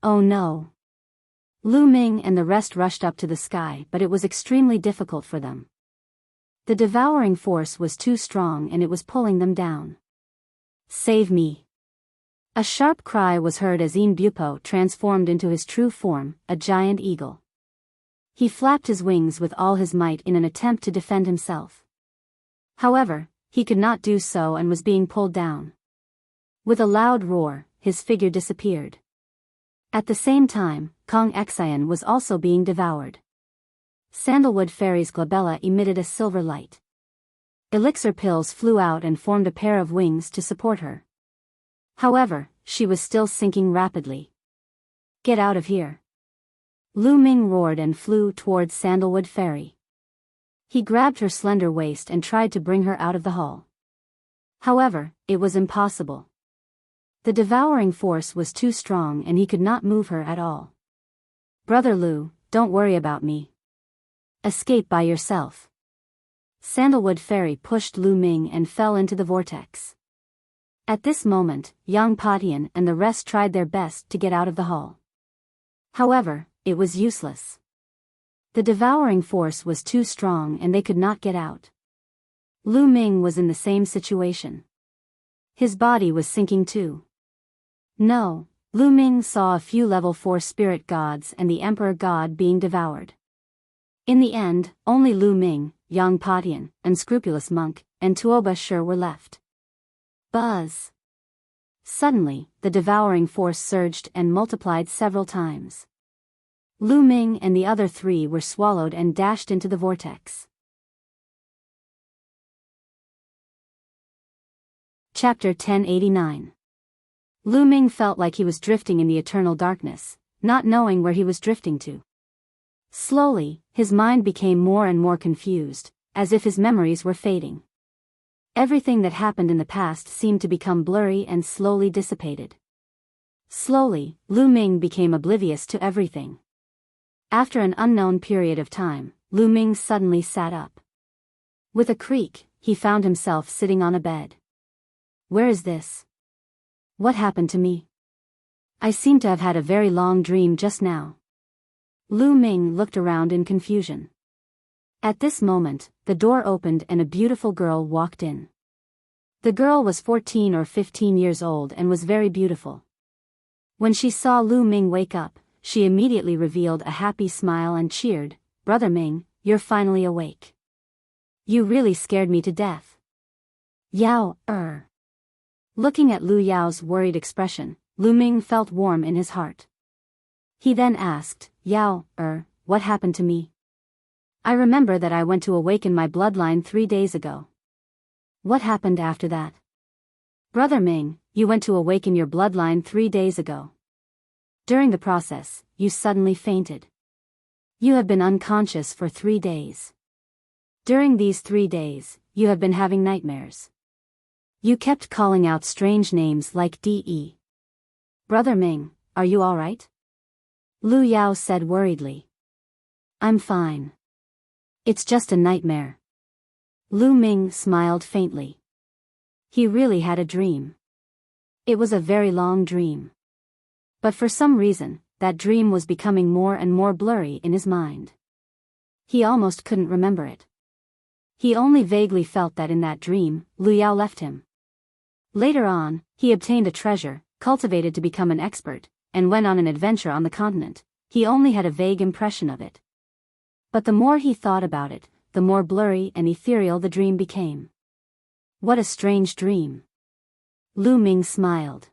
Oh no! Lu Ming and the rest rushed up to the sky, but it was extremely difficult for them. The devouring force was too strong and it was pulling them down. Save me! A sharp cry was heard as Yin Bupo transformed into his true form, a giant eagle. He flapped his wings with all his might in an attempt to defend himself. However, he could not do so and was being pulled down. With a loud roar, his figure disappeared. At the same time, Kong Xian was also being devoured. Sandalwood Fairy's glabella emitted a silver light. Elixir pills flew out and formed a pair of wings to support her. However, she was still sinking rapidly. Get out of here! Lu Ming roared and flew towards Sandalwood Fairy. He grabbed her slender waist and tried to bring her out of the hall. However, it was impossible. The devouring force was too strong and he could not move her at all. Brother Lu, don't worry about me. Escape by yourself. Sandalwood Fairy pushed Lu Ming and fell into the vortex. At this moment, Yang Patian and the rest tried their best to get out of the hall. However, it was useless. The devouring force was too strong and they could not get out. Lu Ming was in the same situation. His body was sinking too. No, Lu Ming saw a few level 4 spirit gods and the Emperor God being devoured. In the end, only Lu Ming, Yang Patian, Unscrupulous Monk, and Tuoba Shi were left. Buzz! Suddenly, the devouring force surged and multiplied several times. Lu Ming and the other 3 were swallowed and dashed into the vortex. Chapter 1089. Lu Ming felt like he was drifting in the eternal darkness, not knowing where he was drifting to. Slowly, his mind became more and more confused, as if his memories were fading. Everything that happened in the past seemed to become blurry and slowly dissipated. Slowly, Lu Ming became oblivious to everything. After an unknown period of time, Lu Ming suddenly sat up. With a creak, he found himself sitting on a bed. Where is this? What happened to me? I seem to have had a very long dream just now. Lu Ming looked around in confusion. At this moment, the door opened and a beautiful girl walked in. The girl was 14 or 15 years old and was very beautiful. When she saw Lu Ming wake up, she immediately revealed a happy smile and cheered, "Brother Ming, you're finally awake. You really scared me to death." Yao. Looking at Lu Yao's worried expression, Lu Ming felt warm in his heart. He then asked, "Yao, what happened to me? I remember that I went to awaken my bloodline 3 days ago. What happened after that?" "Brother Ming, you went to awaken your bloodline 3 days ago. During the process, you suddenly fainted. You have been unconscious for 3 days. During these 3 days, you have been having nightmares. You kept calling out strange names like De. Brother Ming, are you alright?" Lu Yao said worriedly. "I'm fine. It's just a nightmare." Lu Ming smiled faintly. He really had a dream. It was a very long dream. But for some reason, that dream was becoming more and more blurry in his mind. He almost couldn't remember it. He only vaguely felt that in that dream, Lu Yao left him. Later on, he obtained a treasure, cultivated to become an expert, and went on an adventure on the continent. He only had a vague impression of it. But the more he thought about it, the more blurry and ethereal the dream became. What a strange dream. Lu Ming smiled.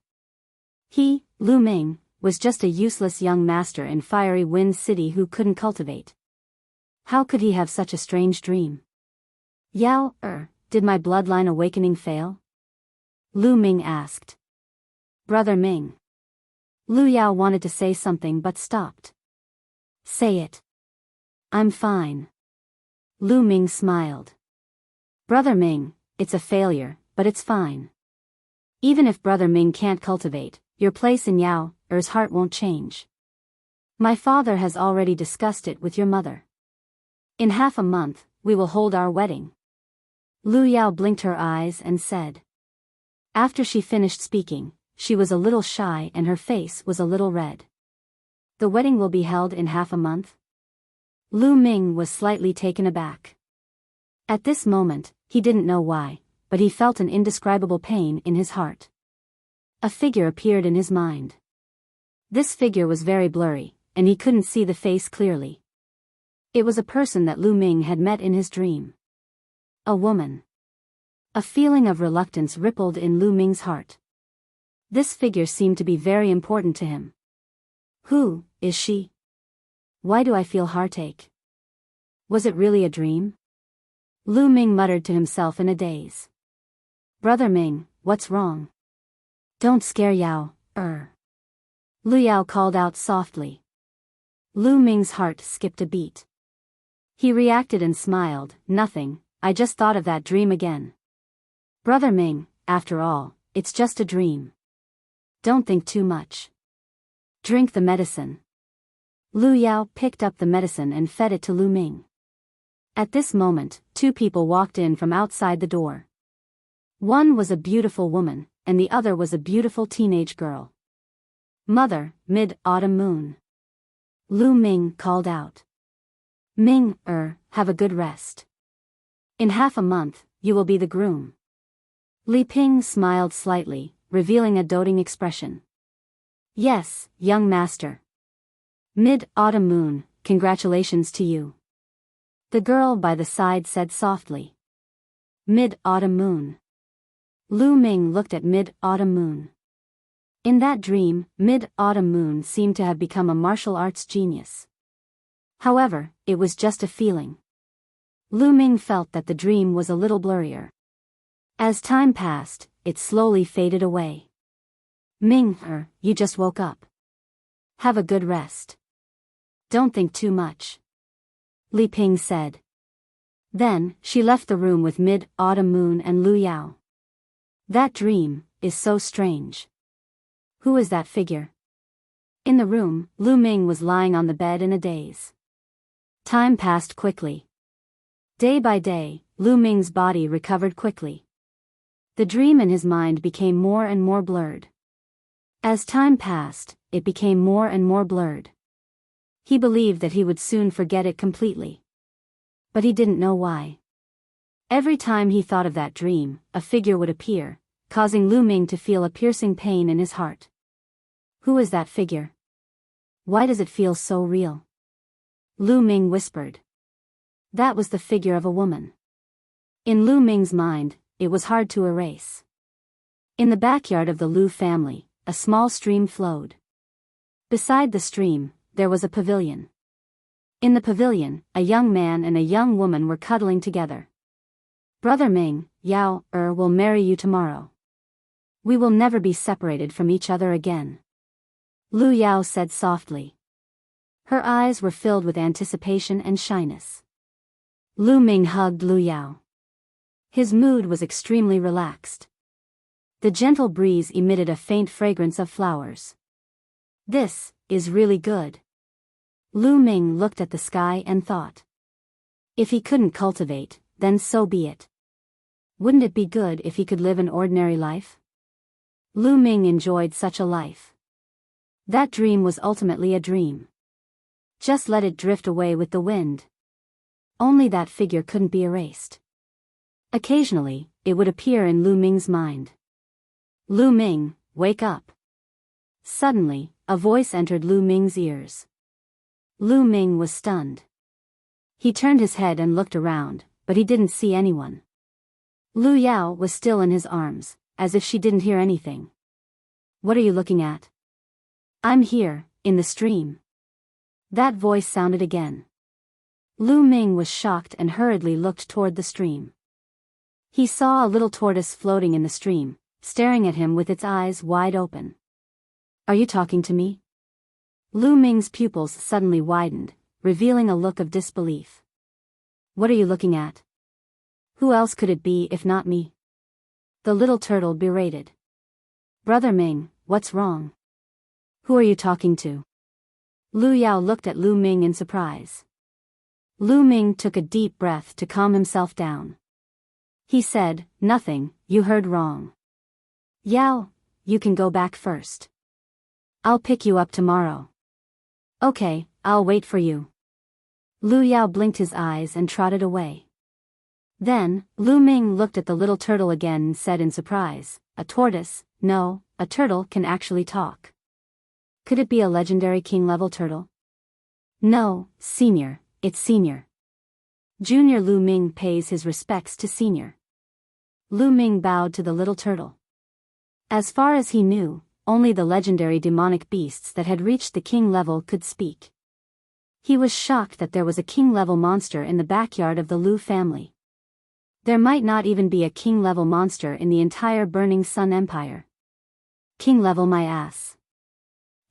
He, Lu Ming, was just a useless young master in Fiery Wind City who couldn't cultivate. How could he have such a strange dream? Yao, did my bloodline awakening fail? Lu Ming asked. Brother Ming. Lu Yao wanted to say something but stopped. Say it. I'm fine. Lu Ming smiled. Brother Ming, it's a failure, but it's fine. Even if Brother Ming can't cultivate, your place in Yao Er's heart won't change. My father has already discussed it with your mother. In half a month, we will hold our wedding. Lu Yao blinked her eyes and said. After she finished speaking, she was a little shy and her face was a little red. The wedding will be held in half a month? Lu Ming was slightly taken aback. At this moment, he didn't know why, but he felt an indescribable pain in his heart. A figure appeared in his mind. This figure was very blurry, and he couldn't see the face clearly. It was a person that Lu Ming had met in his dream. A woman. A feeling of reluctance rippled in Lu Ming's heart. This figure seemed to be very important to him. Who is she? Why do I feel heartache? Was it really a dream? Lu Ming muttered to himself in a daze. Brother Ming, what's wrong? Don't scare Yao, Lu Yao called out softly. Lu Ming's heart skipped a beat. He reacted and smiled, nothing, I just thought of that dream again. Brother Ming, after all, it's just a dream. Don't think too much. Drink the medicine. Lu Yao picked up the medicine and fed it to Lu Ming. At this moment, two people walked in from outside the door. One was a beautiful woman, and the other was a beautiful teenage girl. Mother, Mid-Autumn Moon. Lu Ming called out. Ming, have a good rest. In half a month, you will be the groom. Li Ping smiled slightly, revealing a doting expression. Yes, young master. Mid-Autumn Moon, congratulations to you. The girl by the side said softly. Mid-Autumn Moon. Lu Ming looked at Mid-Autumn Moon. In that dream, Mid-Autumn Moon seemed to have become a martial arts genius. However, it was just a feeling. Lu Ming felt that the dream was a little blurrier. As time passed, it slowly faded away. Ming, you just woke up. Have a good rest. Don't think too much. Li Ping said. Then, she left the room with Mid-Autumn Moon and Lu Yao. That dream is so strange. Who is that figure? In the room, Lu Ming was lying on the bed in a daze. Time passed quickly. Day by day, Lu Ming's body recovered quickly. The dream in his mind became more and more blurred. As time passed, it became more and more blurred. He believed that he would soon forget it completely. But he didn't know why. Every time he thought of that dream, a figure would appear, causing Lu Ming to feel a piercing pain in his heart. Who is that figure? Why does it feel so real? Lu Ming whispered. That was the figure of a woman. In Lu Ming's mind, it was hard to erase. In the backyard of the Lu family, a small stream flowed. Beside the stream, there was a pavilion. In the pavilion, a young man and a young woman were cuddling together. Brother Ming, Yao, will marry you tomorrow. We will never be separated from each other again. Lu Yao said softly. Her eyes were filled with anticipation and shyness. Lu Ming hugged Lu Yao. His mood was extremely relaxed. The gentle breeze emitted a faint fragrance of flowers. This is really good. Lu Ming looked at the sky and thought. If he couldn't cultivate, then so be it. Wouldn't it be good if he could live an ordinary life? Lu Ming enjoyed such a life. That dream was ultimately a dream. Just let it drift away with the wind. Only that figure couldn't be erased. Occasionally, it would appear in Lu Ming's mind. Lu Ming, wake up. Suddenly, a voice entered Lu Ming's ears. Lu Ming was stunned. He turned his head and looked around, but he didn't see anyone. Lu Yao was still in his arms, as if she didn't hear anything. What are you looking at? I'm here, in the stream. That voice sounded again. Lu Ming was shocked and hurriedly looked toward the stream. He saw a little tortoise floating in the stream, staring at him with its eyes wide open. Are you talking to me? Lu Ming's pupils suddenly widened, revealing a look of disbelief. What are you looking at? Who else could it be if not me? The little turtle berated. Brother Ming, what's wrong? Who are you talking to? Lu Yao looked at Lu Ming in surprise. Lu Ming took a deep breath to calm himself down. He said, Nothing, you heard wrong. Yao, you can go back first. I'll pick you up tomorrow. Okay, I'll wait for you. Lu Yao blinked his eyes and trotted away. Then, Lu Ming looked at the little turtle again and said in surprise, A tortoise? No, a turtle can actually talk. Could it be a legendary king-level turtle? No, Senior, it's Senior. Junior Lu Ming pays his respects to Senior. Lu Ming bowed to the little turtle. As far as he knew, only the legendary demonic beasts that had reached the king level could speak. He was shocked that there was a king-level monster in the backyard of the Lu family. There might not even be a king-level monster in the entire Burning Sun Empire. King-level my ass.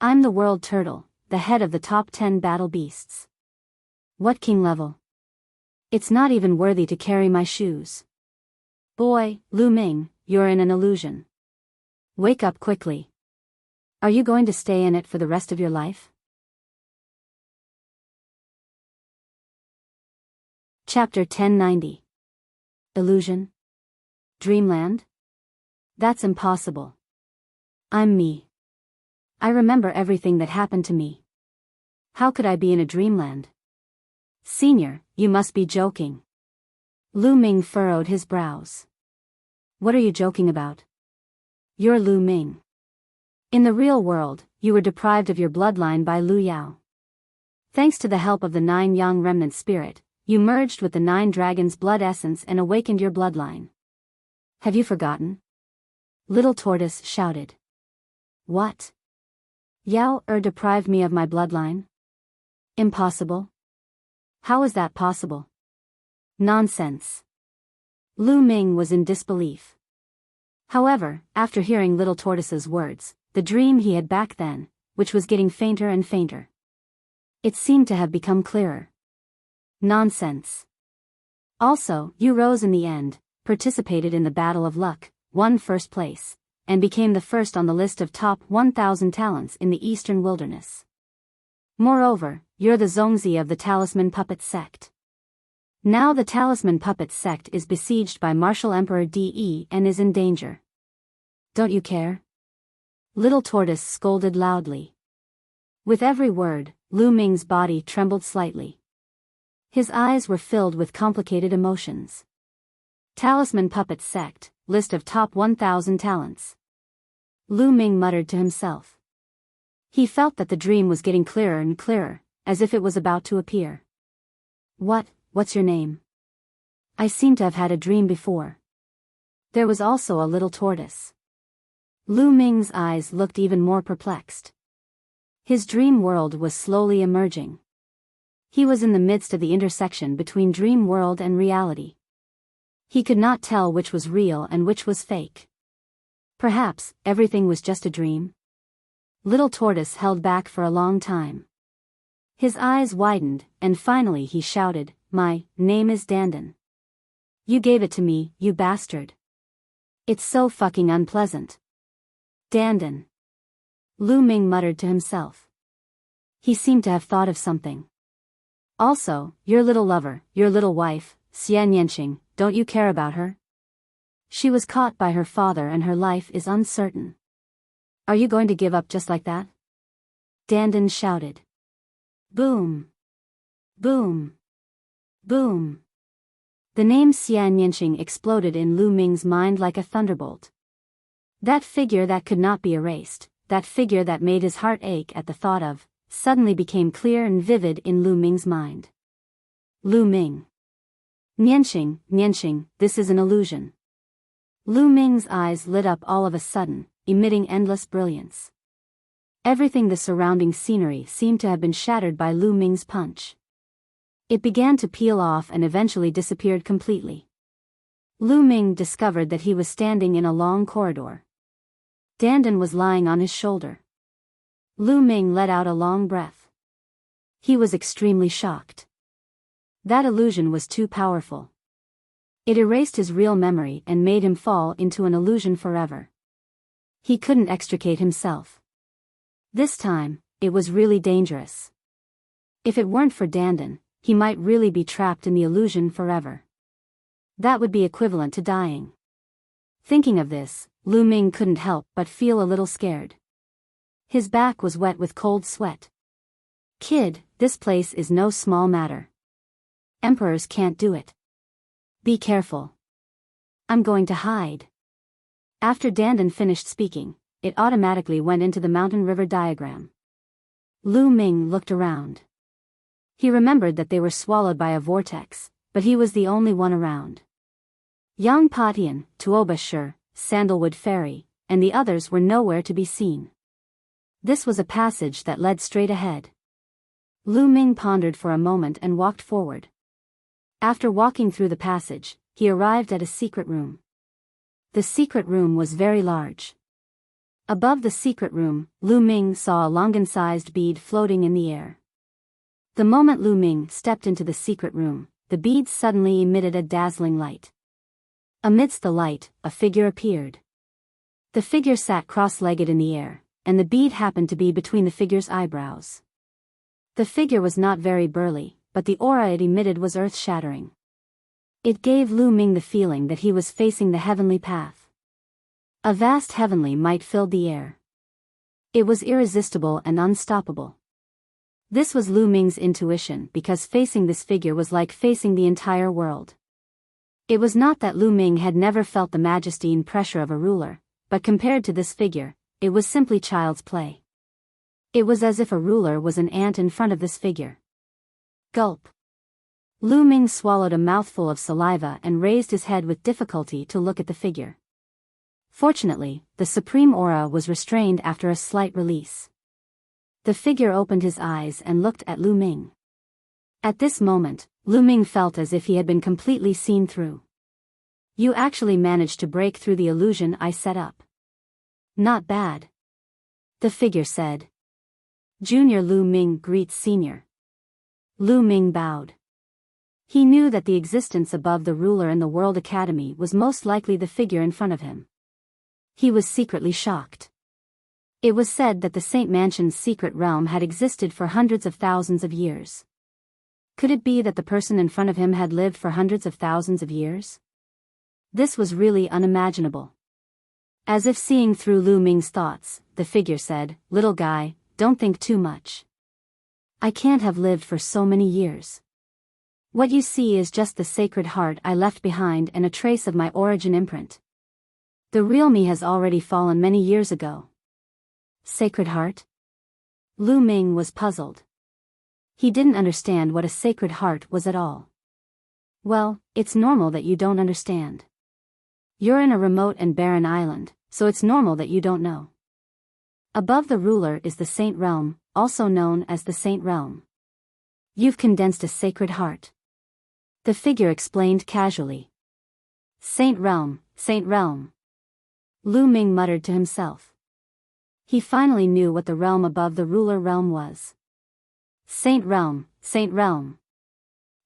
I'm the world turtle, the head of the top 10 battle beasts. What king level? It's not even worthy to carry my shoes. Boy, Lu Ming, you're in an illusion. Wake up quickly. Are you going to stay in it for the rest of your life? Chapter 1090. Illusion? Dreamland? That's impossible. I'm me. I remember everything that happened to me. How could I be in a dreamland? Senior, you must be joking. Lu Ming furrowed his brows. What are you joking about? You're Lu Ming. In the real world, you were deprived of your bloodline by Lu Yao. Thanks to the help of the 9 young remnant spirit, you merged with the 9 dragons' blood essence and awakened your bloodline. Have you forgotten? Little Tortoise shouted. What? Yao deprived me of my bloodline? Impossible. How is that possible? Nonsense. Lu Ming was in disbelief. However, after hearing Little Tortoise's words, the dream he had back then, which was getting fainter and fainter, it seemed to have become clearer. Nonsense. Also, you rose in the end, participated in the Battle of Luck, won first place, and became the first on the list of top 1,000 talents in the Eastern Wilderness. Moreover, you're the Zongzi of the Talisman Puppet Sect. Now the Talisman Puppet Sect is besieged by Martial Emperor De and is in danger. Don't you care? Little Tortoise scolded loudly. With every word, Lu Ming's body trembled slightly. His eyes were filled with complicated emotions. Talisman Puppet Sect, list of top 1,000 talents. Lu Ming muttered to himself. He felt that the dream was getting clearer and clearer, as if it was about to appear. What's your name? I seem to have had a dream before. There was also a little tortoise. Lu Ming's eyes looked even more perplexed. His dream world was slowly emerging. He was in the midst of the intersection between dream world and reality. He could not tell which was real and which was fake. Perhaps everything was just a dream. Little Tortoise held back for a long time. His eyes widened, and finally he shouted, "My name is Dandan. You gave it to me, you bastard. It's so fucking unpleasant." Dandan. Lu Ming muttered to himself. He seemed to have thought of something. Also, your little lover, your little wife, Xian Yanqing, don't you care about her? She was caught by her father and her life is uncertain. Are you going to give up just like that? Dandan shouted. Boom. Boom. Boom. The name Xian Yanqing exploded in Lu Ming's mind like a thunderbolt. That figure that could not be erased, that figure that made his heart ache at the thought of, suddenly became clear and vivid in Lu Ming's mind. Lu Ming. Nianxing, this is an illusion. Lu Ming's eyes lit up all of a sudden, emitting endless brilliance. Everything the surrounding scenery seemed to have been shattered by Lu Ming's punch. It began to peel off and eventually disappeared completely. Lu Ming discovered that he was standing in a long corridor. Dandan was lying on his shoulder. Lu Ming let out a long breath. He was extremely shocked. That illusion was too powerful. It erased his real memory and made him fall into an illusion forever. He couldn't extricate himself. This time, it was really dangerous. If it weren't for Dandan, he might really be trapped in the illusion forever. That would be equivalent to dying. Thinking of this, Lu Ming couldn't help but feel a little scared. His back was wet with cold sweat. Kid, this place is no small matter. Emperors can't do it. Be careful. I'm going to hide. After Dandan finished speaking, it automatically went into the mountain river diagram. Lu Ming looked around. He remembered that they were swallowed by a vortex, but he was the only one around. Yang Patian, Tuoba Shur, Sandalwood Ferry, and the others were nowhere to be seen. This was a passage that led straight ahead. Lu Ming pondered for a moment and walked forward. After walking through the passage, he arrived at a secret room. The secret room was very large. Above the secret room, Lu Ming saw a longan-sized bead floating in the air. The moment Lu Ming stepped into the secret room, the bead suddenly emitted a dazzling light. Amidst the light, a figure appeared. The figure sat cross-legged in the air, and the bead happened to be between the figure's eyebrows. The figure was not very burly, but the aura it emitted was earth-shattering. It gave Lu Ming the feeling that he was facing the heavenly path. A vast heavenly might filled the air. It was irresistible and unstoppable. This was Lu Ming's intuition because facing this figure was like facing the entire world. It was not that Lu Ming had never felt the majesty and pressure of a ruler, but compared to this figure, it was simply child's play. It was as if a ruler was an ant in front of this figure. Gulp. Lu Ming swallowed a mouthful of saliva and raised his head with difficulty to look at the figure. Fortunately, the supreme aura was restrained after a slight release. The figure opened his eyes and looked at Lu Ming. At this moment, Lu Ming felt as if he had been completely seen through. You actually managed to break through the illusion I set up. Not bad. The figure said. Junior Lu Ming greets Senior. Lu Ming bowed. He knew that the existence above the ruler in the World Academy was most likely the figure in front of him. He was secretly shocked. It was said that the Saint Mansion's secret realm had existed for hundreds of thousands of years. Could it be that the person in front of him had lived for hundreds of thousands of years? This was really unimaginable. As if seeing through Lu Ming's thoughts, the figure said, "Little guy, don't think too much. I can't have lived for so many years. What you see is just the sacred heart I left behind and a trace of my origin imprint. The real me has already fallen many years ago." Sacred heart? Lu Ming was puzzled. He didn't understand what a sacred heart was at all. Well, it's normal that you don't understand. You're in a remote and barren island, so it's normal that you don't know. Above the ruler is the Saint Realm, also known as the Saint Realm. You've condensed a sacred heart. The figure explained casually. Saint Realm, Saint Realm. Lu Ming muttered to himself. He finally knew what the realm above the ruler realm was. Saint Realm, Saint Realm.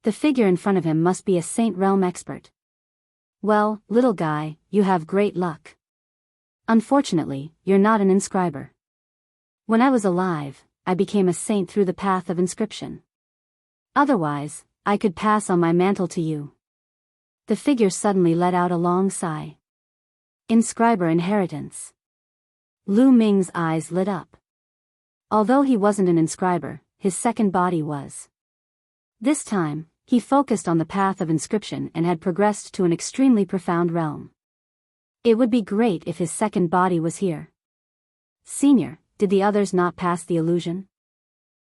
The figure in front of him must be a Saint Realm expert. Well, little guy, you have great luck. Unfortunately, you're not an inscriber. When I was alive, I became a saint through the path of inscription. Otherwise, I could pass on my mantle to you. The figure suddenly let out a long sigh. Inscriber inheritance. Lu Ming's eyes lit up. Although he wasn't an inscriber, his second body was. This time, he focused on the path of inscription and had progressed to an extremely profound realm. It would be great if his second body was here. Senior, did the others not pass the illusion?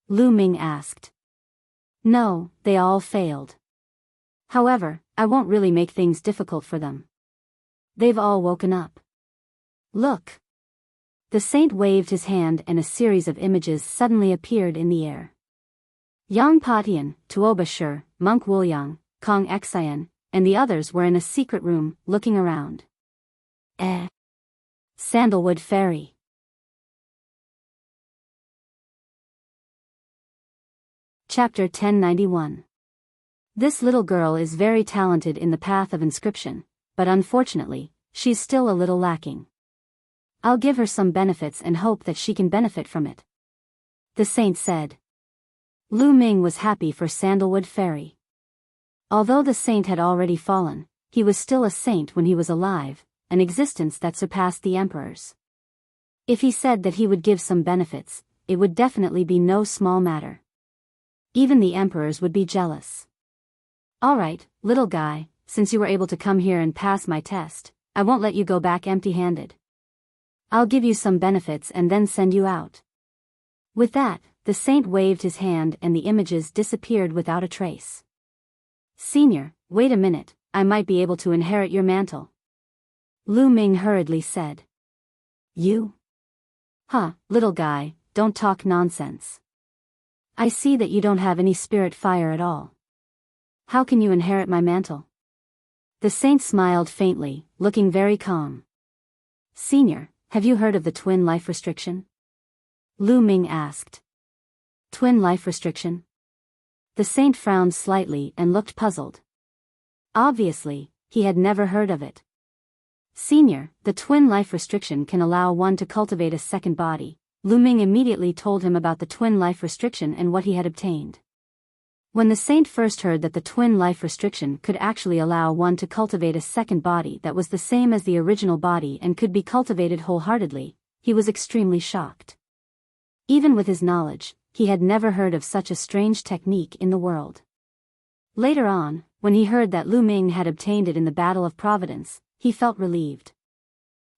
Lu Ming asked. No, they all failed. However, I won't really make things difficult for them. They've all woken up. Look. The saint waved his hand and a series of images suddenly appeared in the air. Yang Patian, Tuoba Shur, Monk Wuliang, Kong Xian, and the others were in a secret room, looking around. Sandalwood Fairy. Chapter 1091. This little girl is very talented in the path of inscription, but unfortunately, she's still a little lacking. I'll give her some benefits and hope that she can benefit from it. The saint said. Lu Ming was happy for Sandalwood Fairy. Although the saint had already fallen, he was still a saint when he was alive, an existence that surpassed the emperor's. If he said that he would give some benefits, it would definitely be no small matter. Even the emperors would be jealous. Alright, little guy, since you were able to come here and pass my test, I won't let you go back empty-handed. I'll give you some benefits and then send you out. With that, the saint waved his hand and the images disappeared without a trace. Senior, wait a minute, I might be able to inherit your mantle. Lu Ming hurriedly said. You? Huh, little guy, don't talk nonsense. I see that you don't have any spirit fire at all. How can you inherit my mantle? The saint smiled faintly, looking very calm. Senior, have you heard of the twin life restriction? Lu Ming asked. Twin life restriction? The saint frowned slightly and looked puzzled. Obviously, he had never heard of it. Senior, the twin life restriction can allow one to cultivate a second body, Lu Ming immediately told him about the twin life restriction and what he had obtained. When the saint first heard that the twin life restriction could actually allow one to cultivate a second body that was the same as the original body and could be cultivated wholeheartedly, he was extremely shocked. Even with his knowledge, he had never heard of such a strange technique in the world. Later on, when he heard that Lu Ming had obtained it in the Battle of Providence, he felt relieved.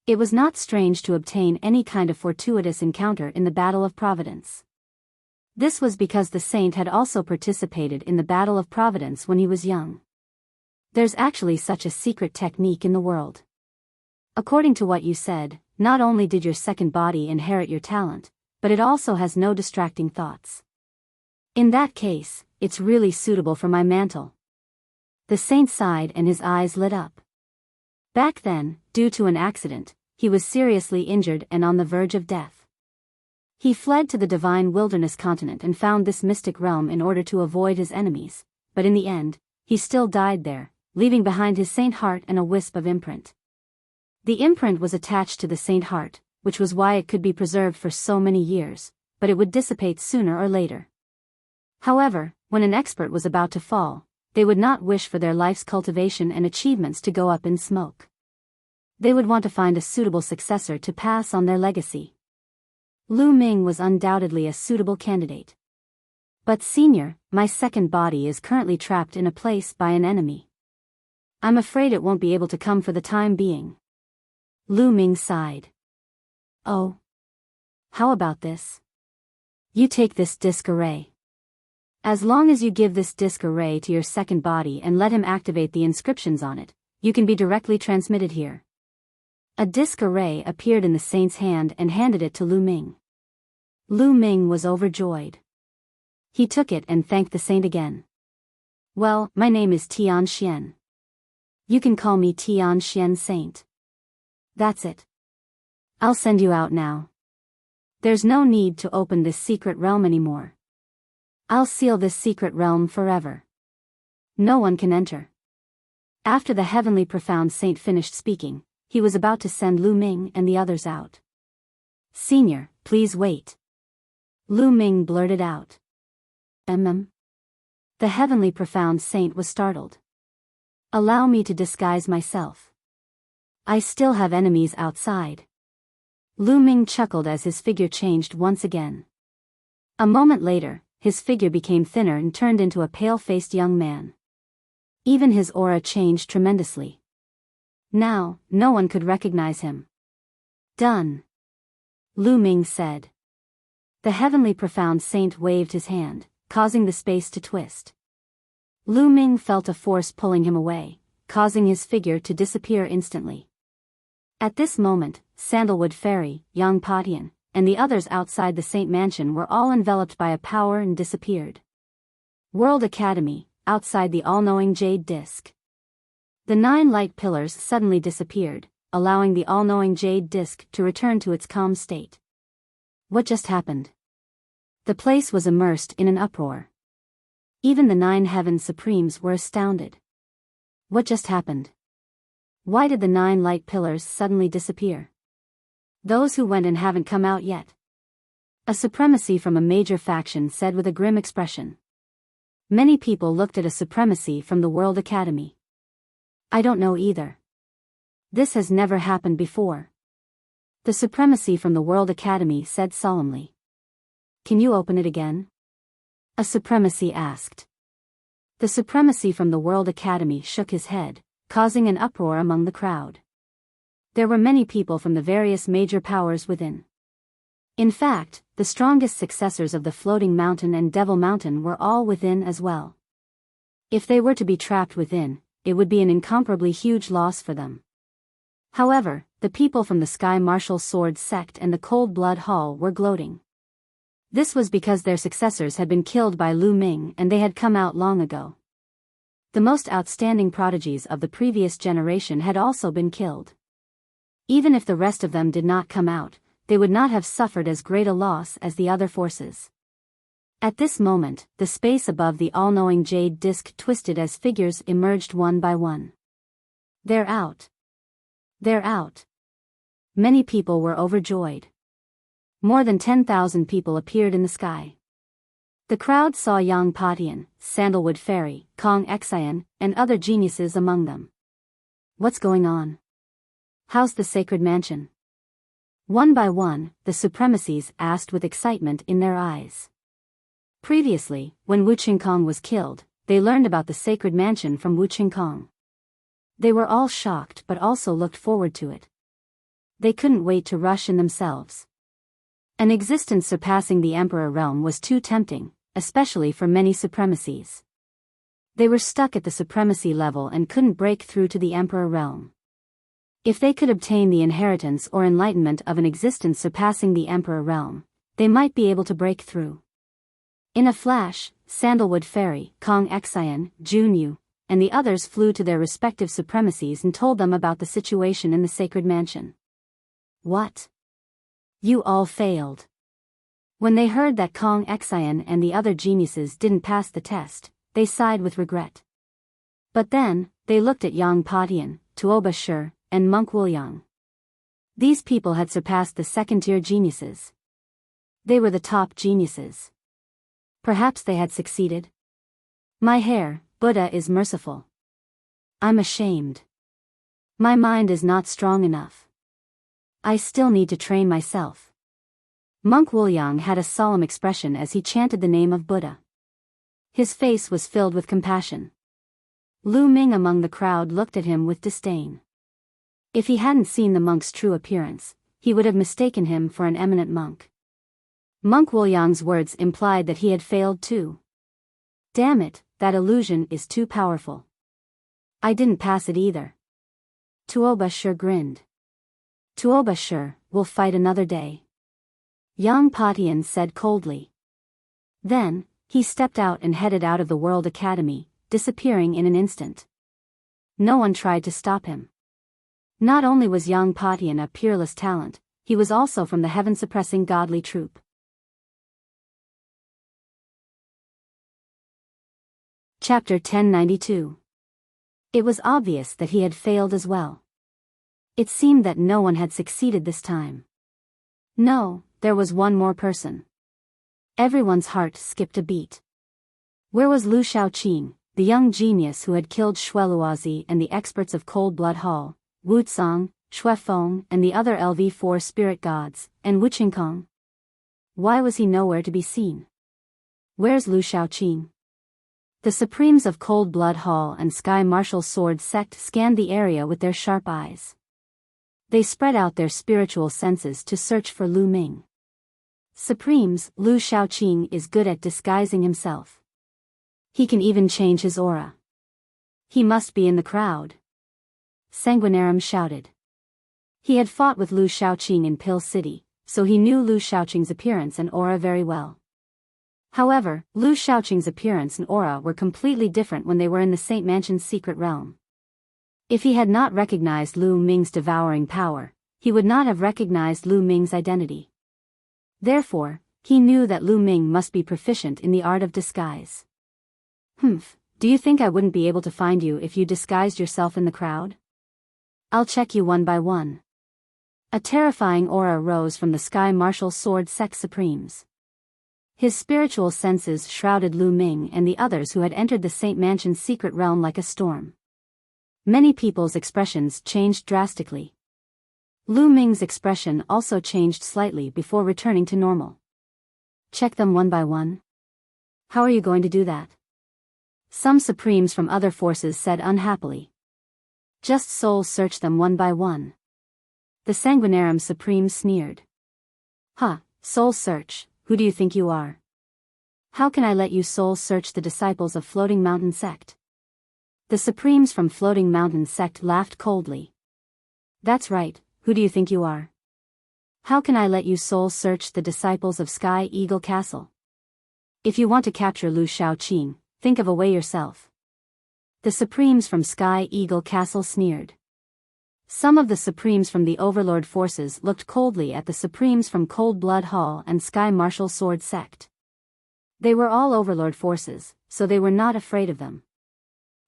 It was not strange to obtain any kind of fortuitous encounter in the Battle of Providence. This was because the saint had also participated in the Battle of Providence when he was young. There's actually such a secret technique in the world. According to what you said, not only did your second body inherit your talent, but it also has no distracting thoughts. In that case, it's really suitable for my mantle. The saint sighed and his eyes lit up. Back then, due to an accident, he was seriously injured and on the verge of death. He fled to the divine wilderness continent and found this mystic realm in order to avoid his enemies, but in the end, he still died there, leaving behind his saint heart and a wisp of imprint. The imprint was attached to the saint heart, which was why it could be preserved for so many years, but it would dissipate sooner or later. However, when an expert was about to fall, they would not wish for their life's cultivation and achievements to go up in smoke. They would want to find a suitable successor to pass on their legacy. Lu Ming was undoubtedly a suitable candidate. But Senior, my second body is currently trapped in a place by an enemy. I'm afraid it won't be able to come for the time being. Lu Ming sighed. Oh. How about this? You take this disc array. As long as you give this disc array to your second body and let him activate the inscriptions on it, you can be directly transmitted here. A disc array appeared in the saint's hand and handed it to Lu Ming. Lu Ming was overjoyed. He took it and thanked the saint again. Well, my name is Tian Xian. You can call me Tian Xian Saint. That's it. I'll send you out now. There's no need to open this secret realm anymore. I'll seal this secret realm forever. No one can enter. After the heavenly profound saint finished speaking, he was about to send Lu Ming and the others out. Senior, please wait. Lu Ming blurted out. The heavenly profound saint was startled. Allow me to disguise myself. I still have enemies outside. Lu Ming chuckled as his figure changed once again. A moment later, his figure became thinner and turned into a pale-faced young man. Even his aura changed tremendously. Now, no one could recognize him. Done. Lu Ming said. The heavenly profound saint waved his hand, causing the space to twist. Lu Ming felt a force pulling him away, causing his figure to disappear instantly. At this moment, Sandalwood Fairy, Yang Patian, and the others outside the Saint Mansion were all enveloped by a power and disappeared. World Academy, outside the all-knowing Jade Disc. The 9 light pillars suddenly disappeared, allowing the all-knowing Jade Disc to return to its calm state. What just happened? The place was immersed in an uproar. Even the 9 Heaven Supremes were astounded. What just happened? Why did the 9 light pillars suddenly disappear? Those who went and haven't come out yet. A supremacy from a major faction said with a grim expression. Many people looked at a supremacy from the World Academy. I don't know either. This has never happened before. The supremacy from the World Academy said solemnly. Can you open it again? A supremacy asked. The supremacy from the World Academy shook his head, causing an uproar among the crowd. There were many people from the various major powers within. In fact, the strongest successors of the Floating Mountain and Devil Mountain were all within as well. If they were to be trapped within, it would be an incomparably huge loss for them. However, the people from the Sky Martial Sword Sect and the Cold Blood Hall were gloating. This was because their successors had been killed by Lu Ming and they had come out long ago. The most outstanding prodigies of the previous generation had also been killed. Even if the rest of them did not come out, they would not have suffered as great a loss as the other forces. At this moment, the space above the all-knowing Jade Disc twisted as figures emerged one by one. They're out. They're out. Many people were overjoyed. More than 10,000 people appeared in the sky. The crowd saw Yang Patian, Sandalwood Fairy, Kong Xian, and other geniuses among them. What's going on? How's the sacred mansion? One by one, the supremacies asked with excitement in their eyes. Previously, when Wu Qingkong was killed, they learned about the sacred mansion from Wu Qingkong. They were all shocked but also looked forward to it. They couldn't wait to rush in themselves. An existence surpassing the Emperor realm was too tempting, especially for many supremacies. They were stuck at the supremacy level and couldn't break through to the Emperor realm. If they could obtain the inheritance or enlightenment of an existence surpassing the Emperor realm, they might be able to break through. In a flash, Sandalwood Fairy, Kong Xian, Junyu, and the others flew to their respective supremacies and told them about the situation in the sacred mansion. What? You all failed. When they heard that Kong Xian and the other geniuses didn't pass the test, they sighed with regret. But then, they looked at Yang Patian, Tuoba Shi, and Monk Wuliang. These people had surpassed the second-tier geniuses. They were the top geniuses. Perhaps they had succeeded. My hair, Buddha is merciful. I'm ashamed. My mind is not strong enough. I still need to train myself. Monk Wuliang had a solemn expression as he chanted the name of Buddha. His face was filled with compassion. Lu Ming among the crowd looked at him with disdain. If he hadn't seen the monk's true appearance, he would have mistaken him for an eminent monk. Monk Wuliang's words implied that he had failed too. Damn it, that illusion is too powerful. I didn't pass it either. Tuoba Shi grinned. Tuoba Shi, we'll fight another day. Yang Patian said coldly. Then, he stepped out and headed out of the World Academy, disappearing in an instant. No one tried to stop him. Not only was Yang Patian a peerless talent, he was also from the heaven-suppressing godly troop. Chapter 1092. It was obvious that he had failed as well. It seemed that no one had succeeded this time. No, there was one more person. Everyone's heart skipped a beat. Where was Lu Shaoqing, the young genius who had killed Shueluozi and the experts of Cold Blood Hall, Wu Cang, Xuefeng and the other LV4 spirit gods, and Wu Qingkong? Why was he nowhere to be seen? Where's Lu Shaoqing? The Supremes of Cold Blood Hall and Sky Martial Sword Sect scanned the area with their sharp eyes. They spread out their spiritual senses to search for Lu Ming. Supremes, Lu Shaoqing is good at disguising himself. He can even change his aura. He must be in the crowd. Sanguinarum shouted. He had fought with Lu Shaoqing in Pill City, so he knew Lu Shaoqing's appearance and aura very well. However, Lu Shaoqing's appearance and aura were completely different when they were in the Saint Mansion's secret realm. If he had not recognized Lu Ming's devouring power, he would not have recognized Lu Ming's identity. Therefore, he knew that Lu Ming must be proficient in the art of disguise. Do you think I wouldn't be able to find you if you disguised yourself in the crowd? I'll check you one by one. A terrifying aura rose from the Sky Martial Sword Sect Supremes. His spiritual senses shrouded Lu Ming and the others who had entered the Saint Mansion's secret realm like a storm. Many people's expressions changed drastically. Lu Ming's expression also changed slightly before returning to normal. Check them one by one? How are you going to do that? Some Supremes from other forces said unhappily. Just soul search them one by one. The Sanguinarum Supreme sneered. Soul search, who do you think you are? How can I let you soul search the disciples of Floating Mountain Sect? The Supremes from Floating Mountain Sect laughed coldly. That's right, who do you think you are? How can I let you soul search the disciples of Sky Eagle Castle? If you want to capture Lu Shaoqing, think of a way yourself. The Supremes from Sky Eagle Castle sneered. Some of the Supremes from the Overlord forces looked coldly at the Supremes from Cold Blood Hall and Sky Martial Sword Sect. They were all Overlord forces, so they were not afraid of them.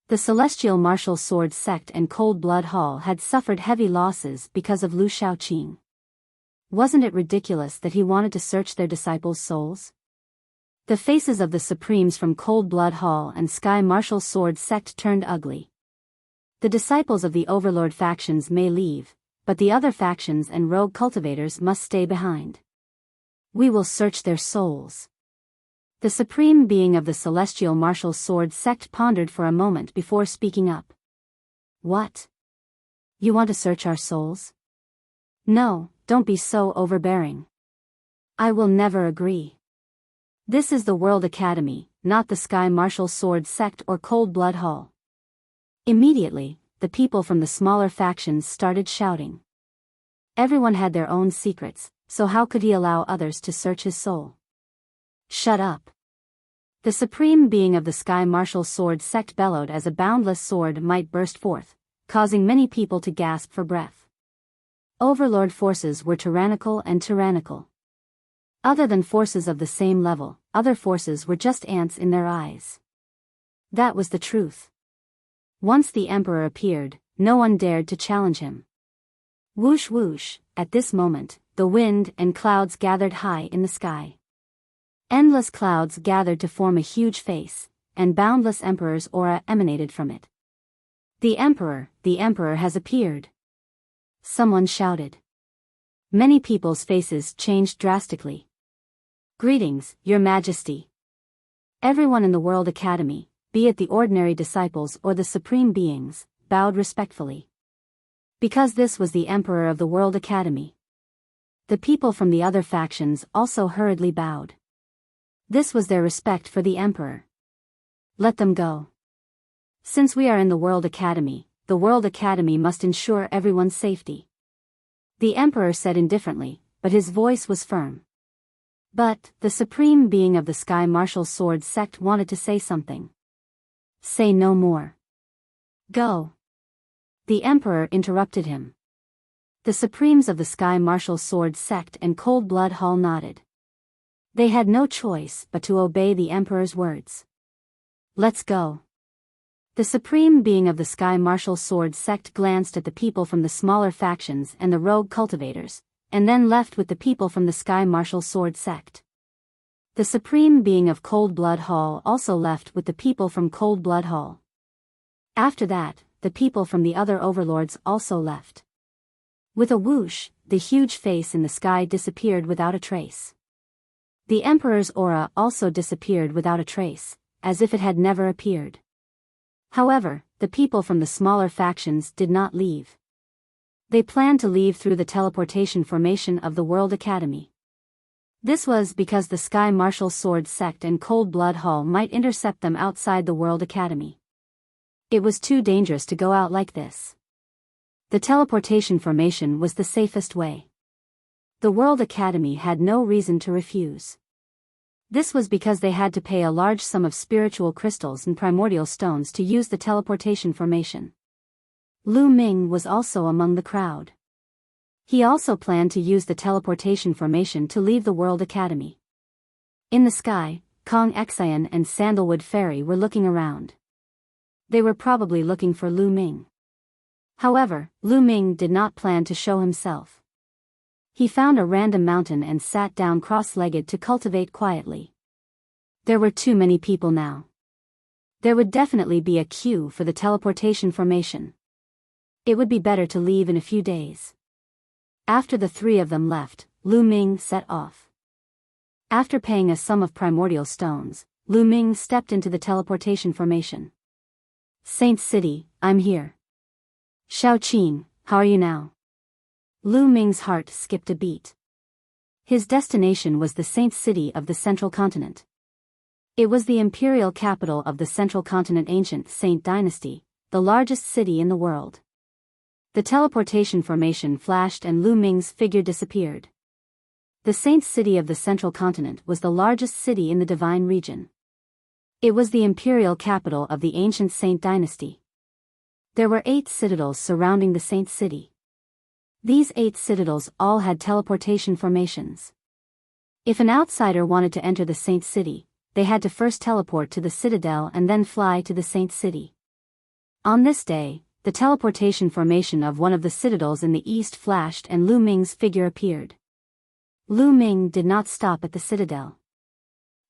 The Celestial Martial Sword Sect and Cold Blood Hall had suffered heavy losses because of Lu Shaoqing. Wasn't it ridiculous that he wanted to search their disciples' souls? The faces of the Supremes from Cold Blood Hall and Sky Martial Sword sect turned ugly. The disciples of the Overlord factions may leave, but the other factions and rogue cultivators must stay behind. We will search their souls. The Supreme Being of the Celestial Martial Sword sect pondered for a moment before speaking up. What? You want to search our souls? No, don't be so overbearing. I will never agree. This is the World Academy, not the Sky Martial Sword sect or Cold Blood Hall. Immediately, the people from the smaller factions started shouting. Everyone had their own secrets, so how could he allow others to search his soul? Shut up. The Supreme Being of the Sky Martial Sword sect bellowed as a boundless sword might burst forth, causing many people to gasp for breath. Overlord forces were tyrannical and tyrannical. Other than forces of the same level, other forces were just ants in their eyes. That was the truth. Once the Emperor appeared, no one dared to challenge him. Whoosh whoosh, at this moment, the wind and clouds gathered high in the sky. Endless clouds gathered to form a huge face, and boundless Emperor's aura emanated from it. The Emperor has appeared. Someone shouted. Many people's faces changed drastically. Greetings, Your Majesty. Everyone in the World Academy, be it the ordinary disciples or the Supreme Beings, bowed respectfully. Because this was the Emperor of the World Academy. The people from the other factions also hurriedly bowed. This was their respect for the Emperor. Let them go. Since we are in the World Academy must ensure everyone's safety. The Emperor said indifferently, but his voice was firm. But, the Supreme Being of the Sky Martial Sword sect wanted to say something. Say no more. Go. The Emperor interrupted him. The Supremes of the Sky Martial Sword sect and Cold Blood Hall nodded. They had no choice but to obey the Emperor's words. Let's go. The Supreme Being of the Sky Martial Sword sect glanced at the people from the smaller factions and the rogue cultivators, and then left with the people from the Sky Martial Sword sect. The Supreme Being of Cold Blood Hall also left with the people from Cold Blood Hall. After that, the people from the other overlords also left. With a whoosh, the huge face in the sky disappeared without a trace. The Emperor's aura also disappeared without a trace, as if it had never appeared. However, the people from the smaller factions did not leave. They planned to leave through the teleportation formation of the World Academy. This was because the Sky Martial Sword sect and Cold Blood Hall might intercept them outside the World Academy. It was too dangerous to go out like this. The teleportation formation was the safest way. The World Academy had no reason to refuse. This was because they had to pay a large sum of spiritual crystals and primordial stones to use the teleportation formation. Lu Ming was also among the crowd. He also planned to use the teleportation formation to leave the World Academy. In the sky, Kong Xian and Sandalwood Fairy were looking around. They were probably looking for Lu Ming. However, Lu Ming did not plan to show himself. He found a random mountain and sat down cross-legged to cultivate quietly. There were too many people now. There would definitely be a queue for the teleportation formation. It would be better to leave in a few days. After the three of them left, Lu Ming set off. After paying a sum of primordial stones, Lu Ming stepped into the teleportation formation. Saint City, I'm here. Xiao Qing, how are you now? Lu Ming's heart skipped a beat. His destination was the Saint City of the Central Continent. It was the imperial capital of the Central Continent ancient Saint Dynasty, the largest city in the world. The teleportation formation flashed and Lu Ming's figure disappeared. The Saint City of the Central Continent was the largest city in the Divine region. It was the imperial capital of the ancient Saint Dynasty. There were 8 citadels surrounding the Saint City. These 8 citadels all had teleportation formations. If an outsider wanted to enter the Saint City, they had to first teleport to the citadel and then fly to the Saint City. On this day, the teleportation formation of one of the citadels in the east flashed and Lu Ming's figure appeared. Lu Ming did not stop at the citadel.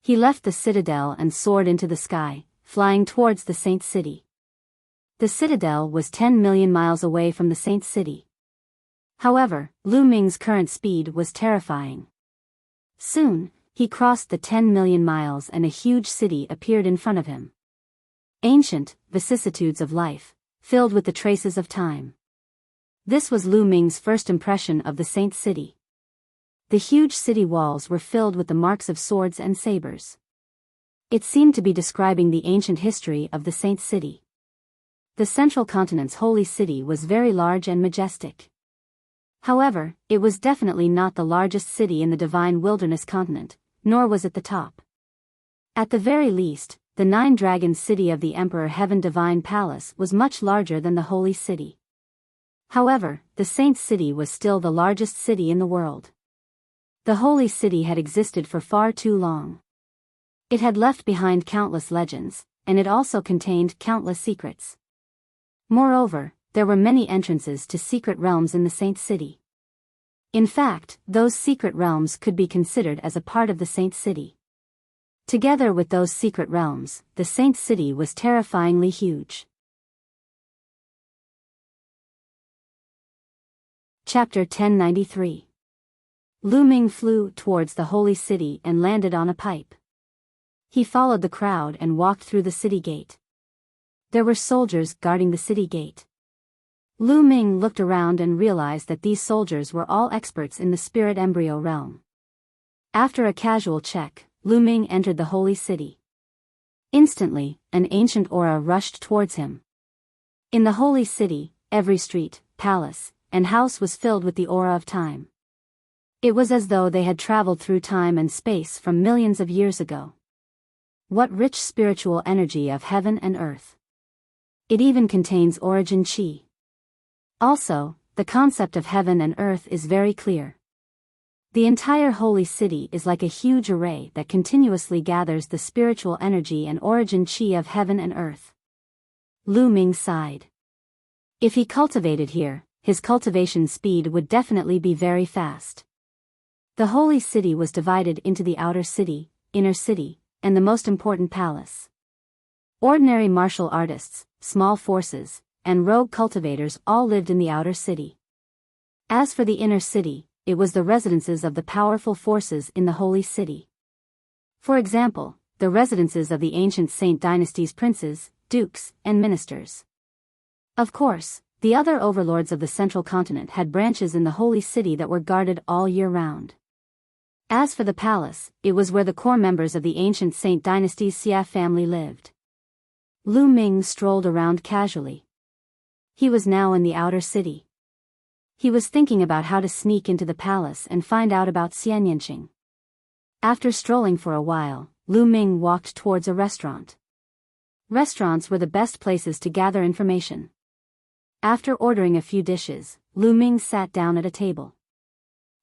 He left the citadel and soared into the sky, flying towards the Saint City. The citadel was 10 million miles away from the Saint City. However, Lu Ming's current speed was terrifying. Soon, he crossed the 10 million miles and a huge city appeared in front of him. Ancient vicissitudes of life, filled with the traces of time. This was Lu Ming's first impression of the Saint City. The huge city walls were filled with the marks of swords and sabers. It seemed to be describing the ancient history of the Saint City. The central continent's holy city was very large and majestic. However, it was definitely not the largest city in the divine wilderness continent, nor was it the top. At the very least, the Nine Dragons city of the Emperor Heaven Divine Palace was much larger than the holy city. However, the Saint City was still the largest city in the world. The holy city had existed for far too long. It had left behind countless legends, and it also contained countless secrets. Moreover, there were many entrances to secret realms in the Saint City. In fact, those secret realms could be considered as a part of the Saint City. Together with those secret realms, the Saint City was terrifyingly huge. Chapter 1093. Lu Ming flew towards the holy city and landed on a pipe. He followed the crowd and walked through the city gate. There were soldiers guarding the city gate. Lu Ming looked around and realized that these soldiers were all experts in the spirit embryo realm. After a casual check, Lu Ming entered the holy city. Instantly, an ancient aura rushed towards him. In the holy city, every street, palace, and house was filled with the aura of time. It was as though they had traveled through time and space from millions of years ago. What rich spiritual energy of heaven and earth. It even contains origin chi. Also, the concept of heaven and earth is very clear. The entire holy city is like a huge array that continuously gathers the spiritual energy and origin chi of heaven and earth. Lu Ming sighed. If he cultivated here, his cultivation speed would definitely be very fast. The holy city was divided into the outer city, inner city, and the most important palace. Ordinary martial artists, small forces, and rogue cultivators all lived in the outer city. As for the inner city, it was the residences of the powerful forces in the holy city. For example, the residences of the ancient Saint Dynasty's princes, dukes, and ministers. Of course, the other overlords of the central continent had branches in the holy city that were guarded all year round. As for the palace, it was where the core members of the ancient Saint Dynasty's Xia family lived. Lu Ming strolled around casually. He was now in the outer city. He was thinking about how to sneak into the palace and find out about Xianyanqing. After strolling for a while, Lu Ming walked towards a restaurant. Restaurants were the best places to gather information. After ordering a few dishes, Lu Ming sat down at a table.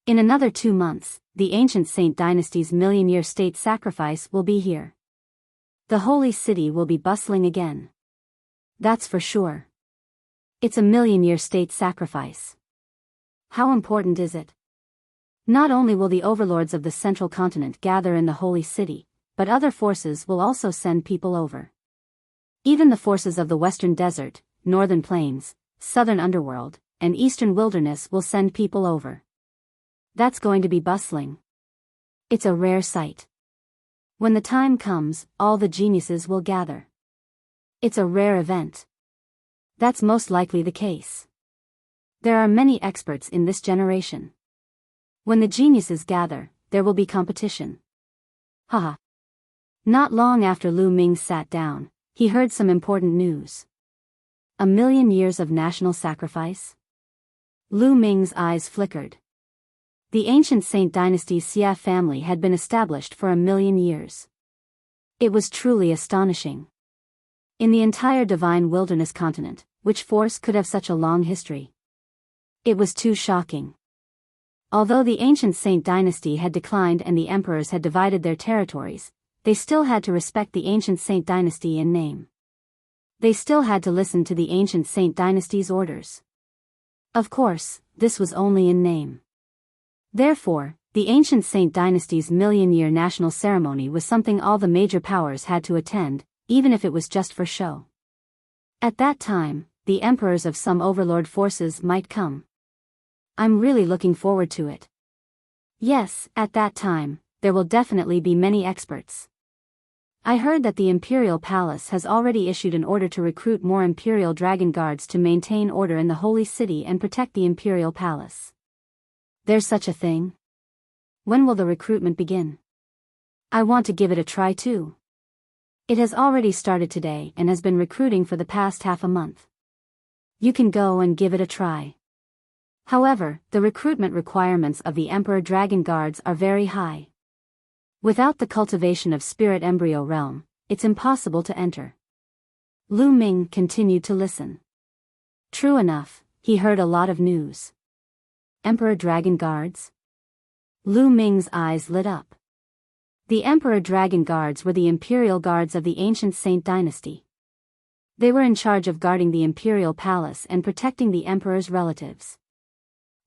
In another 2 months, the ancient Saint Dynasty's million-year state sacrifice will be here. The holy city will be bustling again. That's for sure. It's a million-year state sacrifice. How important is it? Not only will the overlords of the central continent gather in the holy city, but other forces will also send people over. Even the forces of the western desert, northern plains, southern underworld, and eastern wilderness will send people over. That's going to be bustling. It's a rare sight. When the time comes, all the geniuses will gather. It's a rare event. That's most likely the case. There are many experts in this generation. When the geniuses gather, there will be competition. Haha. Not long after Lu Ming sat down, he heard some important news. 1 million years of national sacrifice? Lu Ming's eyes flickered. The ancient Saint Dynasty's Xia family had been established for 1 million years. It was truly astonishing. In the entire divine wilderness continent, which force could have such a long history? It was too shocking. Although the ancient Saint Dynasty had declined and the emperors had divided their territories, they still had to respect the ancient Saint Dynasty in name. They still had to listen to the ancient Saint Dynasty's orders. Of course, this was only in name. Therefore, the ancient Saint Dynasty's million-year national ceremony was something all the major powers had to attend, even if it was just for show. At that time, the emperors of some overlord forces might come. I'm really looking forward to it. Yes, at that time, there will definitely be many experts. I heard that the Imperial Palace has already issued an order to recruit more Imperial Dragon Guards to maintain order in the Holy City and protect the Imperial Palace. There's such a thing? When will the recruitment begin? I want to give it a try too. It has already started today and has been recruiting for the past half a month. You can go and give it a try. However, the recruitment requirements of the Emperor Dragon Guards are very high. Without the cultivation of Spirit Embryo Realm, it's impossible to enter. Lu Ming continued to listen. True enough, he heard a lot of news. Emperor Dragon Guards? Lu Ming's eyes lit up. The Emperor Dragon Guards were the Imperial Guards of the ancient Saint Dynasty. They were in charge of guarding the Imperial Palace and protecting the Emperor's relatives.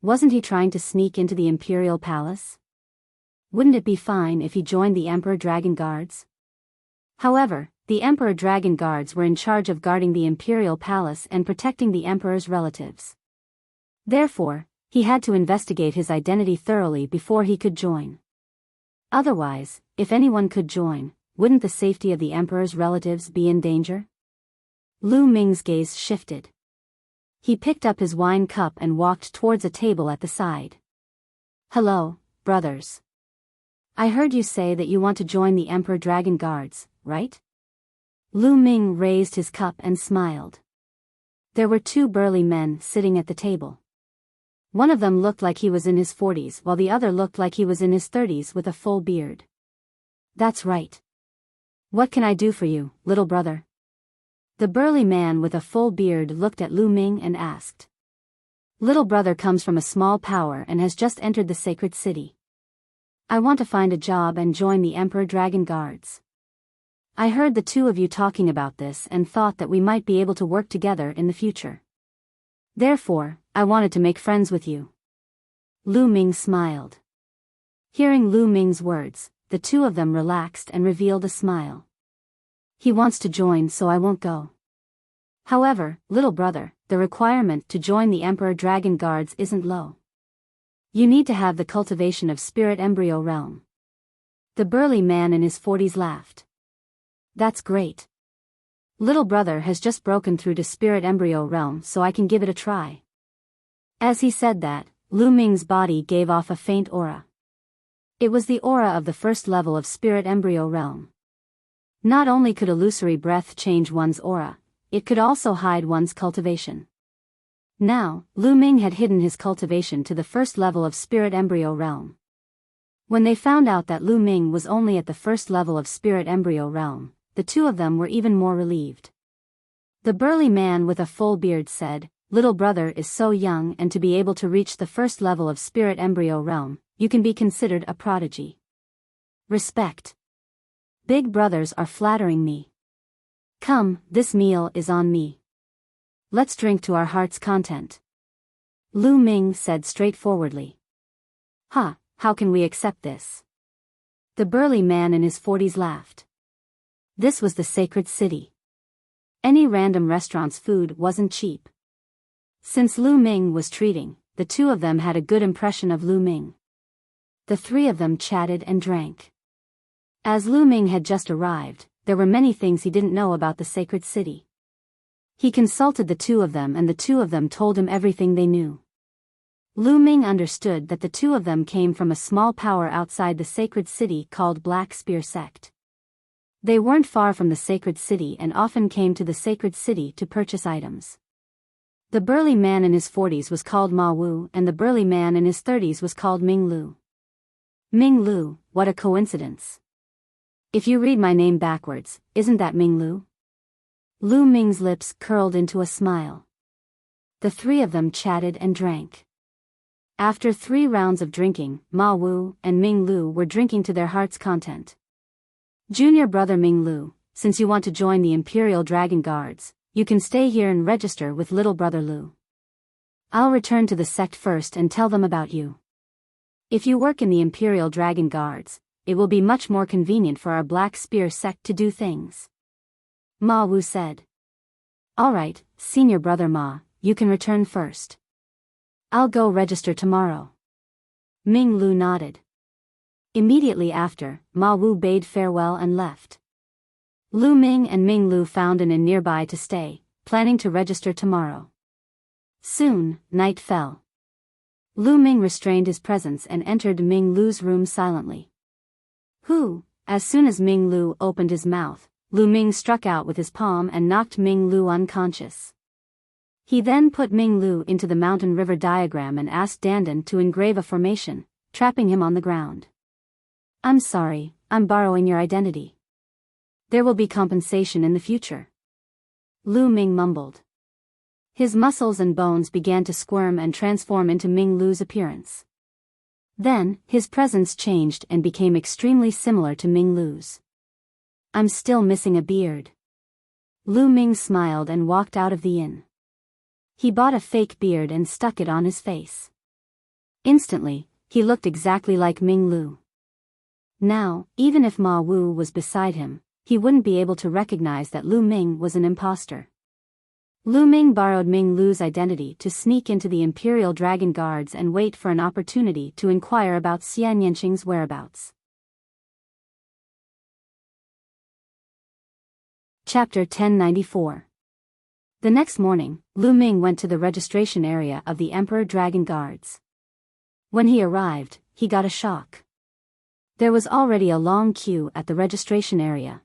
Wasn't he trying to sneak into the Imperial Palace? Wouldn't it be fine if he joined the Emperor Dragon Guards? However, the Emperor Dragon Guards were in charge of guarding the Imperial Palace and protecting the Emperor's relatives. Therefore, he had to investigate his identity thoroughly before he could join. Otherwise, if anyone could join, wouldn't the safety of the Emperor's relatives be in danger? Lu Ming's gaze shifted. He picked up his wine cup and walked towards a table at the side. Hello, brothers. I heard you say that you want to join the Emperor Dragon Guards, right? Lu Ming raised his cup and smiled. There were two burly men sitting at the table. One of them looked like he was in his 40s while the other looked like he was in his 30s with a full beard. That's right. What can I do for you, little brother? The burly man with a full beard looked at Lu Ming and asked. Little brother comes from a small power and has just entered the sacred city. I want to find a job and join the Emperor Dragon Guards. I heard the two of you talking about this and thought that we might be able to work together in the future. Therefore, I wanted to make friends with you. Lu Ming smiled. Hearing Lu Ming's words, the two of them relaxed and revealed a smile. He wants to join, so I won't go. However, little brother, the requirement to join the Emperor Dragon Guards isn't low. You need to have the cultivation of Spirit Embryo Realm. The burly man in his 40s laughed. That's great. Little brother has just broken through to Spirit Embryo Realm, so I can give it a try. As he said that, Lu Ming's body gave off a faint aura. It was the aura of the first level of Spirit Embryo Realm. Not only could illusory breath change one's aura, it could also hide one's cultivation. Now, Lu Ming had hidden his cultivation to the first level of Spirit Embryo Realm. When they found out that Lu Ming was only at the first level of Spirit Embryo Realm, the two of them were even more relieved. The burly man with a full beard said, Little brother is so young, and to be able to reach the first level of Spirit Embryo Realm, you can be considered a prodigy. Respect. Big brothers are flattering me. Come, this meal is on me. Let's drink to our heart's content. Lu Ming said straightforwardly. How can we accept this? The burly man in his 40s laughed. This was the sacred city. Any random restaurant's food wasn't cheap. Since Lu Ming was treating, the two of them had a good impression of Lu Ming. The three of them chatted and drank. As Lu Ming had just arrived, there were many things he didn't know about the sacred city. He consulted the two of them and the two of them told him everything they knew. Lu Ming understood that the two of them came from a small power outside the sacred city called Black Spear Sect. They weren't far from the sacred city and often came to the sacred city to purchase items. The burly man in his 40s was called Ma Wu and the burly man in his 30s was called Ming Lu. Ming Lu, what a coincidence. If you read my name backwards, isn't that Ming Lu? Lu Ming's lips curled into a smile. The three of them chatted and drank. After 3 rounds of drinking, Ma Wu and Ming Lu were drinking to their heart's content. Junior brother Ming Lu, since you want to join the Imperial Dragon Guards, you can stay here and register with little brother Lu. I'll return to the sect first and tell them about you. If you work in the Imperial Dragon Guards, it will be much more convenient for our Black Spear sect to do things. Ma Wu said. Alright, senior brother Ma, you can return first. I'll go register tomorrow. Ming Lu nodded. Immediately after, Ma Wu bade farewell and left. Lu Ming and Ming Lu found an inn nearby to stay, planning to register tomorrow. Soon, night fell. Lu Ming restrained his presence and entered Ming Lu's room silently. As soon as Ming Lu opened his mouth, Lu Ming struck out with his palm and knocked Ming Lu unconscious. He then put Ming Lu into the mountain river diagram and asked Dandan to engrave a formation, trapping him on the ground. I'm sorry, I'm borrowing your identity. There will be compensation in the future. Lu Ming mumbled. His muscles and bones began to squirm and transform into Ming Lu's appearance. Then, his presence changed and became extremely similar to Ming Lu's. I'm still missing a beard. Lu Ming smiled and walked out of the inn. He bought a fake beard and stuck it on his face. Instantly, he looked exactly like Ming Lu. Now, even if Ma Wu was beside him, he wouldn't be able to recognize that Lu Ming was an imposter. Lu Ming borrowed Ming Lu's identity to sneak into the Imperial Dragon Guards and wait for an opportunity to inquire about Xian Yanqing's whereabouts. Chapter 1094. The next morning, Lu Ming went to the registration area of the Emperor Dragon Guards. When he arrived, he got a shock. There was already a long queue at the registration area.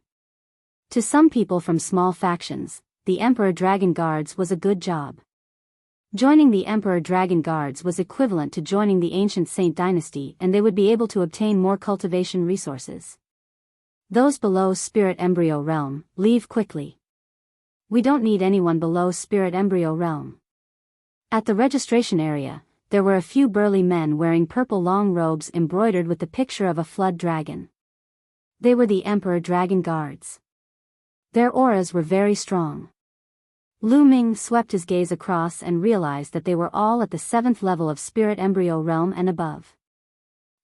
To some people from small factions, the Emperor Dragon Guards was a good job. Joining the Emperor Dragon Guards was equivalent to joining the ancient Saint Dynasty, and they would be able to obtain more cultivation resources. Those below Spirit Embryo Realm, leave quickly. We don't need anyone below Spirit Embryo Realm. At the registration area, there were a few burly men wearing purple long robes embroidered with the picture of a flood dragon. They were the Emperor Dragon Guards. Their auras were very strong. Lu Ming swept his gaze across and realized that they were all at the 7th level of Spirit Embryo Realm and above.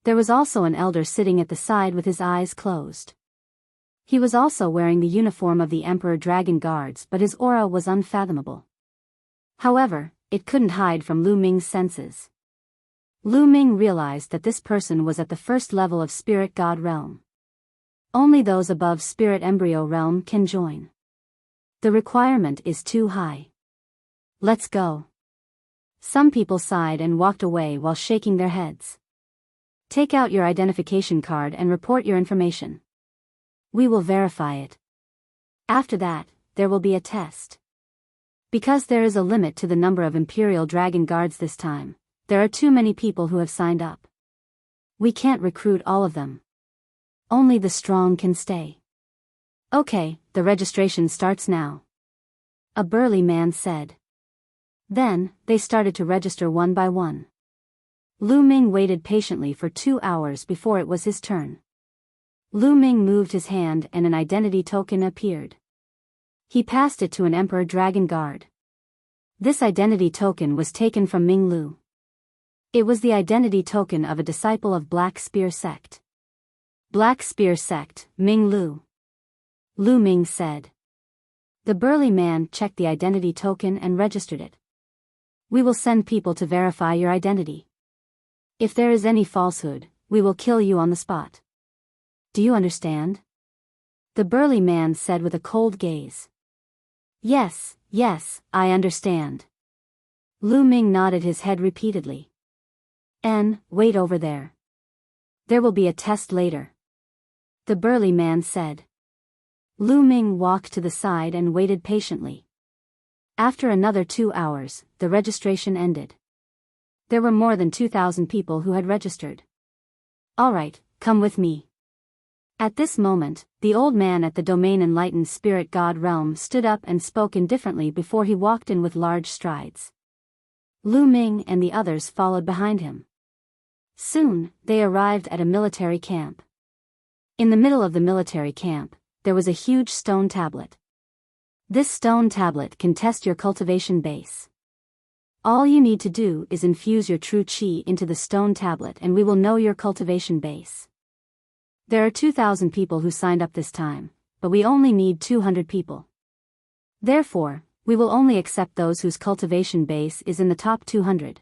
There was also an elder sitting at the side with his eyes closed. He was also wearing the uniform of the Emperor Dragon Guards, but his aura was unfathomable. However, it couldn't hide from Lu Ming's senses. Lu Ming realized that this person was at the 1st level of Spirit God Realm. Only those above Spirit Embryo Realm can join. The requirement is too high. Let's go. Some people sighed and walked away while shaking their heads. Take out your identification card and report your information. We will verify it. After that, there will be a test. Because there is a limit to the number of Imperial Dragon Guards this time, there are too many people who have signed up. We can't recruit all of them. Only the strong can stay. Okay, the registration starts now. A burly man said. Then, they started to register one by one. Lu Ming waited patiently for 2 hours before it was his turn. Lu Ming moved his hand and an identity token appeared. He passed it to an Emperor Dragon Guard. This identity token was taken from Ming Lu. It was the identity token of a disciple of Black Spear Sect. Black Spear Sect, Ming Lu. Lu Ming said. The burly man checked the identity token and registered it. We will send people to verify your identity. If there is any falsehood, we will kill you on the spot. Do you understand? The burly man said with a cold gaze. Yes, I understand. Lu Ming nodded his head repeatedly. Wait over there. There will be a test later. The burly man said. Lu Ming walked to the side and waited patiently. After another 2 hours, the registration ended. There were more than 2,000 people who had registered. Alright, come with me. At this moment, the old man at the domain Enlightened Spirit God Realm stood up and spoke indifferently before he walked in with large strides. Lu Ming and the others followed behind him. Soon, they arrived at a military camp. In the middle of the military camp, there was a huge stone tablet. This stone tablet can test your cultivation base. All you need to do is infuse your true qi into the stone tablet and we will know your cultivation base. There are 2,000 people who signed up this time, but we only need 200 people. Therefore, we will only accept those whose cultivation base is in the top 200.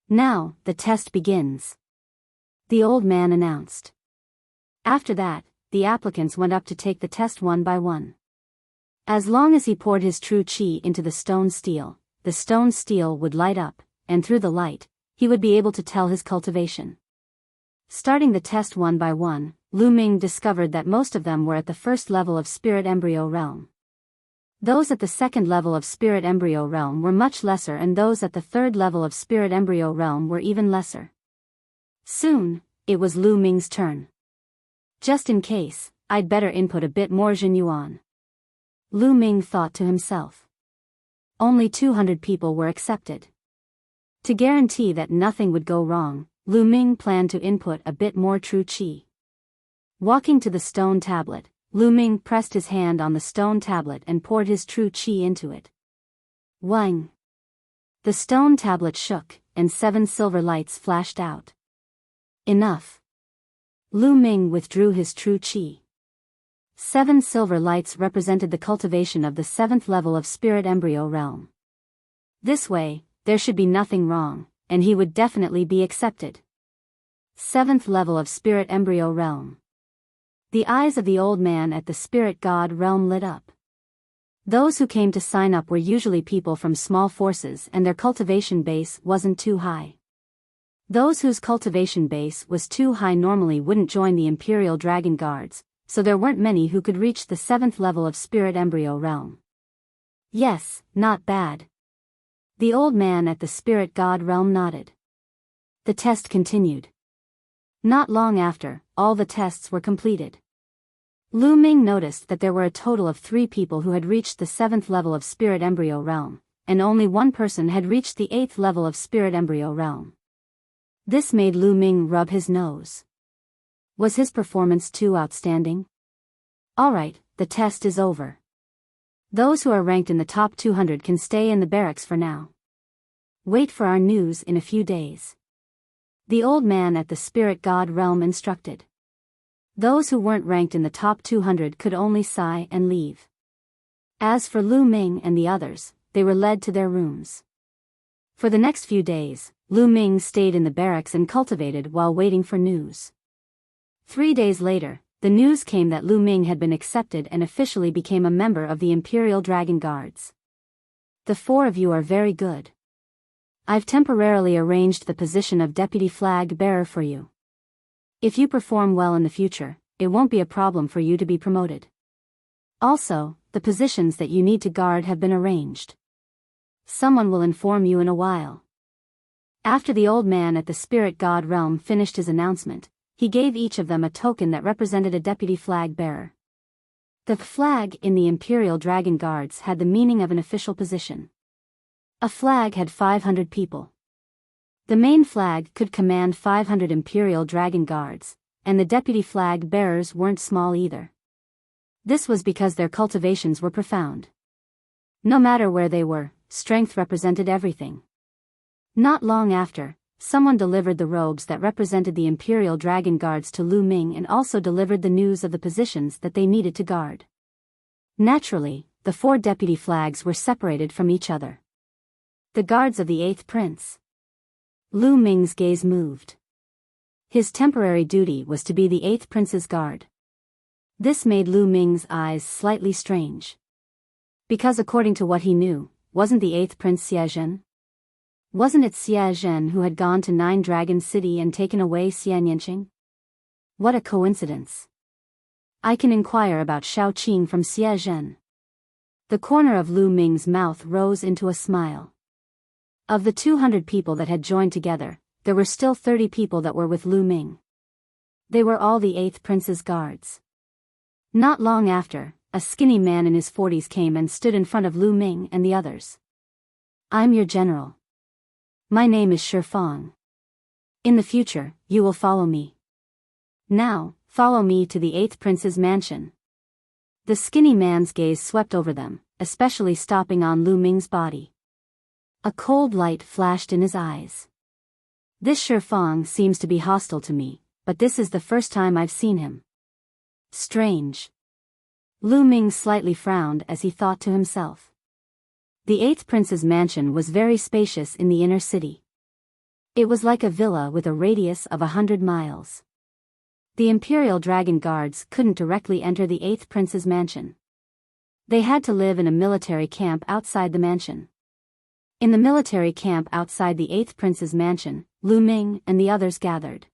Now, the test begins. The old man announced. After that, the applicants went up to take the test one by one. As long as he poured his true qi into the stone steel would light up, and through the light, he would be able to tell his cultivation. Starting the test one by one, Lu Ming discovered that most of them were at the first level of spirit embryo realm. Those at the second level of spirit embryo realm were much lesser and those at the third level of spirit embryo realm were even lesser. Soon, it was Lu Ming's turn. Just in case, I'd better input a bit more Jin Yuan. Lu Ming thought to himself. Only 200 people were accepted. To guarantee that nothing would go wrong, Lu Ming planned to input a bit more true qi. Walking to the stone tablet, Lu Ming pressed his hand on the stone tablet and poured his true qi into it. Wang! The stone tablet shook, and 7 silver lights flashed out. Enough! Lu Ming withdrew his true qi. 7 silver lights represented the cultivation of the 7th level of spirit embryo realm. This way, there should be nothing wrong, and he would definitely be accepted. 7th level of spirit embryo realm. The eyes of the old man at the spirit god realm lit up. Those who came to sign up were usually people from small forces and their cultivation base wasn't too high. Those whose cultivation base was too high normally wouldn't join the Imperial Dragon Guards, so there weren't many who could reach the 7th level of spirit embryo realm. Yes, not bad. The old man at the spirit god realm nodded. The test continued. Not long after, all the tests were completed. Lu Ming noticed that there were a total of 3 people who had reached the 7th level of spirit embryo realm, and only 1 person had reached the 8th level of spirit embryo realm. This made Lu Ming rub his nose. Was his performance too outstanding? Alright, the test is over. Those who are ranked in the top 200 can stay in the barracks for now. Wait for our news in a few days. The old man at the spirit god realm instructed. Those who weren't ranked in the top 200 could only sigh and leave. As for Lu Ming and the others, they were led to their rooms. For the next few days, Lu Ming stayed in the barracks and cultivated while waiting for news. 3 days later, the news came that Lu Ming had been accepted and officially became a member of the Imperial Dragon Guards. The 4 of you are very good. I've temporarily arranged the position of deputy flag bearer for you. If you perform well in the future, it won't be a problem for you to be promoted. Also, the positions that you need to guard have been arranged. Someone will inform you in a while. After the old man at the spirit god realm finished his announcement, he gave each of them a token that represented a deputy flag bearer. The flag in the Imperial Dragon Guards had the meaning of an official position. A flag had 500 people. The main flag could command 500 Imperial Dragon Guards, and the deputy flag bearers weren't small either. This was because their cultivations were profound. No matter where they were, strength represented everything. Not long after, someone delivered the robes that represented the Imperial Dragon Guards to Lu Ming and also delivered the news of the positions that they needed to guard. Naturally, the 4 deputy flags were separated from each other. The guards of the 8th Prince. Lu Ming's gaze moved. His temporary duty was to be the 8th Prince's guard. This made Lu Ming's eyes slightly strange. Because according to what he knew, wasn't the 8th Prince Xie Zhen? Wasn't it Xie Zhen who had gone to 9 Dragon City and taken away Xian Yanqing? What a coincidence. I can inquire about Shao Qing from Xie Zhen. The corner of Lu Ming's mouth rose into a smile. Of the 200 people that had joined together, there were still 30 people that were with Lu Ming. They were all the 8th Prince's guards. Not long after, a skinny man in his 40s came and stood in front of Lu Ming and the others. I'm your general. My name is Shi Fang. In the future, you will follow me. Now, follow me to the 8th Prince's mansion. The skinny man's gaze swept over them, especially stopping on Lu Ming's body. A cold light flashed in his eyes. This Shifang seems to be hostile to me, but this is the first time I've seen him. Strange. Lu Ming slightly frowned as he thought to himself. The 8th prince's mansion was very spacious in the inner city. It was like a villa with a radius of 100 miles. The Imperial Dragon Guards couldn't directly enter the 8th prince's mansion. They had to live in a military camp outside the mansion. In the military camp outside the 8th prince's mansion, Lu Ming and the others gathered.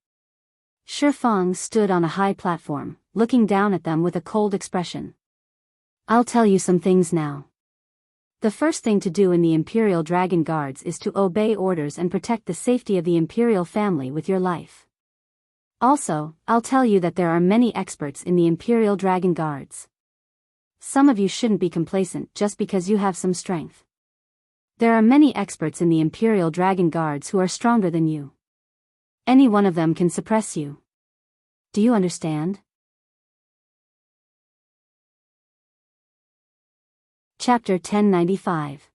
Shifang stood on a high platform, looking down at them with a cold expression. I'll tell you some things now. The first thing to do in the Imperial Dragon Guards is to obey orders and protect the safety of the Imperial family with your life. Also, I'll tell you that there are many experts in the Imperial Dragon Guards. Some of you shouldn't be complacent just because you have some strength. There are many experts in the Imperial Dragon Guards who are stronger than you. Any one of them can suppress you. Do you understand? Chapter 1095.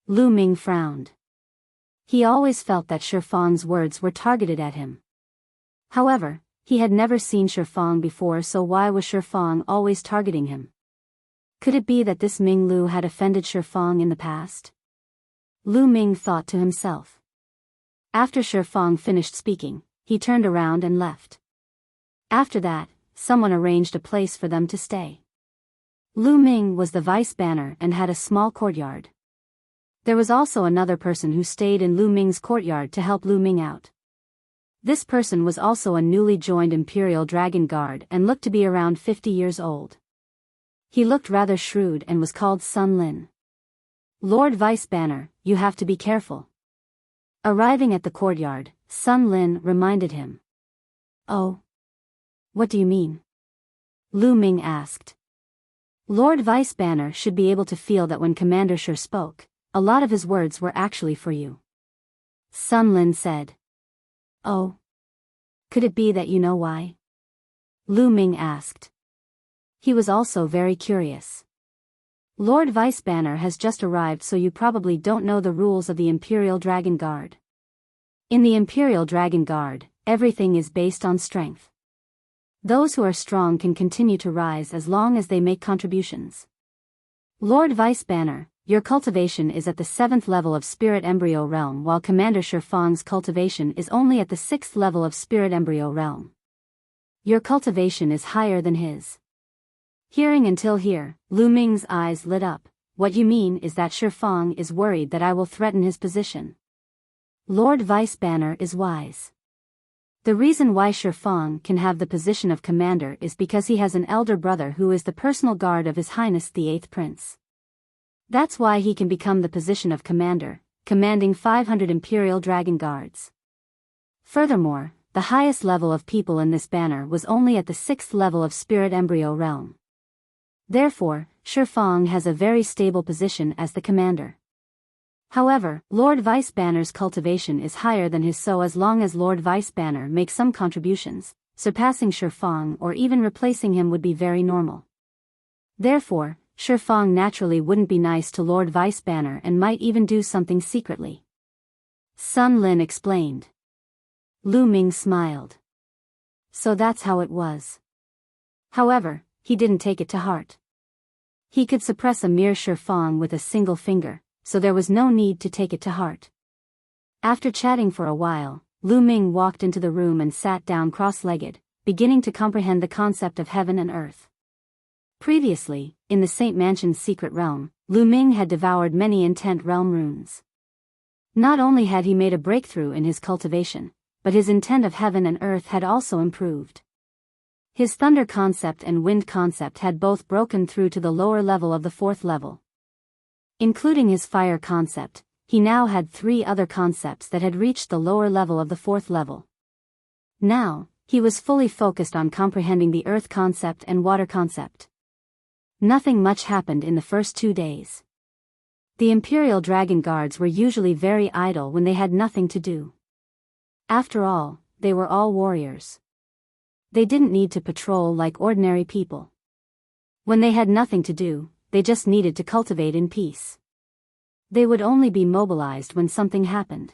Lu Ming frowned. He always felt that Shifang's words were targeted at him. However, he had never seen Shifang before, so why was Shifang always targeting him? Could it be that this Ming Lu had offended Shifang in the past? Lu Ming thought to himself. After Shifang finished speaking, he turned around and left. After that, someone arranged a place for them to stay. Lu Ming was the vice banner and had a small courtyard. There was also another person who stayed in Lu Ming's courtyard to help Lu Ming out. This person was also a newly joined Imperial Dragon Guard and looked to be around 50 years old. He looked rather shrewd and was called Sun Lin. Lord Vice Banner, you have to be careful. Arriving at the courtyard, Sun Lin reminded him. Oh. What do you mean? Lu Ming asked. Lord Vice Banner should be able to feel that when Commander Shi spoke, a lot of his words were actually for you. Sun Lin said. Oh. Could it be that you know why? Lu Ming asked. He was also very curious. Lord Vice Banner has just arrived, so you probably don't know the rules of the Imperial Dragon Guard. In the Imperial Dragon Guard, everything is based on strength. Those who are strong can continue to rise as long as they make contributions. Lord Vice Banner, your cultivation is at the 7th level of Spirit Embryo Realm, while Commander Shifang's cultivation is only at the 6th level of Spirit Embryo Realm. Your cultivation is higher than his. Hearing until here, Lu Ming's eyes lit up. What you mean is that Shifang is worried that I will threaten his position. Lord Vice Banner is wise. The reason why Shifang can have the position of commander is because he has an elder brother who is the personal guard of His Highness the 8th Prince. That's why he can become the position of commander, commanding 500 Imperial Dragon Guards. Furthermore, the highest level of people in this banner was only at the 6th level of Spirit Embryo Realm. Therefore, Shifang has a very stable position as the commander. However, Lord Vice Banner's cultivation is higher than his, so as long as Lord Vice Banner makes some contributions, surpassing Shifang or even replacing him would be very normal. Therefore, Shifang naturally wouldn't be nice to Lord Vice Banner and might even do something secretly. Sun Lin explained. Lu Ming smiled. So that's how it was. However, he didn't take it to heart. He could suppress a mere Shifang with a single finger, so there was no need to take it to heart. After chatting for a while, Lu Ming walked into the room and sat down cross-legged, beginning to comprehend the concept of heaven and earth. Previously, in the Saint Mansion's secret realm, Lu Ming had devoured many intent realm runes. Not only had he made a breakthrough in his cultivation, but his intent of heaven and earth had also improved. His thunder concept and wind concept had both broken through to the lower level of the 4th level. Including his fire concept, he now had 3 other concepts that had reached the lower level of the 4th level. Now, he was fully focused on comprehending the earth concept and water concept. Nothing much happened in the first 2 days. The Imperial Dragon Guards were usually very idle when they had nothing to do. After all, they were all warriors. They didn't need to patrol like ordinary people. When they had nothing to do, they just needed to cultivate in peace. They would only be mobilized when something happened.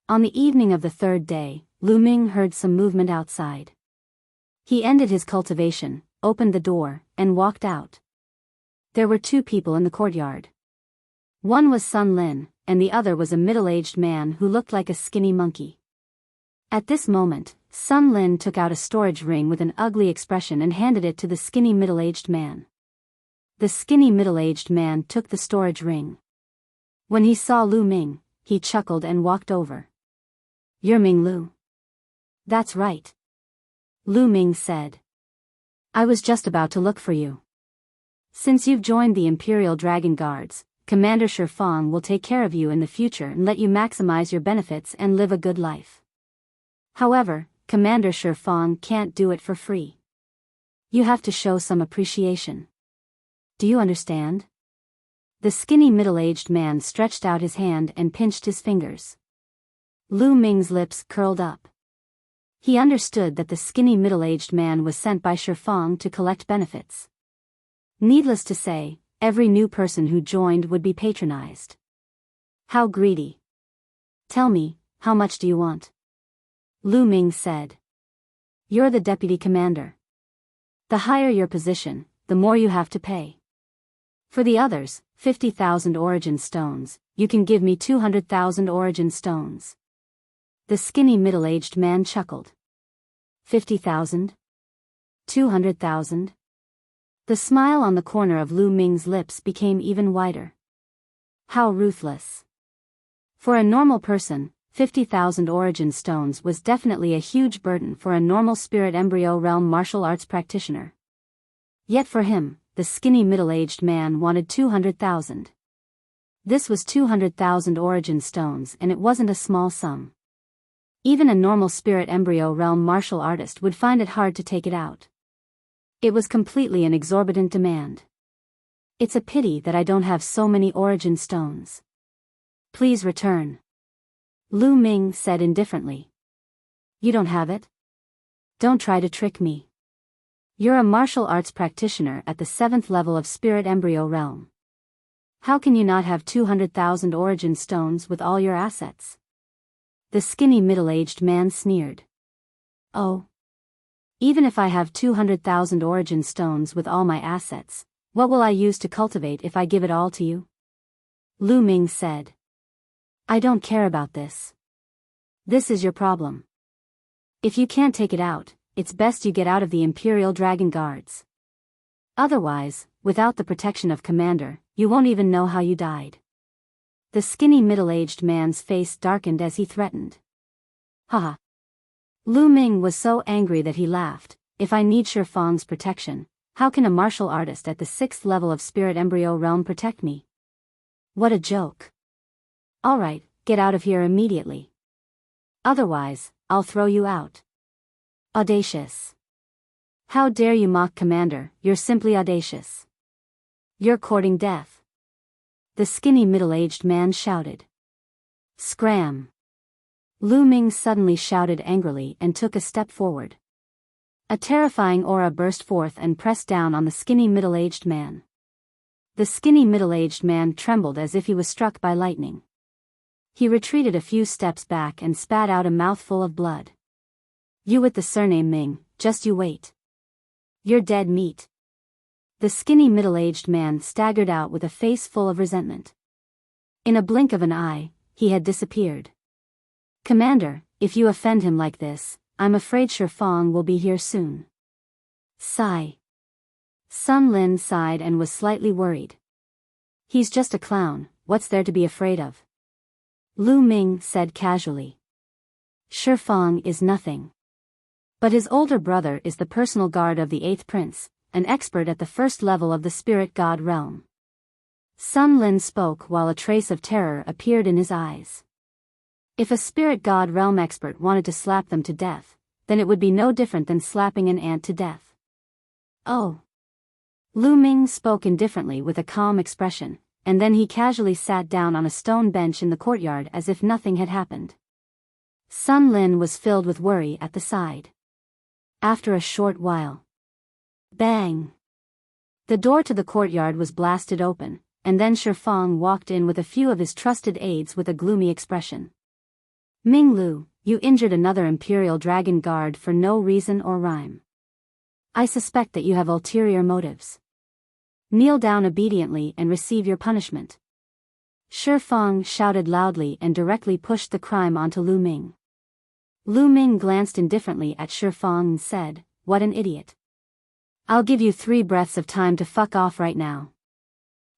On the evening of the third day, Lu Ming heard some movement outside. He ended his cultivation, opened the door, and walked out. There were two people in the courtyard. One was Sun Lin, and the other was a middle-aged man who looked like a skinny monkey. At this moment, Sun Lin took out a storage ring with an ugly expression and handed it to the skinny middle-aged man. The skinny middle-aged man took the storage ring. When he saw Lu Ming, he chuckled and walked over. "You're Ming Lu." "That's right." Lu Ming said. "I was just about to look for you. Since you've joined the Imperial Dragon Guards, Commander Shifang will take care of you in the future and let you maximize your benefits and live a good life. However, Commander Shifang can't do it for free. You have to show some appreciation. Do you understand?" The skinny middle-aged man stretched out his hand and pinched his fingers. Lu Ming's lips curled up. He understood that the skinny middle-aged man was sent by Shifang to collect benefits. Needless to say, every new person who joined would be patronized. How greedy. "Tell me, how much do you want?" Lu Ming said. "You're the deputy commander. The higher your position, the more you have to pay. For the others, 50,000 origin stones, you can give me 200,000 origin stones." The skinny middle-aged man chuckled. 50,000? 200,000? The smile on the corner of Lu Ming's lips became even wider. How ruthless. For a normal person, 50,000 origin stones was definitely a huge burden for a normal spirit embryo realm martial arts practitioner. Yet for him, the skinny middle-aged man wanted 200,000. This was 200,000 origin stones, and it wasn't a small sum. Even a normal spirit embryo realm martial artist would find it hard to take it out. It was completely an exorbitant demand. "It's a pity that I don't have so many origin stones. Please return," Lu Ming said indifferently. "You don't have it? Don't try to trick me. You're a martial arts practitioner at the 7th level of spirit embryo realm. How can you not have 200,000 origin stones with all your assets?" The skinny middle-aged man sneered. "Oh. Even if I have 200,000 origin stones with all my assets, what will I use to cultivate if I give it all to you?" Lu Ming said. "I don't care about this. This is your problem. If you can't take it out, it's best you get out of the Imperial Dragon Guards. Otherwise, without the protection of Commander, you won't even know how you died." The skinny middle-aged man's face darkened as he threatened. Haha. Lu Ming was so angry that he laughed. "If I need Shifang's protection, how can a martial artist at the 6th level of spirit embryo realm protect me? What a joke. Alright, get out of here immediately. Otherwise, I'll throw you out." Audacious. How dare you mock Commander, you're simply audacious. You're courting death. The skinny middle-aged man shouted. Scram. Lu Ming suddenly shouted angrily and took a step forward. A terrifying aura burst forth and pressed down on the skinny middle-aged man. The skinny middle-aged man trembled as if he was struck by lightning. He retreated a few steps back and spat out a mouthful of blood. "You with the surname Ming, just you wait. You're dead meat." The skinny middle-aged man staggered out with a face full of resentment. In a blink of an eye, he had disappeared. "Commander, if you offend him like this, I'm afraid Shifang will be here soon." Sigh. Sun Lin sighed and was slightly worried. "He's just a clown, what's there to be afraid of?" Lu Ming said casually. "Shifang is nothing. But his older brother is the personal guard of the 8th prince, an expert at the 1st level of the spirit god realm." Sun Lin spoke while a trace of terror appeared in his eyes. If a spirit god realm expert wanted to slap them to death, then it would be no different than slapping an ant to death. "Oh." Lu Ming spoke indifferently with a calm expression, and then he casually sat down on a stone bench in the courtyard as if nothing had happened. Sun Lin was filled with worry at the side. After a short while. Bang! The door to the courtyard was blasted open, and then Shifeng walked in with a few of his trusted aides with a gloomy expression. Ming Lu, you injured another Imperial Dragon Guard for no reason or rhyme. I suspect that you have ulterior motives. Kneel down obediently and receive your punishment. Shifeng shouted loudly and directly pushed the crime onto Lu Ming. Lu Ming glanced indifferently at Shifeng and said, "What an idiot. I'll give you 3 breaths of time to fuck off right now."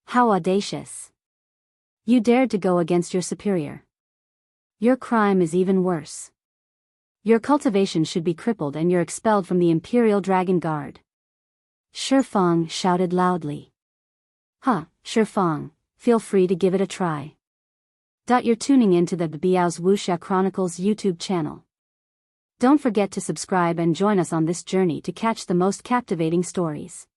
How audacious. You dared to go against your superior. Your crime is even worse. Your cultivation should be crippled and you're expelled from the Imperial Dragon Guard. Shifeng shouted loudly. Shifeng, feel free to give it a try. You're tuning into the Biyao's Wuxia Chronicles YouTube channel. Don't forget to subscribe and join us on this journey to catch the most captivating stories.